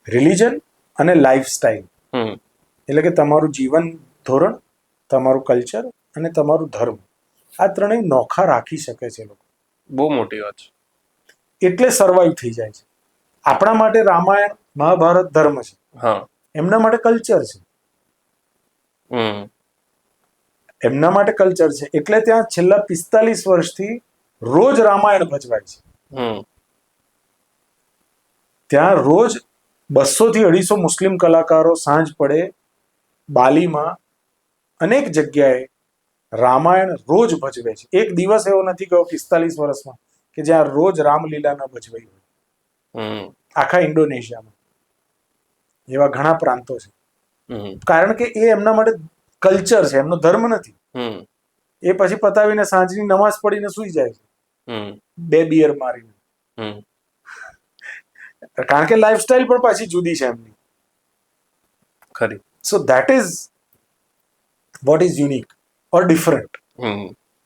રિલિજન અને લાઈફસ્ટાઈલ, હમ એટલે કે તમારું જીવન ધોરણ, તમારું કલ્ચર અને તમારું ધર્મ, આ ત્રણેય નોખા રાખી શકે છે લોકો, બહુ મોટી વાત છે. એટલે સર્વાઈવ થઈ જાય છે. આપણા માટે રામાયણ મહાભારત ધર્મ છે, હા. એમના માટે કલ્ચર છે. હમ એમના માટે કલ્ચર છે, એટલે ત્યાં છેલ્લા 45 વર્ષથી રોજ રામાયણ ભજવાય છે. હમ ત્યાં રોજ 200 થી 250 મુસ્લિમ કલાકારો સાંજ પડે બાલીમાં અનેક જગ્યાએ રામાયણ રોજ ભજવે છે. એક દિવસ એવો નથી ગયો 45 વર્ષમાં કે જ્યાં રોજ રામલીલા ન ભજવાઈ હોય. હમ આખા ઇન્ડોનેશિયામાં એવા ઘણા પ્રાંતો છે, હમ કારણ કે એ એમના માટે કલ્ચર છે, એમનો ધર્મ નથી. હમ એ પછી પતાવીને સાંજની નમાઝ પડીને સૂઈ જાય છે, હમ 2 બિયર મારીને, હમ કારણ કે લાઈફસ્ટાઈલ પણ પાછી જુદી છે એમની. ખરી. So that is what is unique or different. Hmm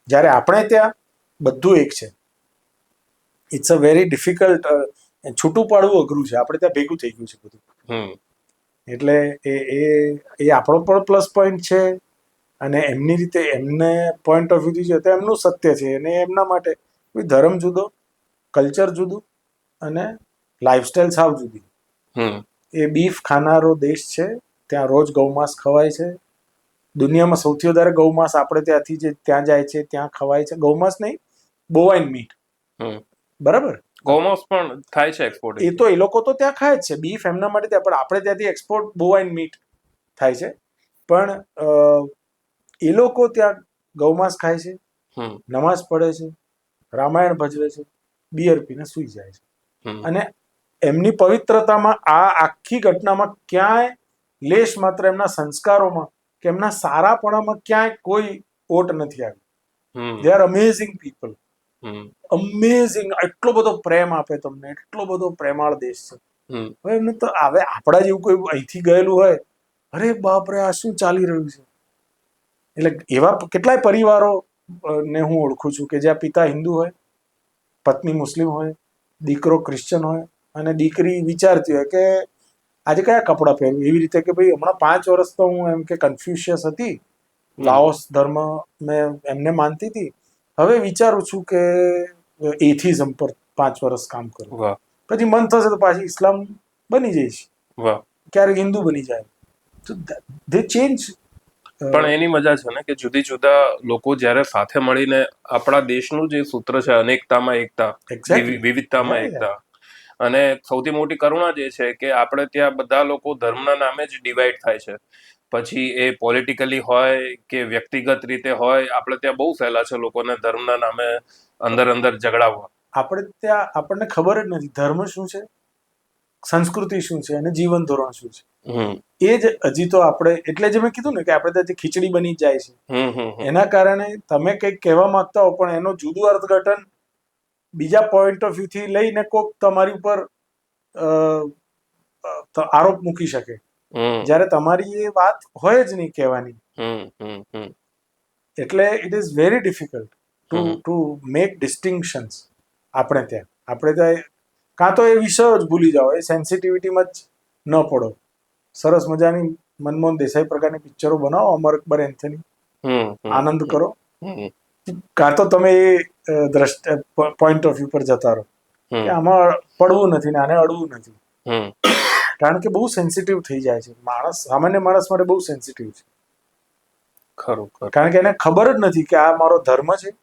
જ્યારે આપણે ત્યાં બધું એક છે. It's a very difficult. છૂટું પાડવું અઘરું છે. આપણે ત્યાં ભેગું થઈ ગયું છે બધું. હમ એટલે એ એ એ આપણો પણ પ્લસ પોઈન્ટ છે, અને એમની રીતે એમને પોઈન્ટ ઓફ વ્યૂથી છે તો એમનું સત્ય છે, અને એમના માટે કોઈ ધર્મ જુદો, કલ્ચર જુદું અને લાઈફસ્ટાઈલ સાવ જુદી. હમ એ બીફ ખાનારો દેશ છે, ત્યાં રોજ ગૌમાંસ ખવાય છે. દુનિયામાં સૌથી વધારે ગૌમાંસ આપણે ત્યાંથી જે ત્યાં જાય છે ત્યાં ખવાય છે. ગૌમાંસ નહીં, બોવાઇન મીટ. હમ બરાબર. ગોમાંસ પણ થાય છે એક્સપોર્ટ. એ તો એ લોકો તો ત્યાં ખાય જ છે, બીફ એમના માટે ત્યાં, પણ આપણે ત્યાંથી એક્સપોર્ટ બોવાઇન મીટ થાય છે. પણ એ લોકો ત્યાં ગૌમાંસ ખાય છે, હમ નમાઝ પડે છે, રામાયણ ભજવે છે, બિયર પીને સૂઈ જાય છે. હમ અને એમની પવિત્રતામાં આ આખી ઘટનામાં ક્યાંય લેશ માત્ર એમના સંસ્કારોમાં કે એમના સારાપણામાં ક્યાંય કોઈ ઓટ નથી આવી. Hmm they are amazing people. Hmm amazing. એટલો બધો પ્રેમ આપે તમને, એટલો બધો પ્રેમાળ દેશ છે. હમ હવે એમને તો હવે આપણા જેવું કોઈ અહીંથી ગયેલું હોય, અરે બાપરે આ શું ચાલી રહ્યું છે. એટલે એવા કેટલાય પરિવારો ને હું ઓળખું છું કે જ્યાં પિતા હિન્દુ હોય, પત્ની મુસ્લિમ હોય, દીકરો ક્રિશ્ચન હોય, અને દીકરી વિચારતી હોય કે આજે કયા કપડાં પહેરવું. એવી રીતે કે ભાઈ હમણાં 5 વર્ષ તો હું એમ કે કન્ફ્યુશિયસ હતી, લાઓસ ધર્મ મેં એમને માનતી હતી, હવે વિચારું છું કે એથિઝમ પર 5 વર્ષ કામ કરું. વાહ પછી મન થશે તો પાછી ઇસ્લામ બની જઈશ, વાહ. ક્યારેક હિન્દુ બની જાય. તો દે ચેન્જ. પણ એની મજા છે ને કે જુદી જુદા લોકો જ્યારે સાથે મળીને આપણા દેશનું જે સૂત્ર છે અનેકતામાં એકતા, Exactly. વિવિધતામાં Yeah, એકતા, અને સૌથી મોટી કરુણા જે છે કે આપણે ત્યાં બધા લોકો ધર્મના નામે જ ડિવાઈડ થાય છે. પછી એ પોલિટિકલી હોય કે વ્યક્તિગત રીતે હોય, આપણે ત્યાં બહુ સહેલા છે લોકોને ધર્મના નામે અંદર અંદર ઝઘડાવવા. આપણે ત્યાં આપણને ખબર જ નથી ધર્મ શું છે, સંસ્કૃતિ શું છે અને જીવન ધોરણ શું છે. હમ એ જ હજી તો આપણે, એટલે જ મેં કીધું ને કે આપણે ત્યાંથી ખીચડી બની જ જાય છે. હમ હમ હમ એના કારણે તમે કંઈક કહેવા માંગતા હો પણ એનો જુદું અર્થઘટન બીજા પોઈન્ટ ઓફ વ્યૂ થી લઈને કોક તમારી ઉપર આરોપ મૂકી શકે, હમ જ્યારે તમારી એ વાત હોય જ નહીં કહેવાની. હમ હમ હમ એટલે it is very difficult to hmm to make distinctions. આપણે ત્યાં કાં તો એ વિષય જ ભૂલી જાઓ, એ સેન્સિટિવિટીમાં જ ન પડો. સરસ મજાની મનમોહન દેસાઈ પ્રકારની પિક્ચરો બનાવો, અમર અકબર એન્થની, આનંદ કરો. કાં તો તમે એ પોઈન્ટ ઓફ વ્યૂ પર જતા રહો કે આમાં પડવું નથી ને આને અડવું નથી, કારણ કે બહુ સેન્સિટિવ થઈ જાય છે માણસ. સામાન્ય માણસ માટે બહુ સેન્સિટિવ છે, ખરું ખરું. કારણ કે એને ખબર જ નથી કે આ મારો ધર્મ છે,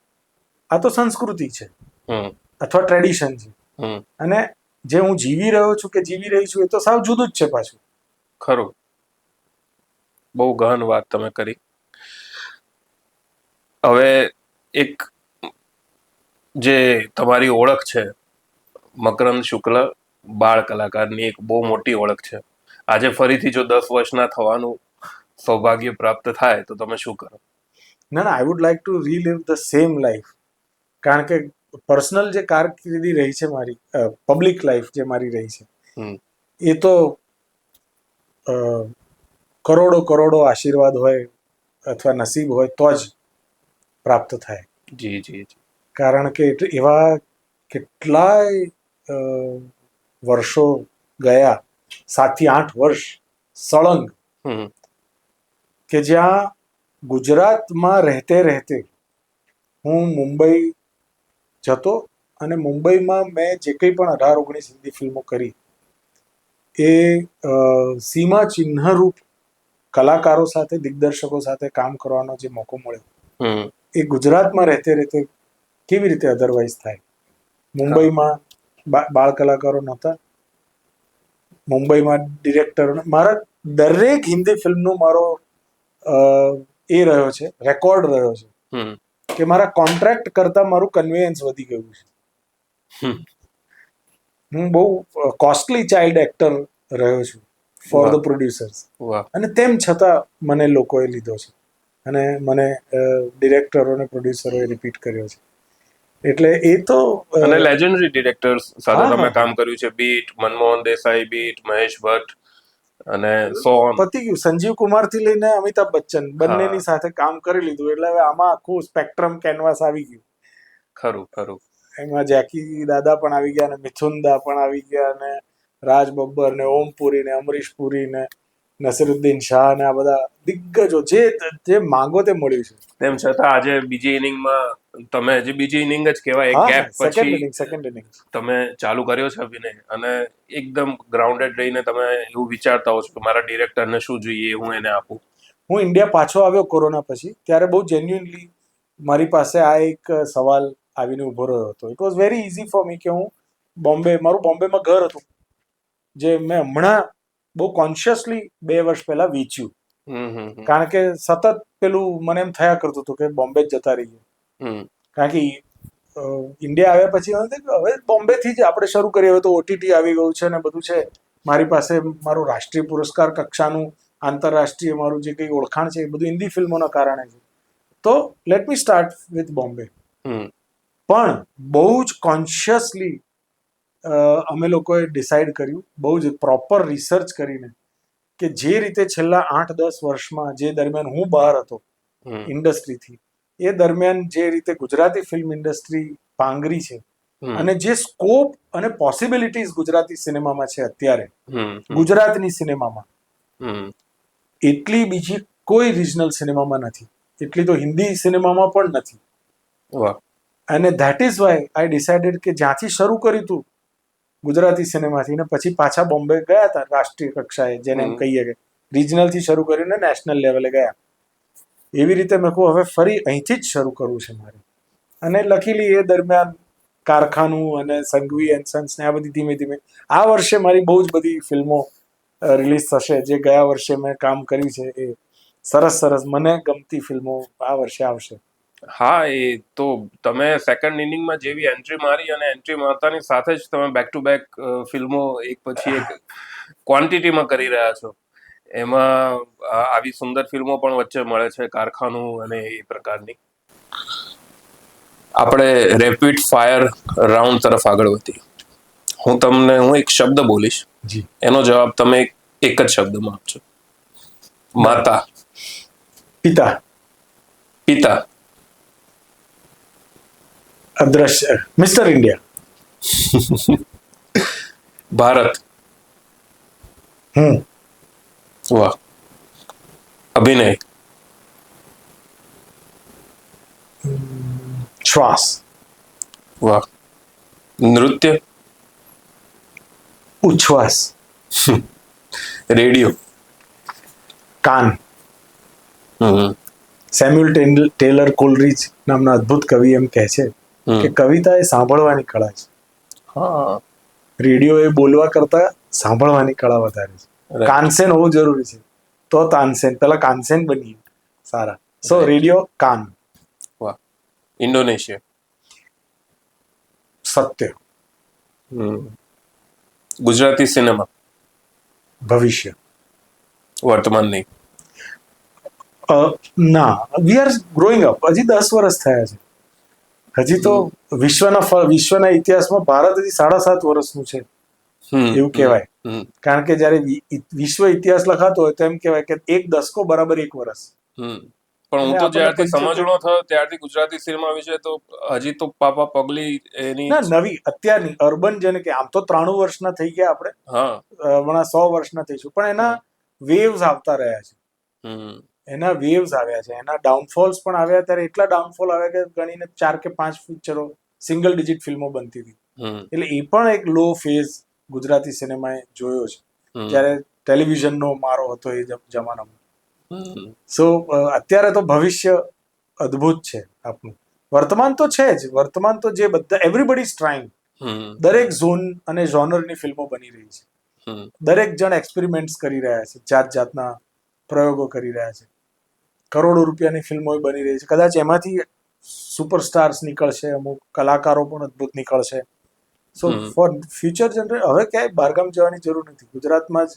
આ તો સંસ્કૃતિ છે અથવા ટ્રેડિશન છે, અને જે હું જીવી રહ્યો છું કે જીવી રહી છું એ તો સાવ જુદું જ છે પાછું. ખરું. બહુ ગહન વાત તમે કરી. હવે એક જે તમારી ઓળખ છે, મકરંદ શુક્લ બાળ કલાકારની એક બહુ મોટી ઓળખ છે. આજે ફરીથી જો 10 વર્ષના થવાનું સૌભાગ્ય પ્રાપ્ત થાય તો તમે શું કરો? ના, I would like to relive the same life. કારણ કે પર્સનલ જે કારકિર્દી રહી છે મારી, પબ્લિક લાઈફ જે મારી રહી છે, એ તો કરોડો કરોડો આશીર્વાદ હોય અથવા નસીબ હોય તો જ પ્રાપ્ત થાય. જી જી જી. કારણ કે એવા કેટલાય વર્ષો ગયા, 7 થી 8 વર્ષ સળંગ, હમ કે જ્યાં ગુજરાતમાં રહેતે રહેતે હું મુંબઈ જતો અને મુંબઈમાં મેં જે કંઈ પણ 18-19 હિન્દી ફિલ્મો કરી એ સીમા ચિહ્નરૂપ કલાકારો સાથે, દિગ્દર્શકો સાથે કામ કરવાનો જે મોકો મળ્યો હમ એ ગુજરાતમાં રહેતે રહેતે કેવી રીતે અધરવાઇઝ થાય. મુંબઈમાં બાળ કલાકારો નહોતા, મુંબઈમાં ડિરેક્ટર, મારા દરેક હિન્દી ફિલ્મનો મારો એ રહ્યો છે, રેકોર્ડ રહ્યો છે હમ કે મારા કોન્ટ્રાક્ટ કરતા મારું કન્વેયન્સ વધી ગયું છે. હમ. હું બહુ કોસ્ટલી ચાઇલ્ડ એક્ટર રહ્યો છું ફોર વાહ. ધ પ્રોડ્યુસર્સ, વાહ. અને તેમ છતાં મને લોકોએ લીધો છે અને મને ડિરેક્ટરો અને પ્રોડ્યુસરોએ રિપીટ કર્યો છે. એટલે એ તો અને લેજેન્ડરી ડિરેક્ટર્સ સાથે હા, તમે હા. કામ કર્યું છે. બીટ મનમોહન દેસાઈ, બીટ મહેશ ભટ્ટ અને સો ઓન. પતી ગયું. સંજીવ કુમાર થી લઈને અમિતાભ બચ્ચન બંનેની સાથે કામ કરી લીધું, એટલે હવે આમાં આખું સ્પેક્ટ્રમ કેનવાસ આવી ગયું. ખરું ખરું. એમાં જેકી દાદા પણ આવી ગયા, અને મિથુન દા પણ આવી ગયા, અને રાજ બબ્બર ને ઓમ પુરી ને અમરીશ પુરી ને નસીરુદ્દીન શાહ ને આ બધા દિગ્ગજો, જે માંગો તે મળ્યું છે. તેમ છતાં આજે બીજી ઇનિંગમાં તમે હજી બીજી ઇનિંગ જ કહેવાય, એક હા, ગેપ પછી સેકન્ડ ઇનિંગ તમે ચાલુ કર્યો છે અભિનય, અને એકદમ ગ્રાઉન્ડેડ રહીને તમે એવું વિચારતા હો છો કે મારા ડિરેક્ટરને શું જોઈએ હું એને આપું. હું ઇન્ડિયા પાછો આવ્યો કોરોના પછી, ત્યારે બહુ જેન્યુઅનલી મારી પાસે આ એક સવાલ આવીને ઊભો રહ્યો હતો. It was very easy for me કે હું મારું બોમ્બેમાં ઘર હતું, જે મેં હમણાં બહુ કોન્શિયસલી 2 વર્ષ પહેલા વેચ્યું. કારણ કે સતત પેલું મને એમ થયા કરતું હતું કે બોમ્બે જ જતા રહીએ. કારણ કે ઇન્ડિયા આવ્યા પછી હવે બોમ્બેથી જ આપણે શરૂ કરીએ. હવે તો ઓટીટી આવી ગયું છે ને બધું છે. મારી પાસે મારું રાષ્ટ્રીય પુરસ્કાર કક્ષાનું, આંતરરાષ્ટ્રીય મારું જે કંઈ ઓળખાણ છે એ બધું હિન્દી ફિલ્મોના કારણે છે. તો let me start with Bombay. પણ બહુ જ કોન્શિયસલી અમે લોકોએ ડિસાઈડ કર્યું, બહુ જ પ્રોપર રિસર્ચ કરીને, કે જે રીતે છેલ્લા 8-10 વર્ષમાં જે દરમિયાન હું બહાર હતો ઇન્ડસ્ટ્રીથી, એ દરમિયાન જે રીતે ગુજરાતી ફિલ્મ ઇન્ડસ્ટ્રી પાંગરી છે અને જે સ્કોપ અને પોસિબિલિટીઝ ગુજરાતી સિનેમામાં છે અત્યારે, ગુજરાતની સિનેમામાં એટલી બીજી કોઈ રિજનલ સિનેમામાં નથી, એટલી તો હિન્દી સિનેમામાં પણ નથી. અને that is why I decided કે જ્યાંથી શરૂ કર્યું હતું ગુજરાતી સિનેમાથી, ને પછી પાછા બોમ્બે ગયા હતા રાષ્ટ્રીય કક્ષાએ, જેને એમ કહીએ કે રિજનલથી શરૂ કરીને નેશનલ લેવલે ગયા. એવી રીતે મેં કહું હવે ફરી અહીંથી જ શરૂ કરવું છે મારે. અને લખીલી એ દરમિયાન કારખાનું અને સંઘવી એન્ડ સન્સ ને આ બધી ધીમે ધીમે, આ વર્ષે મારી બહુ જ બધી ફિલ્મો રિલીઝ થશે. જે ગયા વર્ષે મેં કામ કર્યું છે એ સરસ સરસ મને ગમતી ફિલ્મો આ વર્ષે આવશે. હા, એ તો તમે સેકન્ડ ઇનિંગમાં જેવી એન્ટ્રી મારી, અને એન્ટ્રી મારતાની સાથે જ તમે બેક ટુ બેક ફિલ્મો એક પછી એક ક્વોન્ટિટીમાં કરી રહ્યા છો. એમાં આવી સુંદર ફિલ્મો પણ વચ્ચે મળે છે, કારખાનું અને એ પ્રકારની. આપણે રેપિડ ફાયર રાઉન્ડ તરફ આગળ વધીએ. હું એક શબ્દ બોલીશ, જી, એનો જવાબ તમે એક જ શબ્દમાં આપજો. માતા, પિતા, પિતા, અદ્રશ્ય, મિસ્ટર ઇન્ડિયા, ભારત, હું, વાહ, અભિનય, શ્વાસ, વાહ, નૃત્ય, ઉચ્છ્વાસ, રેડિયો, કાન. સેમ્યુઅલ ટેલર કોલરીજ નામના અદ્ભુત કવિ એમ કહે છે કે કવિતા એ સાંભળવાની કળા છે. હા, રેડિયો એ બોલવા કરતા સાંભળવાની કળા વધારે છે. કાનસેન હોવું જરૂરી છે, તો તાનસેન, પેલા કાનસેન બનીએ સારા. સો રેડિયો, કાન. વાહ, ઇન્ડોનેશિયા, સત્ય, ગુજરાતી સિનેમા, ભવિષ્ય. વર્તમાન નહીં. ના, વી આર ગ્રોઈંગ અપ. હજી 10 વર્ષ થયા છે. હજી તો વિશ્વના ઇતિહાસમાં ભારત હજી 7.5 વર્ષનું છે. એવું કહેવાય. કારણ કે જ્યારે વિશ્વ ઇતિહાસ લખાતો હોય તો એમ કહેવાય કે એક દશકો બરાબર એક વર્ષ. પણ હું તો જ્યારથી સમજણો થયો ત્યારથી ગુજરાતી સિનેમા વિશે તો હજી તો પાપા પગલી એની ના નવી અત્યારની અર્બન જેને કે આમ તો 93 વર્ષના થઈ ગયા આપણે, હમણાં 100 વર્ષના થઈશું, પણ એના વેવ્સ આવતા રહ્યા છે. એના વેવ્સ આવ્યા છે, એના ડાઉનફોલ્સ પણ આવ્યા. ત્યારે એટલા ડાઉનફોલ આવ્યા કે ગણીને 4 કે 5 પિક્ચરો, સિંગલ ડિજિટ ફિલ્મો બનતી હતી. એટલે એ પણ એક લો ફેઝ ગુજરાતી સિનેમાએ જોયો છે જ્યારે ટેલિવિઝનનો મારો હતો એ જમાનામાં. સો અત્યારે તો ભવિષ્ય અદ્ભુત છે આપણું. વર્તમાન તો છે જ, વર્તમાન તો જે બધા એવરીબડી ઇઝ ટ્રાઇંગ. દરેક ઝોન અને જોનરની ફિલ્મો બની રહી છે. દરેક જણ એક્સપેરિમેન્ટ્સ કરી રહ્યા છે, જાત જાતના પ્રયોગો કરી રહ્યા છે. કરોડો રૂપિયાની ફિલ્મો બની રહી છે. કદાચ એમાંથી સુપરસ્ટાર્સ નીકળશે, અમુક કલાકારો પણ અદ્ભુત નીકળશે. સો ફોર ફ્યુચર જનરેશન હવે ક્યાંય બહારગામ જવાની જરૂર નથી. ગુજરાતમાં જ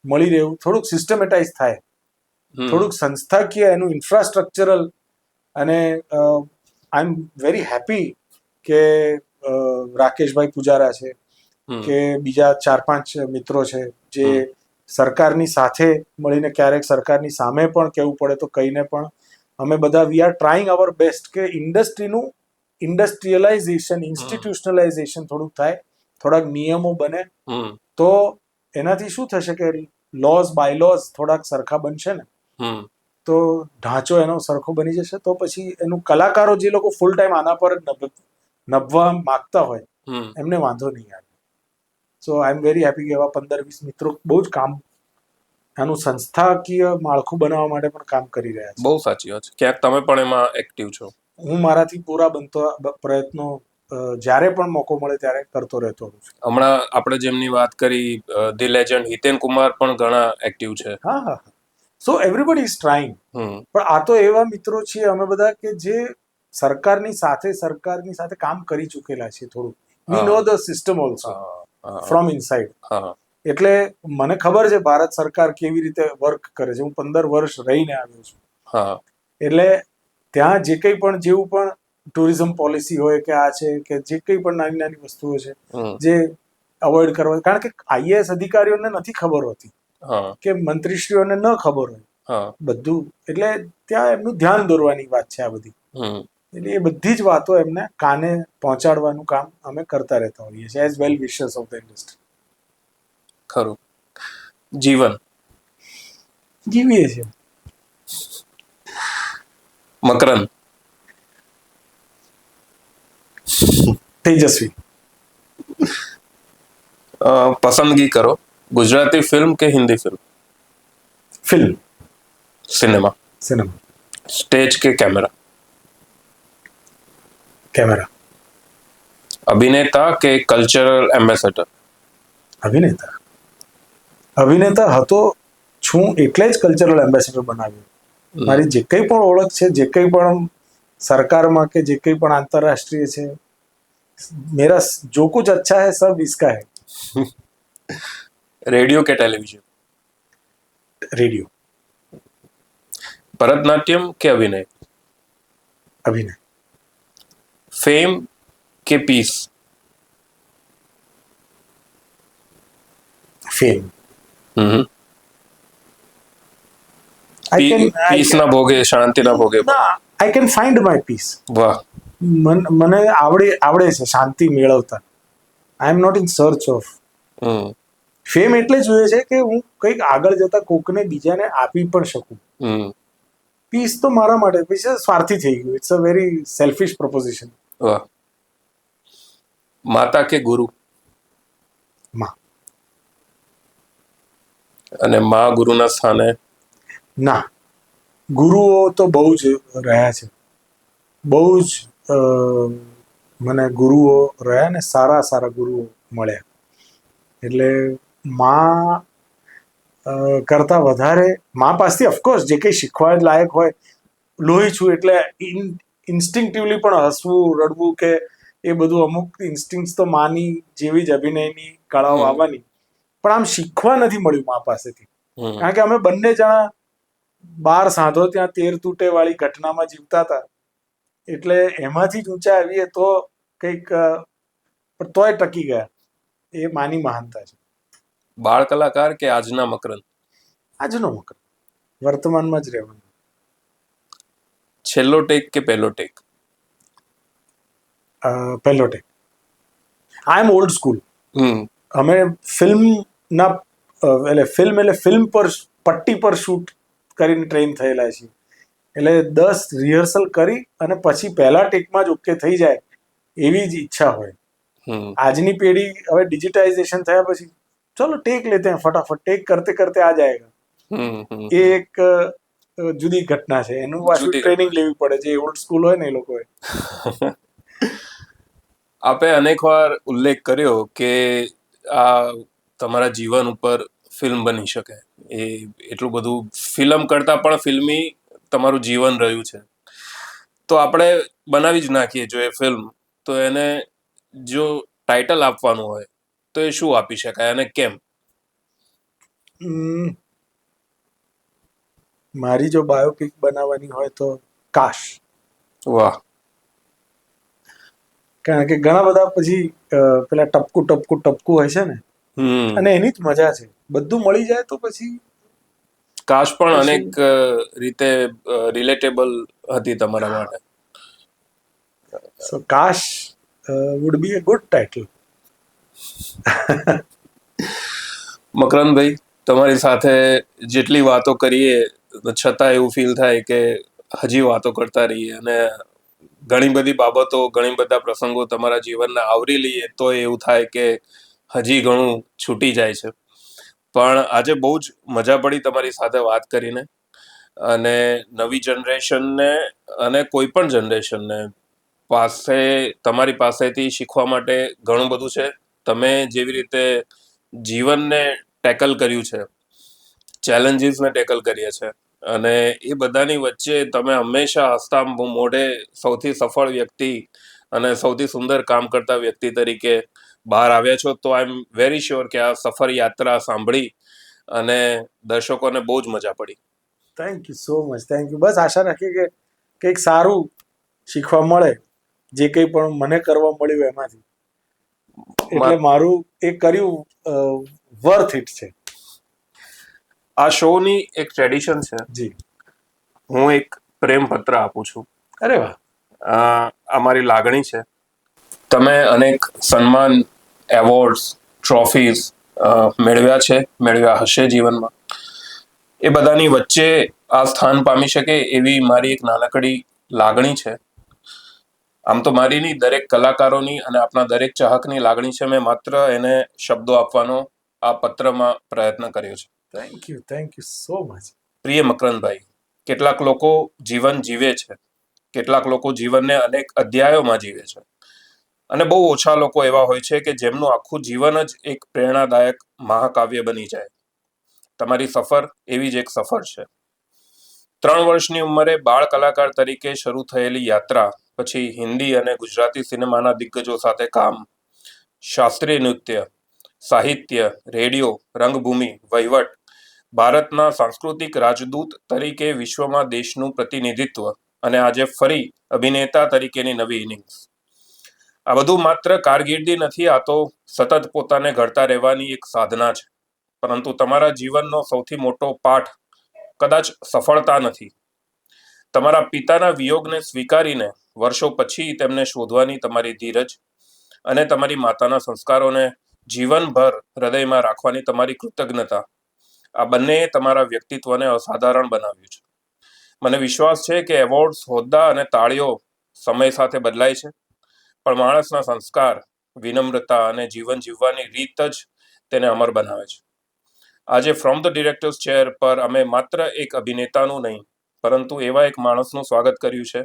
મળી રહેવું, થોડુંક સિસ્ટમેટાઇઝ થાય, થોડુંક સંસ્થાકીય એનું ઇન્ફ્રાસ્ટ્રક્ચરલ. અને આઈ એમ વેરી હેપી કે રાકેશભાઈ પૂજારા છે કે બીજા 4-5 મિત્રો છે જે સરકારની સાથે મળીને, ક્યારેક સરકારની સામે પણ કહેવું પડે તો કહીને પણ અમે બધા we are trying our best કે ઇન્ડસ્ટ્રીનું ઇન્ડસ્ટ્રીયલાઇઝેશન, ઇન્સ્ટિટ્યુશનલાઇઝેશન થોડુંક થાય, થોડાક નિયમો બને તો એનાથી શું થશે કે લોઝ બાયલોઝ થોડાક સરખા બનશે ને તો ઢાંચો એનો સરખો બની જશે. તો પછી એનું કલાકારો જે લોકો ફૂલ ટાઈમ આના પર નભવા માગતા હોય એમને વાંધો નહીં આવે. સો આઈ એમ વેરી હેપી કે એવા 15-20 મિત્રો બહુ જ કામ, આનું સંસ્થાકીય માળખું બનાવવા માટે પણ કામ કરી રહ્યા છે. બહુ સાચી વાત છે. ક્યાંક તમે પણ એમાં એક્ટિવ છો. હું મારાથી પૂરા બનતો પ્રયત્નો જ્યારે પણ મોકો મળે ત્યારે કરતો રહેતો હોઉં છું. હમણાં આપણે જેમની વાત કરી ધી લેજન્ડ હિતેન કુમાર પણ ઘણા એક્ટિવ છે. હા. સો એવરીબડી ઇઝ ટ્રાઇંગ. પણ આ તો એવા મિત્રો છીએ અમે બધા કે જે સરકારની સાથે કામ કરી ચૂકેલા છે. થોડું we know the system also from inside. એટલે મને ખબર છે ભારત સરકાર કેવી રીતે વર્ક કરે છે. હું 15 વર્ષ રહીને આવ્યો છું. એટલે ત્યાં જે કંઈ પણ જેવું પણ ટુરિઝમ પોલિસી હોય કે આ છે કે જે કંઈ પણ નાની નાની વસ્તુઓ છે જે અવોઇડ કરવા, કારણ કે આઈએએસ અધિકારીઓને નથી ખબર હોતી કે મંત્રીશ્રીઓને ન ખબર હોય બધું. એટલે ત્યાં એમનું ધ્યાન દોરવાની વાત છે આ બધી. એટલે એ બધી જ વાતો એમને કાને પહોંચાડવાનું કામ અમે કરતા રહેતા હોઈએ છીએ as well wishers of the industry. ખરું. જીવન જીવીએ છીએ. મકરંદ તેજસ્વી. પસંદગી કરો, ગુજરાતી ફિલ્મ કે Hindi film? Film. Cinema. Stage કે કેમેરા? કેમેરા. અભિનેતા કે કલ્ચરલ એમ્બેસેડર? અભિનેતા હતો છું એટલે જ કલ્ચરલ એમ્બેસેડર બનાવ્યું. મારી જે કંઈ પણ ઓળખ છે, જે કંઈ પણ સરકારમાં કે જે કંઈ પણ આંતરરાષ્ટ્રીય છે, मेरा जो कुछ अच्छा है सब इसका है. रेडियो के टेलीविजन? रेडियो. भरतनाट्यम के अभिनय? अभिनय. फेम के पीस? फेम. पीस ना भोगे, शांति ना भोगे. I can find my peace. वाह. મને આવડે છે શાંતિ મેળવતા. I am not in search of fame. એટલે જોઈએ છે કે હું કંઈક આગળ જતા કોકને બીજાને આપી પણ શકું. પીસ તો મારા માટે પીસ સ્વાર્થી થઈ ગયું. It's a very selfish proposition. વાહ. માતા કે ગુરુ? માં. અને માં ગુરુના સ્થાને? ના, ગુરુઓ તો બહુ જ રહ્યા છે. બહુ જ મને ગુરુઓ રહ્યા ને સારા ગુરુઓ મળ્યા. એટલે માં કરતાં વધારે માં પાસેથી ઓફકોર્સ જે કંઈ શીખવા લાયક હોય. લોહી છું એટલે ઇન્સ્ટિંક્ટિવલી પણ હસવું, રડવું કે એ બધું અમુક ઇન્સ્ટિંક્ટ તો માની જેવી જ અભિનયની કળાઓ આવવાની. પણ આમ શીખવા નથી મળ્યું મા પાસેથી. કારણ કે અમે બંને જણા 12 સાંધો ત્યાં 13 તૂટે વાળી ઘટનામાં જીવતા હતા. એટલે એમાંથી જ ઊંચા આવીએ તો કંઈક, પણ તોય ટકી ગયા. એ માની મહાનતા છે. બાળ કલાકાર કે આજના મકરંદ? આજનો મકર, વર્તમાનમાં જ રહેવાનું. છેલ્લો ટેક કે પહેલો ટેક? પહેલો ટેક. આઈ એમ ઓલ્ડ સ્કૂલ. હમ અમે ફિલ્મના એટલે ફિલ્મ પર પટ્ટી પર શૂટ કરીને ટ્રેન થયેલા છીએ. એટલે 10 રિહર્સલ કરી અને પછી પહેલા ટેકમાં જ ઓકે થઈ જાય એવી જ ઈચ્છા હોય. હમ આજની પેઢી હવે ડિજિટાઇઝેશન થયા પછી ચલો ટેક લેતે हैं ફટાફટ, ટેક કરતે કરતે આ જાયગા. હમ એ એક જુદી ઘટના છે. એનું પાછું જુદી ટ્રેનિંગ લેવી પડે. જે ઓલ્ડ સ્કૂલ હોય ને એ લોકોએ. આપે અનેકવાર ઉલ્લેખ કર્યો કે આ તમારા જીવન ઉપર ફિલ્મ બની શકે. એ એટલું બધું ફિલ્મ કરતા પણ ફિલ્મી તમારું જીવન રહ્યું છે. તો આપણે બનાવી જ નાખીએ જો એ ફિલ્મ, તો એને જો ટાઇટલ આપવાનું હોય તો એ શું આપી શકાય અને કેમ? મારી જો બાયોપિક બનાવવાની હોય તો કાશ. વાહ. કારણ કે ઘણા બધા પછી પેલા ટપકું ટપકું ટપકું હોય છે ને, અને એની જ મજા છે. બધું મળી જાય તો પછી કાશ પણ અનેક રીતે રિલેટેબલ હતી તમારા માટે. So Kaash would be a good title. મકરંદભાઈ, તમારી સાથે જેટલી વાતો કરીએ છતાં એવું ફીલ થાય કે હજી વાતો કરતા રહીએ, અને ઘણી બધી બાબતો, ઘણી બધા પ્રસંગો તમારા જીવનને આવરી લઈએ તો એવું થાય કે હજી ઘણું છૂટી જાય છે. પણ આજે બહુ જ મજા પડી તમારી સાથે વાત કરીને. અને નવી જનરેશનને અને કોઈ પણ જનરેશનને તમારી પાસેથી શીખવા માટે ઘણું બધું છે. તમે જેવી રીતે જીવનને ટેકલ કર્યું છે, ચેલેન્જીસને ટેકલ કરીએ છે, અને એ બધાની વચ્ચે તમે હંમેશા હસતા મોઢે સૌથી સફળ વ્યક્તિ અને સૌથી સુંદર કામ કરતા વ્યક્તિ તરીકે બહાર આવ્યા છો. તો આઈ એમ વેરી શ્યોર કે આ સફર યાત્રા સાંભળી અને દર્શકોને બહુ જ મજા પડી. Thank you so much, thank you. બસ આશા રાખીએ કે કંઈક સારું શીખવા મળે જે કંઈ પણ મને કરવા મળ્યું એમાંથી. એટલે મારું એ કર્યું વર્થ ઇટ છે. આ શોની એક ટ્રેડિશન છે. જી. હું એક પ્રેમ પત્ર આપું છું. અરે વાહ. આ મારી લાગણી છે. તમે અનેક સન્માન, એવોર્ડ્સ, ટ્રોફીઝ મેળવ્યા હશે જીવનમાં. એ બધાની વચ્ચે આ સ્થાન પામી શકે એવી મારી એક નાનકડી લાગણી છે. આમ તો મારી નહીં, દરેક કલાકારોની અને આપણા દરેક ચાહકની લાગણી છે. મેં માત્ર એને શબ્દો આપવાનો આ પત્રમાં પ્રયત્ન કર્યો છે. Thank you so much. પ્રિય મકરંદભાઈ, કેટલાક લોકો જીવન જીવે છે, કેટલાક લોકો જીવનને અનેક અધ્યાયોમાં જીવે છે, અને બહુ ઓછા લોકો એવા હોય છે કે જેમનું આખું જીવન જ એક પ્રેરણાદાયક મહાકાવ્ય બની જાય. તમારી સફર એવી જ એક સફર છે. 3 વર્ષની ઉંમરે બાળ કલાકાર તરીકે શરૂ થયેલી યાત્રા પછી હિન્દી અને ગુજરાતી સિનેમાના દિગ્ગજો સાથે કામ, શાસ્ત્રીય નૃત્ય, સાહિત્ય, રેડિયો, રંગભૂમિ, વહીવટ, ભારતના સાંસ્કૃતિક રાજદૂત તરીકે વિશ્વમાં દેશનું પ્રતિનિધિત્વ, અને આજે ફરી અભિનેતા તરીકેની નવી ઇનિંગ્સ. આ બધું માત્ર કારકિર્દી નથી, આ તો સતત પોતાને ઘડતા રહેવાની એક સાધના છે. પરંતુ તમારા જીવનનો સૌથી મોટો પાઠ કદાચ સફળતા નથી. તમારા પિતાના વિયોગને સ્વીકારીને વર્ષો પછી તેમને શોધવાની તમારી ધીરજ, અને તમારી માતાના સંસ્કારોને જીવનભર હૃદયમાં રાખવાની તમારી કૃતજ્ઞતા, આ બંને તમારા વ્યક્તિત્વને અસાધારણ બનાવ્યું છે. મને વિશ્વાસ છે કે એવોર્ડ્સ, હોદ્દા અને તાળીઓ સમય સાથે બદલાય છે, પણ માણસના સંસ્કાર, વિનમ્રતા અને જીવન જીવવાની રીત જ તેને અમર બનાવે છે. આજે ફ્રોમ ધ ડિરેક્ટર્સ ચેર પર અમે માત્ર એક અભિનેતાનું નહીં, પરંતુ એવા એક માણસનું સ્વાગત કર્યું છે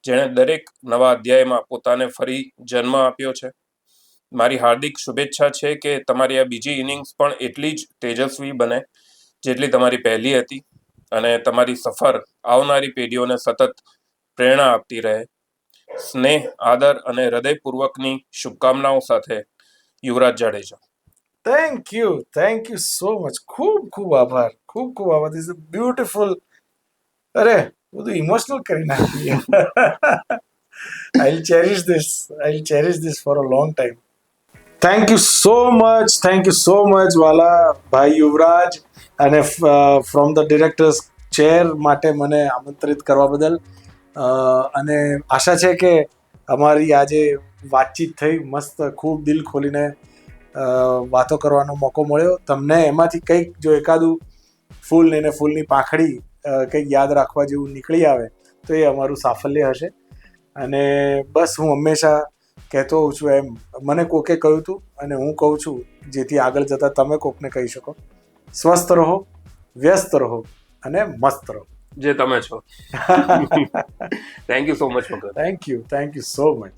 જેણે દરેક નવા અધ્યાયમાં પોતાને ફરી જન્મ આપ્યો છે. મારી હાર્દિક શુભેચ્છા છે કે તમારી આ બીજી ઇનિંગ્સ પણ એટલી જ તેજસ્વી બને જેટલી તમારી પહેલી હતી, અને તમારી સફર આવનારી પેઢીઓને સતત પ્રેરણા આપતી રહે. સ્નેહ, આદર અને હૃદયપૂર્વકની શુભકામનાઓ સાથે, Yuvraj Jadeja. Thank you so much. ખૂબ ખૂબ આભાર, ખૂબ ખૂબ આભાર. This is beautiful. અરે બધું ઇમોશનલ કરી નાખ્યું. I cherish this for a long time. Thank you so much વાલા ભાઈ યુવરાજ, અને ફ્રોમ ધ ડિરેક્ટર્સ ચેર માટે મને આમંત્રિત કરવા બદલ. અને આશા છે કે અમારી આજે વાતચીત થઈ મસ્ત, ખૂબ દિલ ખોલીને વાતો કરવાનો મોકો મળ્યો. તમને એમાંથી કંઈક જો એકાદું ફૂલ ને ફૂલની પાંખડી કંઈક યાદ રાખવા જેવું નીકળી આવે તો એ અમારું સાફલ્ય હશે. અને બસ હું હંમેશા કહેતો હોઉં છું એમ, મને કોકે કહ્યું હતું અને હું કહું છું, જેથી આગળ જતાં તમે કોકને કહી શકો, સ્વસ્થ રહો, વ્યસ્ત રહો અને મસ્ત રહો. જે તમે છો. Thank you so much Makar. Thank you so much.